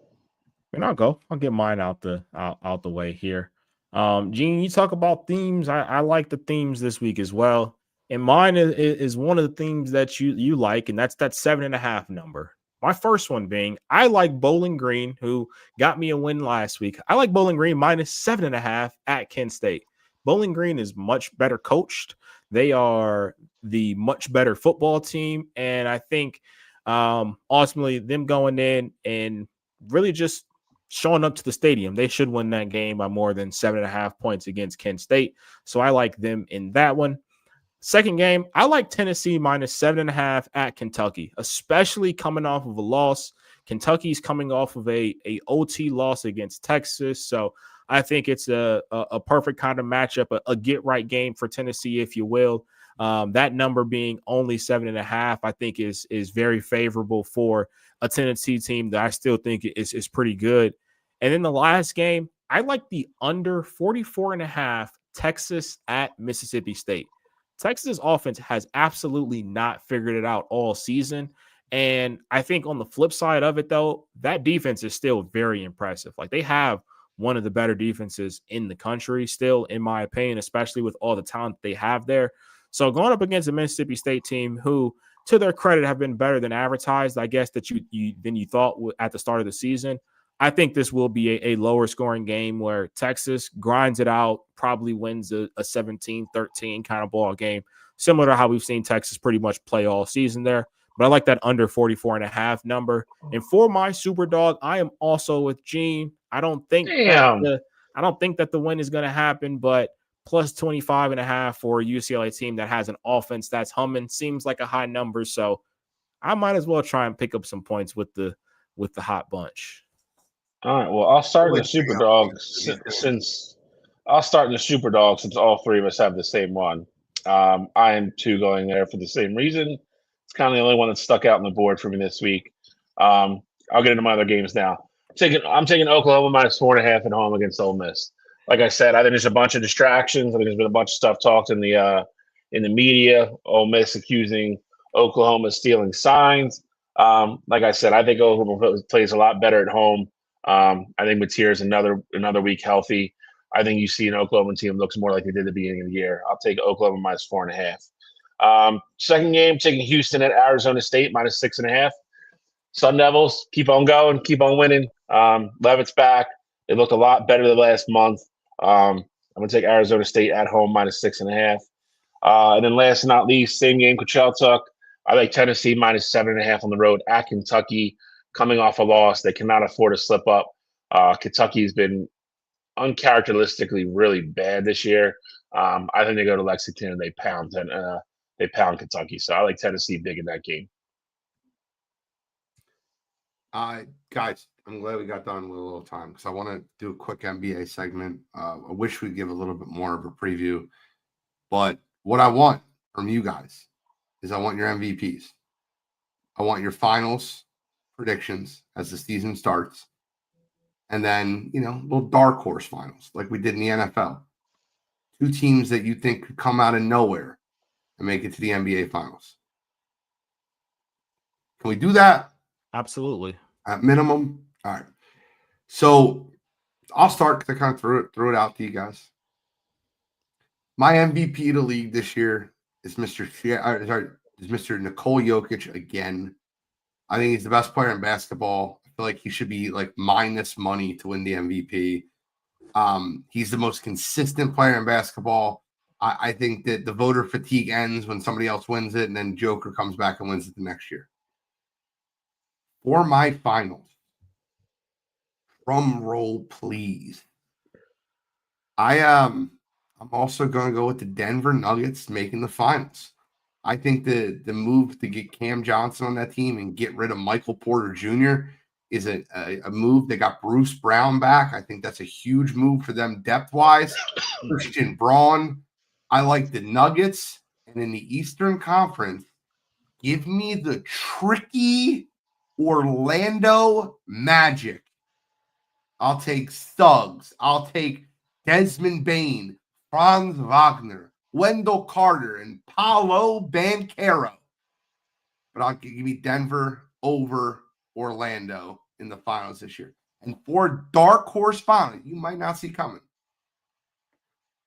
Speaker 2: And I'll go. I'll get mine out the way here. Gene, you talk about themes. I like the themes this week as well. And mine is one of the themes that you like, and that's that 7.5 number. My first one being, I like Bowling Green, who got me a win last week. I like Bowling Green -7.5 at Kent State. Bowling Green is much better coached. They are the much better football team. And I think ultimately them going in and really just showing up to the stadium. They should win that game by more than 7.5 points against Kent State. So I like them in that one. Second game, I like Tennessee minus 7.5 at Kentucky, especially coming off of a loss. Kentucky's coming off of a OT loss against Texas. So I think it's a perfect kind of matchup, a get-right game for Tennessee, if you will. That number being only 7.5, I think is very favorable for a Tennessee team that I still think is pretty good. And then the last game, I like the under 44.5 Texas at Mississippi State. Texas offense has absolutely not figured it out all season. And I think on the flip side of it, though, that defense is still very impressive. Like, they have one of the better defenses in the country still, in my opinion, especially with all the talent they have there. So going up against a Mississippi State team who, to their credit, have been better than advertised, I guess, that you thought at the start of the season, I think this will be a lower scoring game where Texas grinds it out, probably wins a 17-13 kind of ball game, similar to how we've seen Texas pretty much play all season there. But I like that under 44.5 number. And for my super dog, I am also with Gene. I don't think that the win is going to happen, but plus 25.5 for a UCLA team that has an offense that's humming seems like a high number. So I might as well try and pick up some points with the hot bunch.
Speaker 3: All right. Well, I'll start in the super dog since all three of us have the same one. I am too going there for the same reason. It's kind of the only one that stuck out on the board for me this week. I'll get into my other games now. I'm taking Oklahoma minus 4.5 at home against Ole Miss. Like I said, I think there's a bunch of distractions. I think there's been a bunch of stuff talked in the media. Ole Miss accusing Oklahoma of stealing signs. Like I said, I think Oklahoma plays a lot better at home. I think Mateer's another week healthy. I think you see an Oklahoma team looks more like they did at the beginning of the year. I'll take Oklahoma minus 4.5. Second game, taking Houston at Arizona State minus 6.5. Sun Devils keep on going, keep on winning. Levitt's back. They looked a lot better the last month. I'm going to take Arizona State at home minus 6.5. And then last but not least, same game Coachella took. I like Tennessee minus 7.5 on the road at Kentucky, coming off a loss. They cannot afford to slip up. Kentucky's been uncharacteristically really bad this year. I think they go to Lexington and they pound Kentucky. So I like Tennessee big in that game.
Speaker 1: Guys, I'm glad we got done with a little time because I want to do a quick NBA segment. I wish we'd give a little bit more of a preview, but what I want from you guys is I want your MVPs. I want your finals predictions as the season starts. And then, little dark horse finals like we did in the NFL. 2 teams that you think could come out of nowhere and make it to the NBA finals. Can we do that?
Speaker 2: Absolutely.
Speaker 1: At minimum. All right. So I'll start because I kind of threw it out to you guys. My MVP of the league this year is Mr. Nikola Jokic again. I think he's the best player in basketball. I feel like he should be like minus money to win the MVP. He's the most consistent player in basketball. I think that the voter fatigue ends when somebody else wins it, and then Joker comes back and wins it the next year. For my finals, drum roll, please. I'm also going to go with the Denver Nuggets making the finals. I think the move to get Cam Johnson on that team and get rid of Michael Porter Jr. is a move. They got Bruce Brown back. I think that's a huge move for them depth-wise. Christian Braun. I like the Nuggets. And in the Eastern Conference, give me the tricky Orlando Magic. I'll take Suggs. I'll take Desmond Bain, Franz Wagner, Wendell Carter, and Paolo Banchero. But I'll give me Denver over Orlando in the finals this year. And for dark horse final, you might not see coming.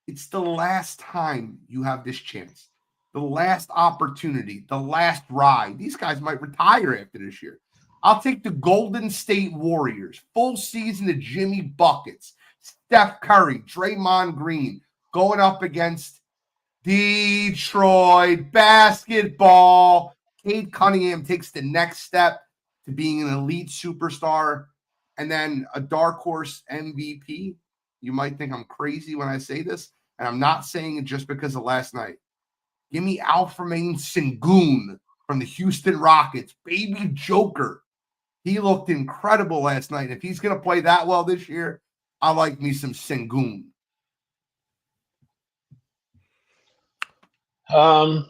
Speaker 1: It's the last time you have this chance. The last opportunity, the last ride. These guys might retire after this year. I'll take the Golden State Warriors. Full season of Jimmy Buckets, Steph Curry, Draymond Green going up against Detroit basketball. Cade Cunningham takes the next step to being an elite superstar. And then a dark horse MVP. You might think I'm crazy when I say this, and I'm not saying it just because of last night. Give me Alframain Sengun from the Houston Rockets, baby Joker. He looked incredible last night. If he's going to play that well this year, I like me some Sengun.
Speaker 3: I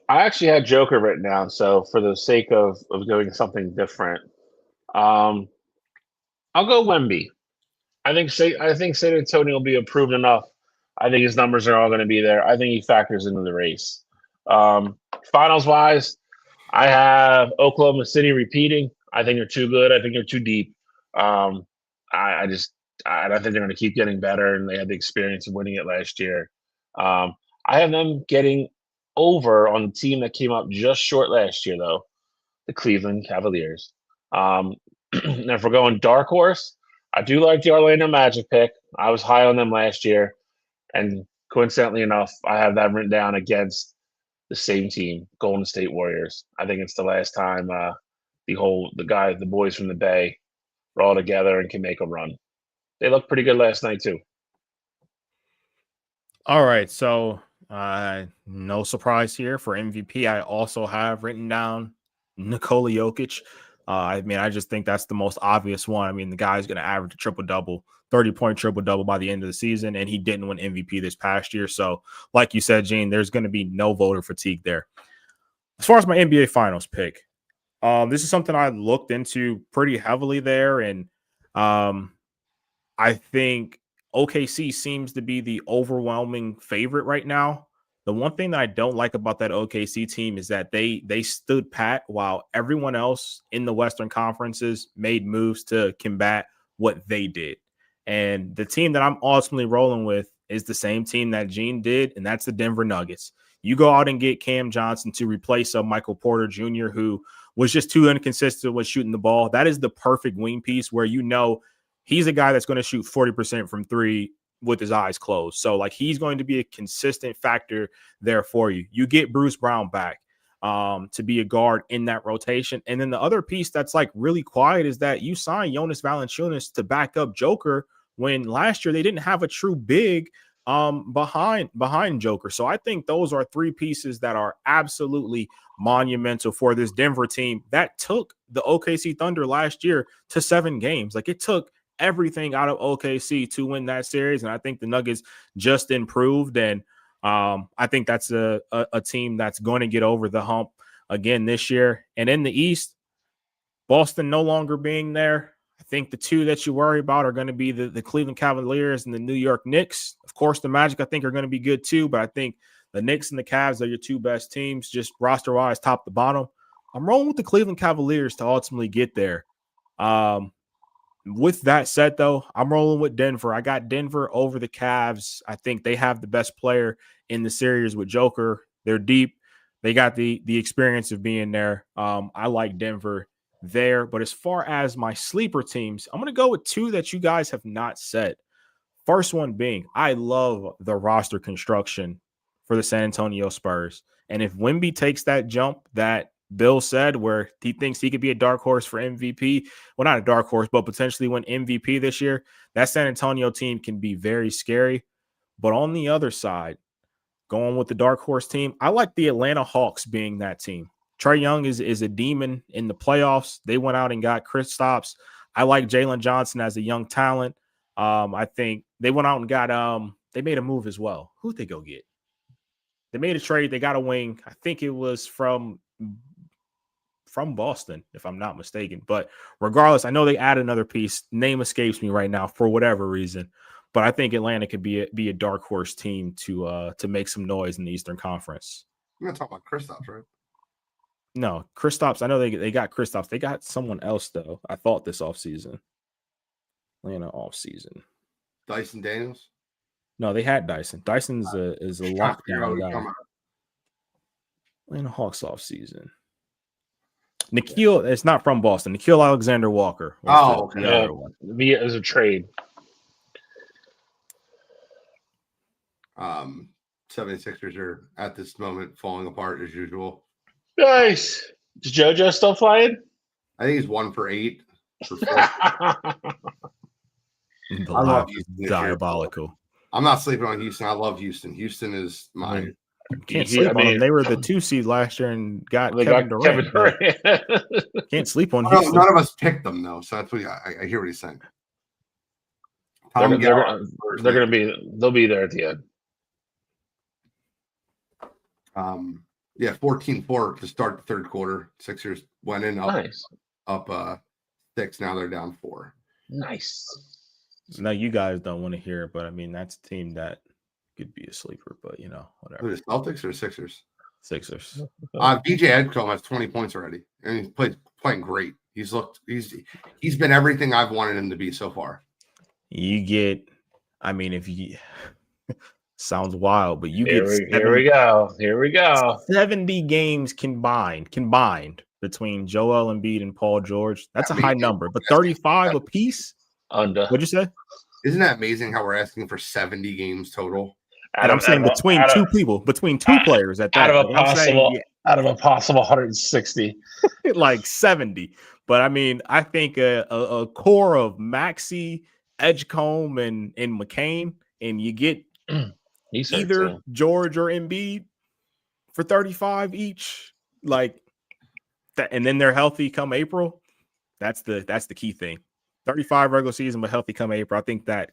Speaker 3: actually had Joker written down, so for the sake of doing something different, I'll go Wemby. I think San Antonio will be improved enough. I think his numbers are all going to be there. I think he factors into the race. Finals wise, I have Oklahoma City repeating. I think they're too good. I think they're too deep. I don't think they're going to keep getting better, and they had the experience of winning it last year. I have them getting over on the team that came up just short last year, though, the Cleveland Cavaliers. And if we're going dark horse, I do like the Orlando Magic pick. I was high on them last year, and coincidentally enough, I have that written down against the same team, Golden State Warriors. I think it's the last time the boys from the Bay are all together and can make a run. They looked pretty good last night too.
Speaker 2: All right, so no surprise here for MVP. I also have written down Nikola Jokic. I just think that's the most obvious one. I mean, the guy's going to average a triple-double, 30-point triple-double by the end of the season, and he didn't win MVP this past year. So, like you said, Gene, there's going to be no voter fatigue there. As far as my NBA Finals pick, this is something I looked into pretty heavily there, and I think OKC seems to be the overwhelming favorite right now. The one thing that I don't like about that OKC team is that they stood pat while everyone else in the Western Conferences made moves to combat what they did. And the team that I'm ultimately rolling with is the same team that Gene did, and that's the Denver Nuggets. You go out and get Cam Johnson to replace Michael Porter Jr., who was just too inconsistent with shooting the ball. That is the perfect wing piece where you know he's a guy that's going to shoot 40% from three with his eyes closed. So, like, he's going to be a consistent factor there for you. You get Bruce Brown back to be a guard in that rotation. And then the other piece that's, like, really quiet is that you signed Jonas Valanciunas to back up Joker when last year they didn't have a true big behind Joker. So I think those are three pieces that are absolutely monumental for this Denver team that took the OKC Thunder last year to 7 games. Like, it took everything out of OKC to win that series, and I think the Nuggets just improved, and I think that's a team that's going to get over the hump again this year. And in the East, Boston no longer being there, I think the two that you worry about are going to be the Cleveland Cavaliers and the New York Knicks. Of course, the Magic I think are going to be good too, but I think the Knicks and the Cavs are your two best teams, just roster-wise, top to bottom. I'm rolling with the Cleveland Cavaliers to ultimately get there. With that said, though, I'm rolling with Denver. I got Denver over the Cavs. I think they have the best player in the series with Joker. They're deep. They got the experience of being there. I like Denver there. But as far as my sleeper teams, I'm going to go with two that you guys have not said. First one being, I love the roster construction for the San Antonio Spurs. And if Wemby takes that jump that Bill said where he thinks he could be a dark horse for MVP, well, not a dark horse, but potentially win MVP this year, that San Antonio team can be very scary. But on the other side, going with the dark horse team, I like the Atlanta Hawks being that team. Trae Young is a demon in the playoffs. They went out and got Kristaps. I like Jalen Johnson as a young talent. I think they went out and got they made a move as well. Who'd they go get? They made a trade. They got a wing. I think it was from Boston, if I'm not mistaken. But regardless, I know they add another piece. Name escapes me right now for whatever reason. But I think Atlanta could be a dark horse team to make some noise in the Eastern Conference.
Speaker 1: You're going to talk about Kristaps, right?
Speaker 2: No, Kristaps. I know they got Kristaps. They got someone else, though, I thought this offseason. Atlanta offseason.
Speaker 1: Dyson Daniels?
Speaker 2: No, they had Dyson. Dyson's is a lockdown guy. Atlanta Hawks offseason. Nikhil, it's not from Boston. Nikhil Alexander Walker.
Speaker 1: Okay.
Speaker 3: Yeah, it was a trade.
Speaker 1: 76ers are at this moment falling apart as usual.
Speaker 3: Nice. Is JoJo still flying?
Speaker 1: I think he's 1 for 8. For four.
Speaker 2: The
Speaker 1: I love
Speaker 2: live
Speaker 1: Houston this year.
Speaker 2: diabolical.
Speaker 1: I'm not sleeping on Houston. I love Houston. Houston is my.
Speaker 2: Can't sleep on them. They were the 2 seed last year and got Kevin Durant. Can't sleep on Houston.
Speaker 1: None of us picked them though, so that's what I hear what he's saying.
Speaker 3: They'll be there at the end.
Speaker 1: 14-4 to start the third quarter. Sixers went in up,
Speaker 3: Nice.
Speaker 1: up 6. Now they're down 4.
Speaker 3: Nice.
Speaker 2: No, you guys don't want to hear it, but I mean that's a team that could be a sleeper, but whatever.
Speaker 1: Who, the Celtics or Sixers?
Speaker 2: Sixers.
Speaker 1: BJ Edgecombe has 20 points already, and he's playing great. He's been everything I've wanted him to be so far.
Speaker 2: You get, I mean, if you sounds wild, but you
Speaker 3: here we go.
Speaker 2: 70 games combined between Joel Embiid and Paul George. That's a high number, but 35 apiece.
Speaker 3: Under.
Speaker 2: What'd you say?
Speaker 1: Isn't that amazing how we're asking for 70 games total?
Speaker 2: I'm saying between two players at that.
Speaker 3: Out of a possible 160.
Speaker 2: Like 70. But I mean, I think a core of Maxey, Edgecombe, and McCain, and you get either George or Embiid for 35 each, like that, and then they're healthy come April. That's the key thing. 35 regular season, but healthy come April. I think that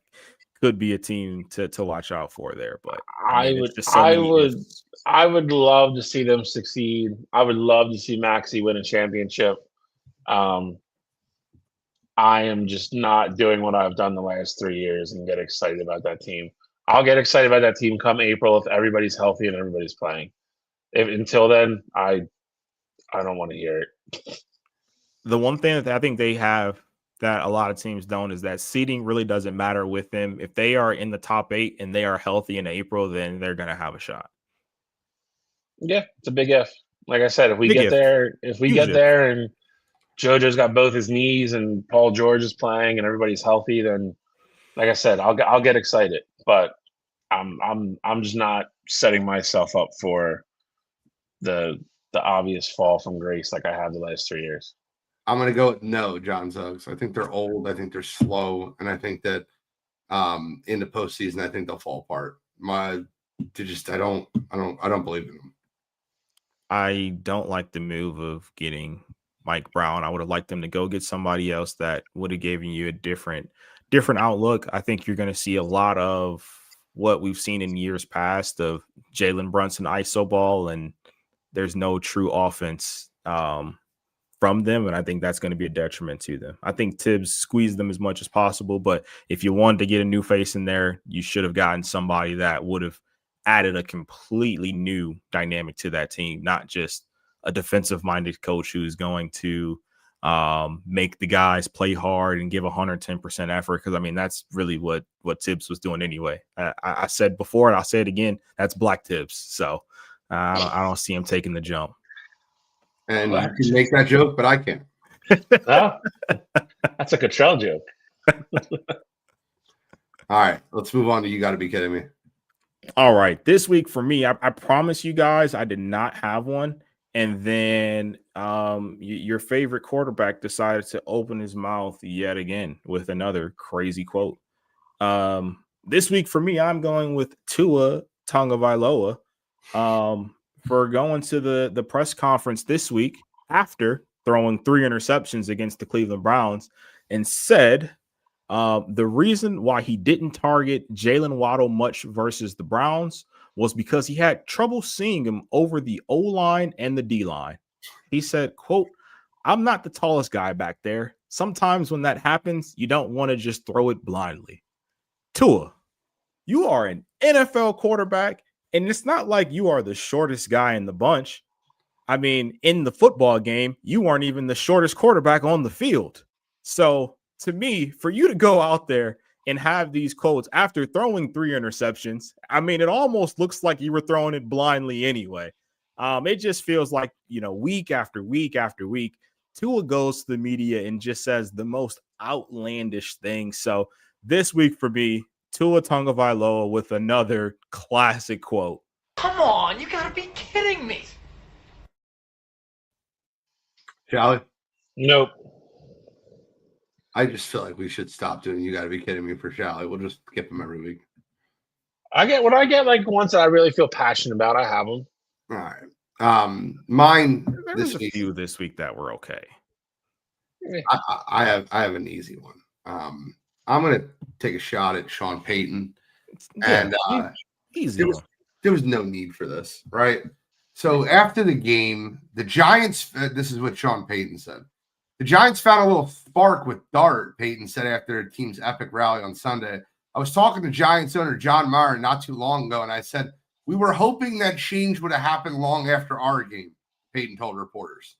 Speaker 2: could be a team to watch out for there. But
Speaker 3: I would love to see them succeed. I would love to see Maxey win a championship. I am just not doing what I've done the last 3 years and get excited about that team. I'll get excited about that team come April if everybody's healthy and everybody's playing. Until then, I don't want to hear it.
Speaker 2: The one thing that I think they have that a lot of teams don't is that seeding really doesn't matter with them. If they are in the top 8 and they are healthy in April, then they're going to have a shot.
Speaker 3: Yeah, it's a big if. Like I said, if we get there and JoJo's got both his knees and Paul George is playing and everybody's healthy, then like I said, I'll get excited. But I'm just not setting myself up for the obvious fall from grace like I have the last 3 years.
Speaker 1: I'm going to go no, John Zuggs. I think they're old. I think they're slow. And I think that in the postseason, I think they'll fall apart. I don't believe in them.
Speaker 2: I don't like the move of getting Mike Brown. I would have liked them to go get somebody else that would have given you a different outlook. I think you're going to see a lot of what we've seen in years past of Jalen Brunson iso ball, and there's no true offense from them, and I think that's going to be a detriment to them. I think Tibbs squeezed them as much as possible, but if you wanted to get a new face in there, you should have gotten somebody that would have added a completely new dynamic to that team, not just a defensive-minded coach who's going to make the guys play hard and give 110% effort, because, I mean, that's really what Tibbs was doing anyway. I said before, and I'll say it again, that's Black Tibbs, so I don't see him taking the jump.
Speaker 1: And you can make that joke, but I can't.
Speaker 3: Oh, that's a Cottrell joke.
Speaker 1: All right, let's move on to You Gotta Be Kidding Me.
Speaker 2: All right, this week for me, I promise you guys I did not have one. And then your favorite quarterback decided to open his mouth yet again with another crazy quote. This week for me, I'm going with Tua Tagovailoa. For going to the press conference this week after throwing 3 interceptions against the Cleveland Browns, and said the reason why he didn't target Jalen Waddle much versus the Browns was because he had trouble seeing him over the O-line and the D-line. He said, quote, "I'm not the tallest guy back there. Sometimes when that happens, you don't want to just throw it blindly." Tua, you are an NFL quarterback, and it's not like you are the shortest guy in the bunch. I mean, in the football game, you weren't even the shortest quarterback on the field. So to me, for you to go out there and have these quotes after throwing 3 interceptions, I mean, it almost looks like you were throwing it blindly anyway. It just feels like, week after week after week, Tua goes to the media and just says the most outlandish things. So this week for me, Tua Tagovailoa with another classic quote.
Speaker 4: Come on, you gotta be kidding me.
Speaker 1: Charlie?
Speaker 3: Nope.
Speaker 1: I just feel like we should stop doing You Gotta Be Kidding Me for Shally. We'll just skip him every week.
Speaker 3: When I get like ones that I really feel passionate about, I have them.
Speaker 1: All right. Mine
Speaker 2: There
Speaker 1: this
Speaker 2: was a
Speaker 1: week.
Speaker 2: few this week that were okay.
Speaker 1: I have an easy one. I'm gonna take a shot at Sean Payton, and
Speaker 2: easy one.
Speaker 1: There was no need for this, right? So after the game, the Giants. This is what Sean Payton said. The Giants found a little spark with Dart. Payton said after their team's epic rally on Sunday. I was talking to Giants owner John Meyer not too long ago, and I said we were hoping that change would have happened long after our game. Payton told reporters.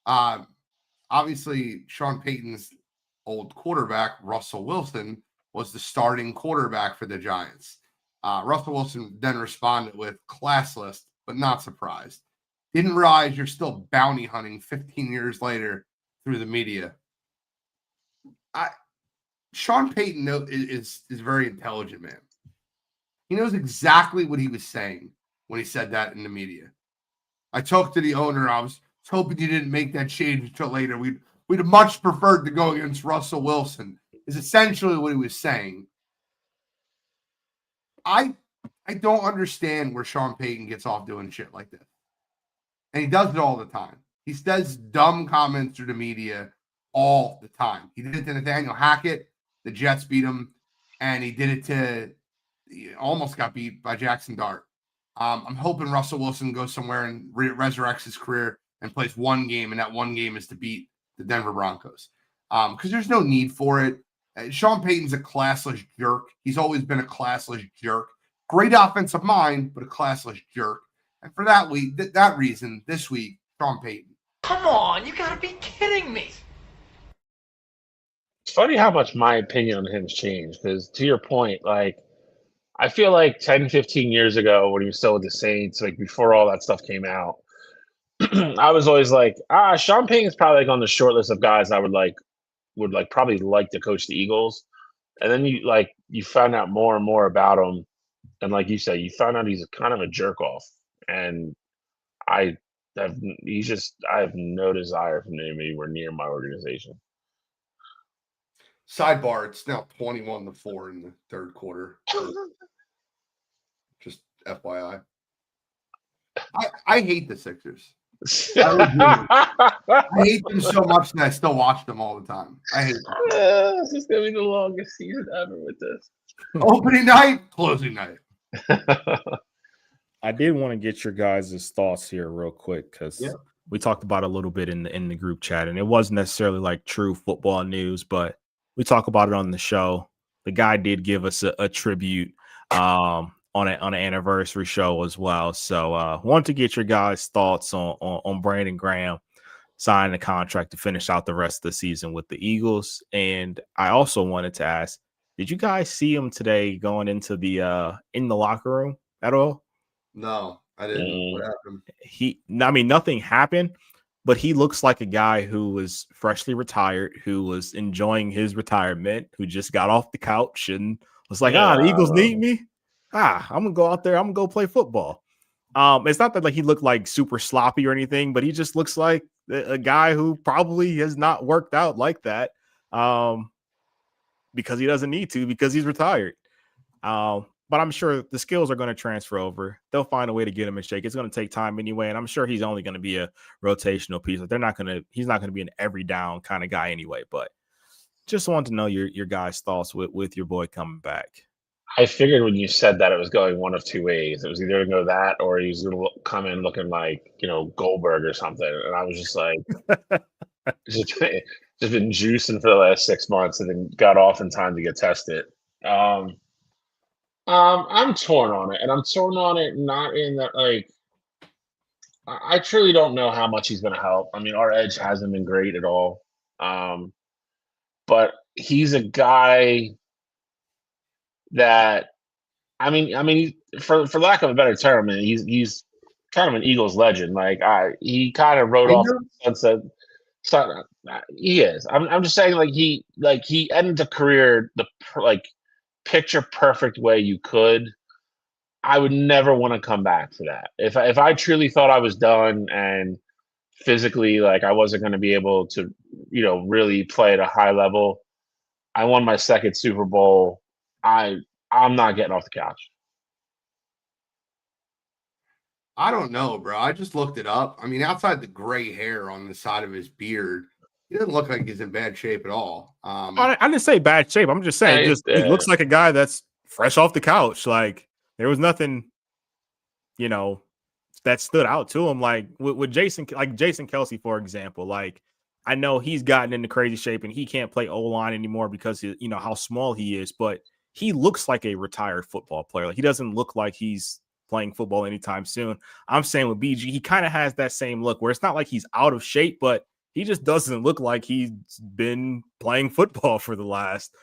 Speaker 1: Obviously, Sean Payton's old quarterback, Russell Wilson, was the starting quarterback for the Giants. Russell Wilson then responded with classless, but not surprised. Didn't realize you're still bounty hunting 15 years later through the media. Sean Payton is a very intelligent man. He knows exactly what he was saying when he said that in the media. I talked to the owner. I was hoping you didn't make that change until later. We'd have much preferred to go against Russell Wilson, is essentially what he was saying. I don't understand where Sean Payton gets off doing shit like this. And he does it all the time. He says dumb comments to the media all the time. He did it to Nathaniel Hackett. The Jets beat him. And he did it he almost got beat by Jackson Dart. I'm hoping Russell Wilson goes somewhere and resurrects his career and plays one game, and that one game is to beat the Denver Broncos. Because there's no need for it. Sean Payton's a classless jerk. He's always been a classless jerk. Great offensive mind, but a classless jerk. And for that reason, this week, Sean Payton.
Speaker 4: Come on, you gotta be kidding me.
Speaker 3: It's funny how much my opinion on him's changed, because to your point, like, I feel like 10, 15 years ago when he was still with the Saints, like before all that stuff came out, I was always like, Sean Payton's probably like on the short list of guys I would probably like to coach the Eagles. And then you find out more and more about him. And like you said, you find out he's kind of a jerk off. And I have no desire for him anywhere near my organization.
Speaker 1: Sidebar, it's now 21-4 in the third quarter. Just FYI. I hate the Sixers. I hate them so much that I still watch them all the time. I hate them.
Speaker 3: This is going to be the longest season ever with this.
Speaker 1: Opening night, closing night.
Speaker 2: I did want to get your guys' thoughts here real quick because we talked about it a little bit in the group chat, and it wasn't necessarily like true football news, but we talk about it on the show. The guy did give us a tribute on an anniversary show as well. So wanted to get your guys' thoughts on Brandon Graham signing a contract to finish out the rest of the season with the Eagles. And I also wanted to ask, did you guys see him today going into the in the locker room at all?
Speaker 1: No, I didn't. What
Speaker 2: happened? Nothing happened, but he looks like a guy who was freshly retired, who was enjoying his retirement, who just got off the couch and was like, the Eagles need me. I'm going to go out there. I'm going to go play football. It's not that like he looked like super sloppy or anything, but he just looks like a guy who probably has not worked out like that because he doesn't need to, because he's retired. But I'm sure the skills are going to transfer over. They'll find a way to get him in shape. It's going to take time anyway, and I'm sure he's only going to be a rotational piece. Like he's not going to be an every down kind of guy anyway. But just wanted to know your guys' thoughts with your boy coming back.
Speaker 3: I figured when you said that it was going one of two ways. It was either going to go that or he's going to come in looking like, Goldberg or something. And I was just like, just been juicing for the last 6 months and then got off in time to get tested. I'm torn on it, and I'm torn on it not in that, like, I truly don't know how much he's going to help. I mean, our edge hasn't been great at all. But he's a guy that, for lack of a better term, he's kind of an Eagles legend. Like, he kind of wrote off sunset. So he is. I'm just saying, he ended the career picture perfect way you could. I would never want to come back for that. If I truly thought I was done and physically I wasn't going to be able to really play at a high level, I won my second Super Bowl. I'm not getting off the couch.
Speaker 1: I don't know, bro. I just looked it up. I mean, outside the gray hair on the side of his beard, he doesn't look like he's in bad shape at all.
Speaker 2: I didn't say bad shape. I'm just saying, he looks like a guy that's fresh off the couch. Like there was nothing, that stood out to him. Like with Jason Kelsey, for example. Like I know he's gotten into crazy shape and he can't play O-line anymore because how small he is. But he looks like a retired football player. Like he doesn't look like he's playing football anytime soon. I'm saying with BG, he kind of has that same look where it's not like he's out of shape, but he just doesn't look like he's been playing football for the last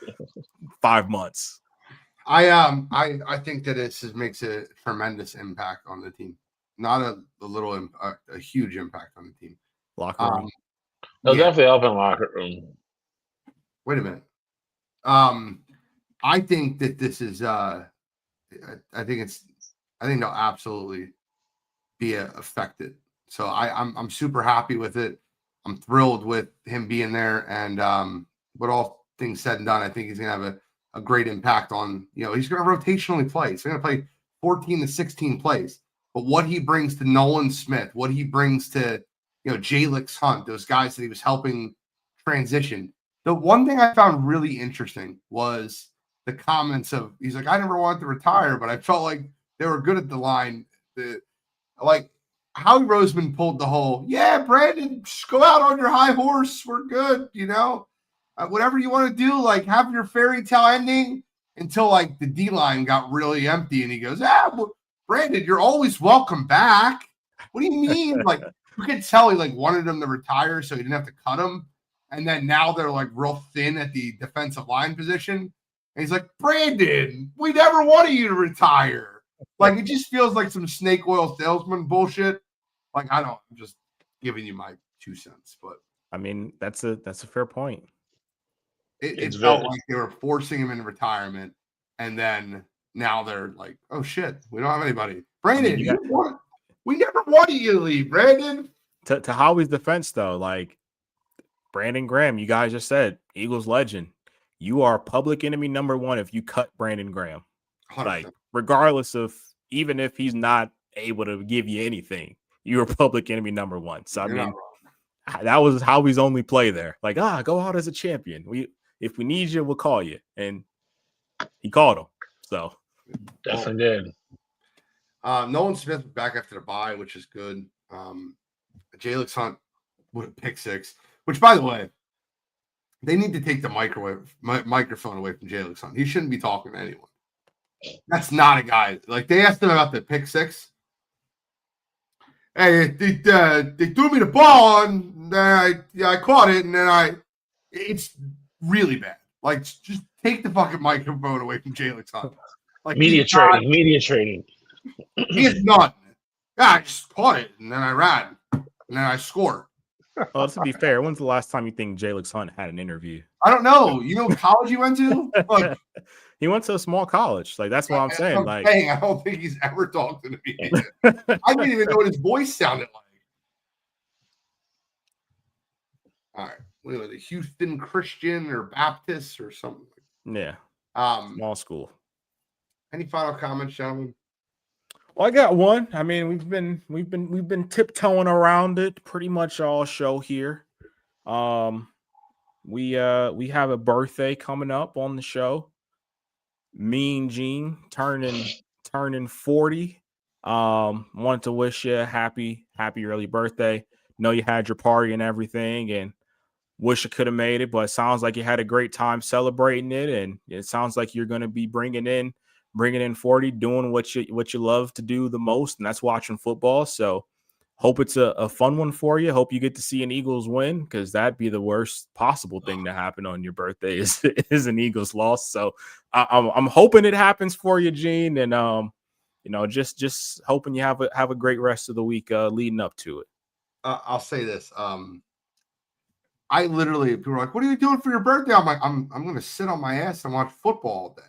Speaker 2: 5 months.
Speaker 1: I think that it makes a tremendous impact on the team. Not a huge impact on the team.
Speaker 2: Locker room.
Speaker 3: They'll definitely help in locker room.
Speaker 1: Wait a minute. I think that this is I think they'll absolutely be affected. So I'm super happy with it. I'm thrilled with him being there. And with all things said and done, I think he's going to have a great impact on, he's going to rotationally play. He's going to play 14 to 16 plays. But what he brings to Nolan Smith, what he brings to, Jalix Hunt, those guys that he was helping transition. The one thing I found really interesting was the comments of, he's like, I never wanted to retire, but I felt like they were good at the line. Like Howie Roseman pulled the whole, Brandon, just go out on your high horse. We're good, whatever you want to do, like have your fairy tale ending until like the D line got really empty. And he goes, well, Brandon, you're always welcome back. What do you mean? Like you could tell he like wanted him to retire so he didn't have to cut him. And then now they're like real thin at the defensive line position. And he's like, Brandon, we never wanted you to retire. Like, it just feels like some snake oil salesman bullshit. Like, I'm just giving you my 2 cents, but
Speaker 2: I mean, that's a fair point.
Speaker 1: It felt like they were forcing him into retirement, and then now they're like, oh shit, we don't have anybody. Brandon, we never wanted you to leave, Brandon.
Speaker 2: To Howie's defense, though, like Brandon Graham, you guys just said, Eagles legend. You are public enemy number one if you cut Brandon Graham.
Speaker 1: 100%.
Speaker 2: Like, regardless of, even if he's not able to give you anything, you're public enemy number one. So, I mean, that was Howie's only play there. Like, go out as a champion. If we need you, we'll call you. And he called him. So,
Speaker 3: definitely did.
Speaker 1: Nolan Smith back after the bye, which is good. Jalix Hunt with a pick six, which, by the way, they need to take the microphone away from Jalix Hunt. He shouldn't be talking to anyone. That's not a guy. Like, they asked him about the pick six. Hey, they threw me the ball, and then I caught it, and then it's really bad. Like, just take the fucking microphone away from Jalix Hunt. Like,
Speaker 3: media training.
Speaker 1: He is not. Yeah, I just caught it, and then I ran, and then I scored.
Speaker 2: Well, to be fair, when's the last time you think Jalix Hunt had an interview?
Speaker 1: I don't know. You know what college he went to? Like,
Speaker 2: he went to a small college. Like, that's what I'm saying.
Speaker 1: I don't think he's ever talked to me. I didn't even know what his voice sounded like. All right. What was it, Houston Christian or Baptist or something?
Speaker 2: Yeah. Small school. Any
Speaker 1: final comments, gentlemen?
Speaker 2: Well, I got one. I mean, we've been tiptoeing around it pretty much all show here. We have a birthday coming up on the show. Mean Gene turning 40. Wanted to wish you a happy early birthday. Know you had your party and everything, and wish you could have made it, but it sounds like you had a great time celebrating it, and it sounds like you're going to be bringing in 40, doing what you love to do the most, and that's watching football. So hope it's a fun one for you. Hope you get to see an Eagles win, because that'd be the worst possible thing to happen on your birthday is an Eagles loss. So I'm hoping it happens for you, Gene, and just hoping you have a great rest of the week leading up to it.
Speaker 1: I'll say this. I literally, people are like, what are you doing for your birthday? I'm like, I'm going to sit on my ass and watch football all day.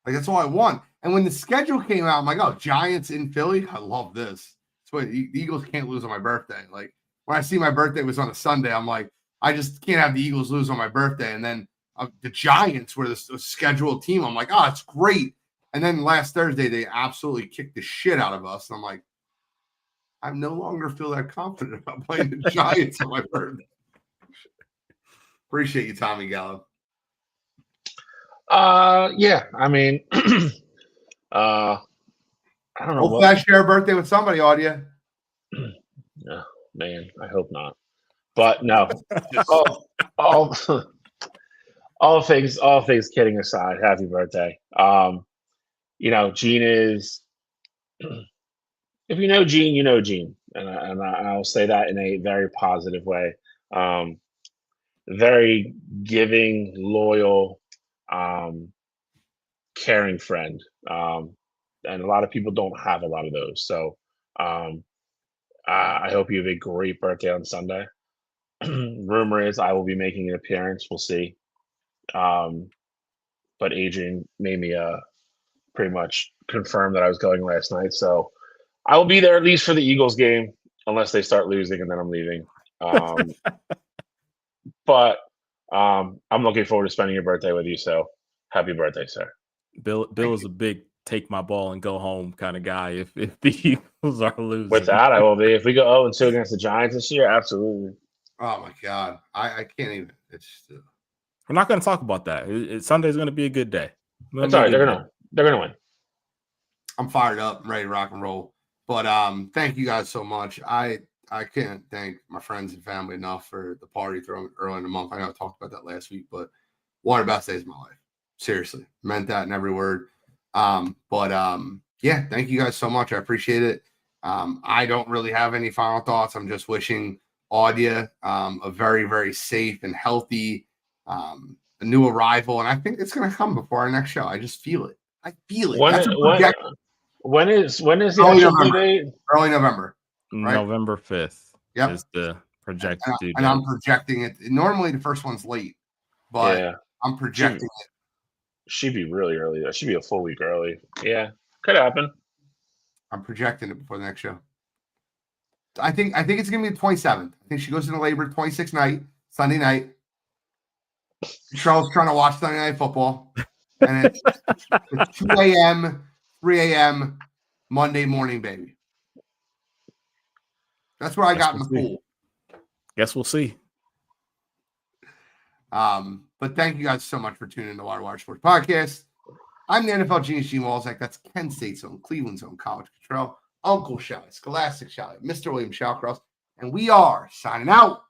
Speaker 1: Like, that's all I want. And when the schedule came out, I'm like, oh, Giants in Philly? I love this. So the Eagles can't lose on my birthday. Like, when I see my birthday was on a Sunday, I'm like, I just can't have the Eagles lose on my birthday. And then the Giants were the scheduled team. I'm like, oh, it's great. And then last Thursday, they absolutely kicked the shit out of us. And I'm like, I no longer feel that confident about playing the Giants on my birthday. Appreciate you, Tommy Gallo.
Speaker 3: Yeah. I mean, I don't know.
Speaker 1: Hopefully I share a birthday with somebody, Audia.
Speaker 3: No, man, I hope not. But no, all things kidding aside, happy birthday. Gene is, if you know Gene, you know Gene, and I'll say that in a very positive way. Very giving, loyal, caring friend, and a lot of people don't have a lot of those. So I hope you have a great birthday on Sunday. Rumor is I will be making an appearance. We'll see. But Adrian made me pretty much confirm that I was going last night, so I will be there at least for the Eagles game, unless they start losing, and then I'm leaving. But I'm looking forward to spending your birthday with you. So happy birthday, sir.
Speaker 2: Bill is a big take my ball and go home kind of guy. If the Eagles are losing,
Speaker 3: With that, I will be. If we go 0-2 against the Giants this year, absolutely.
Speaker 1: Oh my God, I can't even. It's
Speaker 2: we're not going to talk about that. Sunday's going to be a good day.
Speaker 3: That's all right. They're gonna win.
Speaker 1: I'm fired up, I'm ready to rock and roll. But thank you guys so much. I can't thank my friends and family enough for the party thrown early in the month. I know I talked about that last week, but one of the best days of my life. Seriously, meant that in every word. Yeah, thank you guys so much. I appreciate it. I don't really have any final thoughts. I'm just wishing Audia a very, very safe and healthy a new arrival, and I think it's going to come before our next show. I just feel it. I feel it.
Speaker 3: When is the actual due date?
Speaker 1: Early November. Right?
Speaker 2: November 5th.
Speaker 1: Yep.
Speaker 2: Is the projected due date.
Speaker 1: And I'm projecting it. Normally the first one's late, but
Speaker 3: yeah.
Speaker 1: I'm projecting it.
Speaker 3: Should be really early. That should be a full week early. Yeah, could happen.
Speaker 1: I'm projecting it before the next show. I think it's gonna be the 27th. I think she goes into labor 26th night, Sunday night. Charles trying to watch Sunday Night Football, and it's 2 a.m., 3 a.m. Monday morning, baby. That's what I got in the pool.
Speaker 2: Guess we'll see.
Speaker 1: But thank you guys so much for tuning in to Wire2Wire Sports Podcast. I'm the NFL genius, Gene Walzak. That's Kent State's own, Cleveland's own College Control, Uncle Shelly, Scholastic Shelly, Mr. William Shawcross, and we are signing out.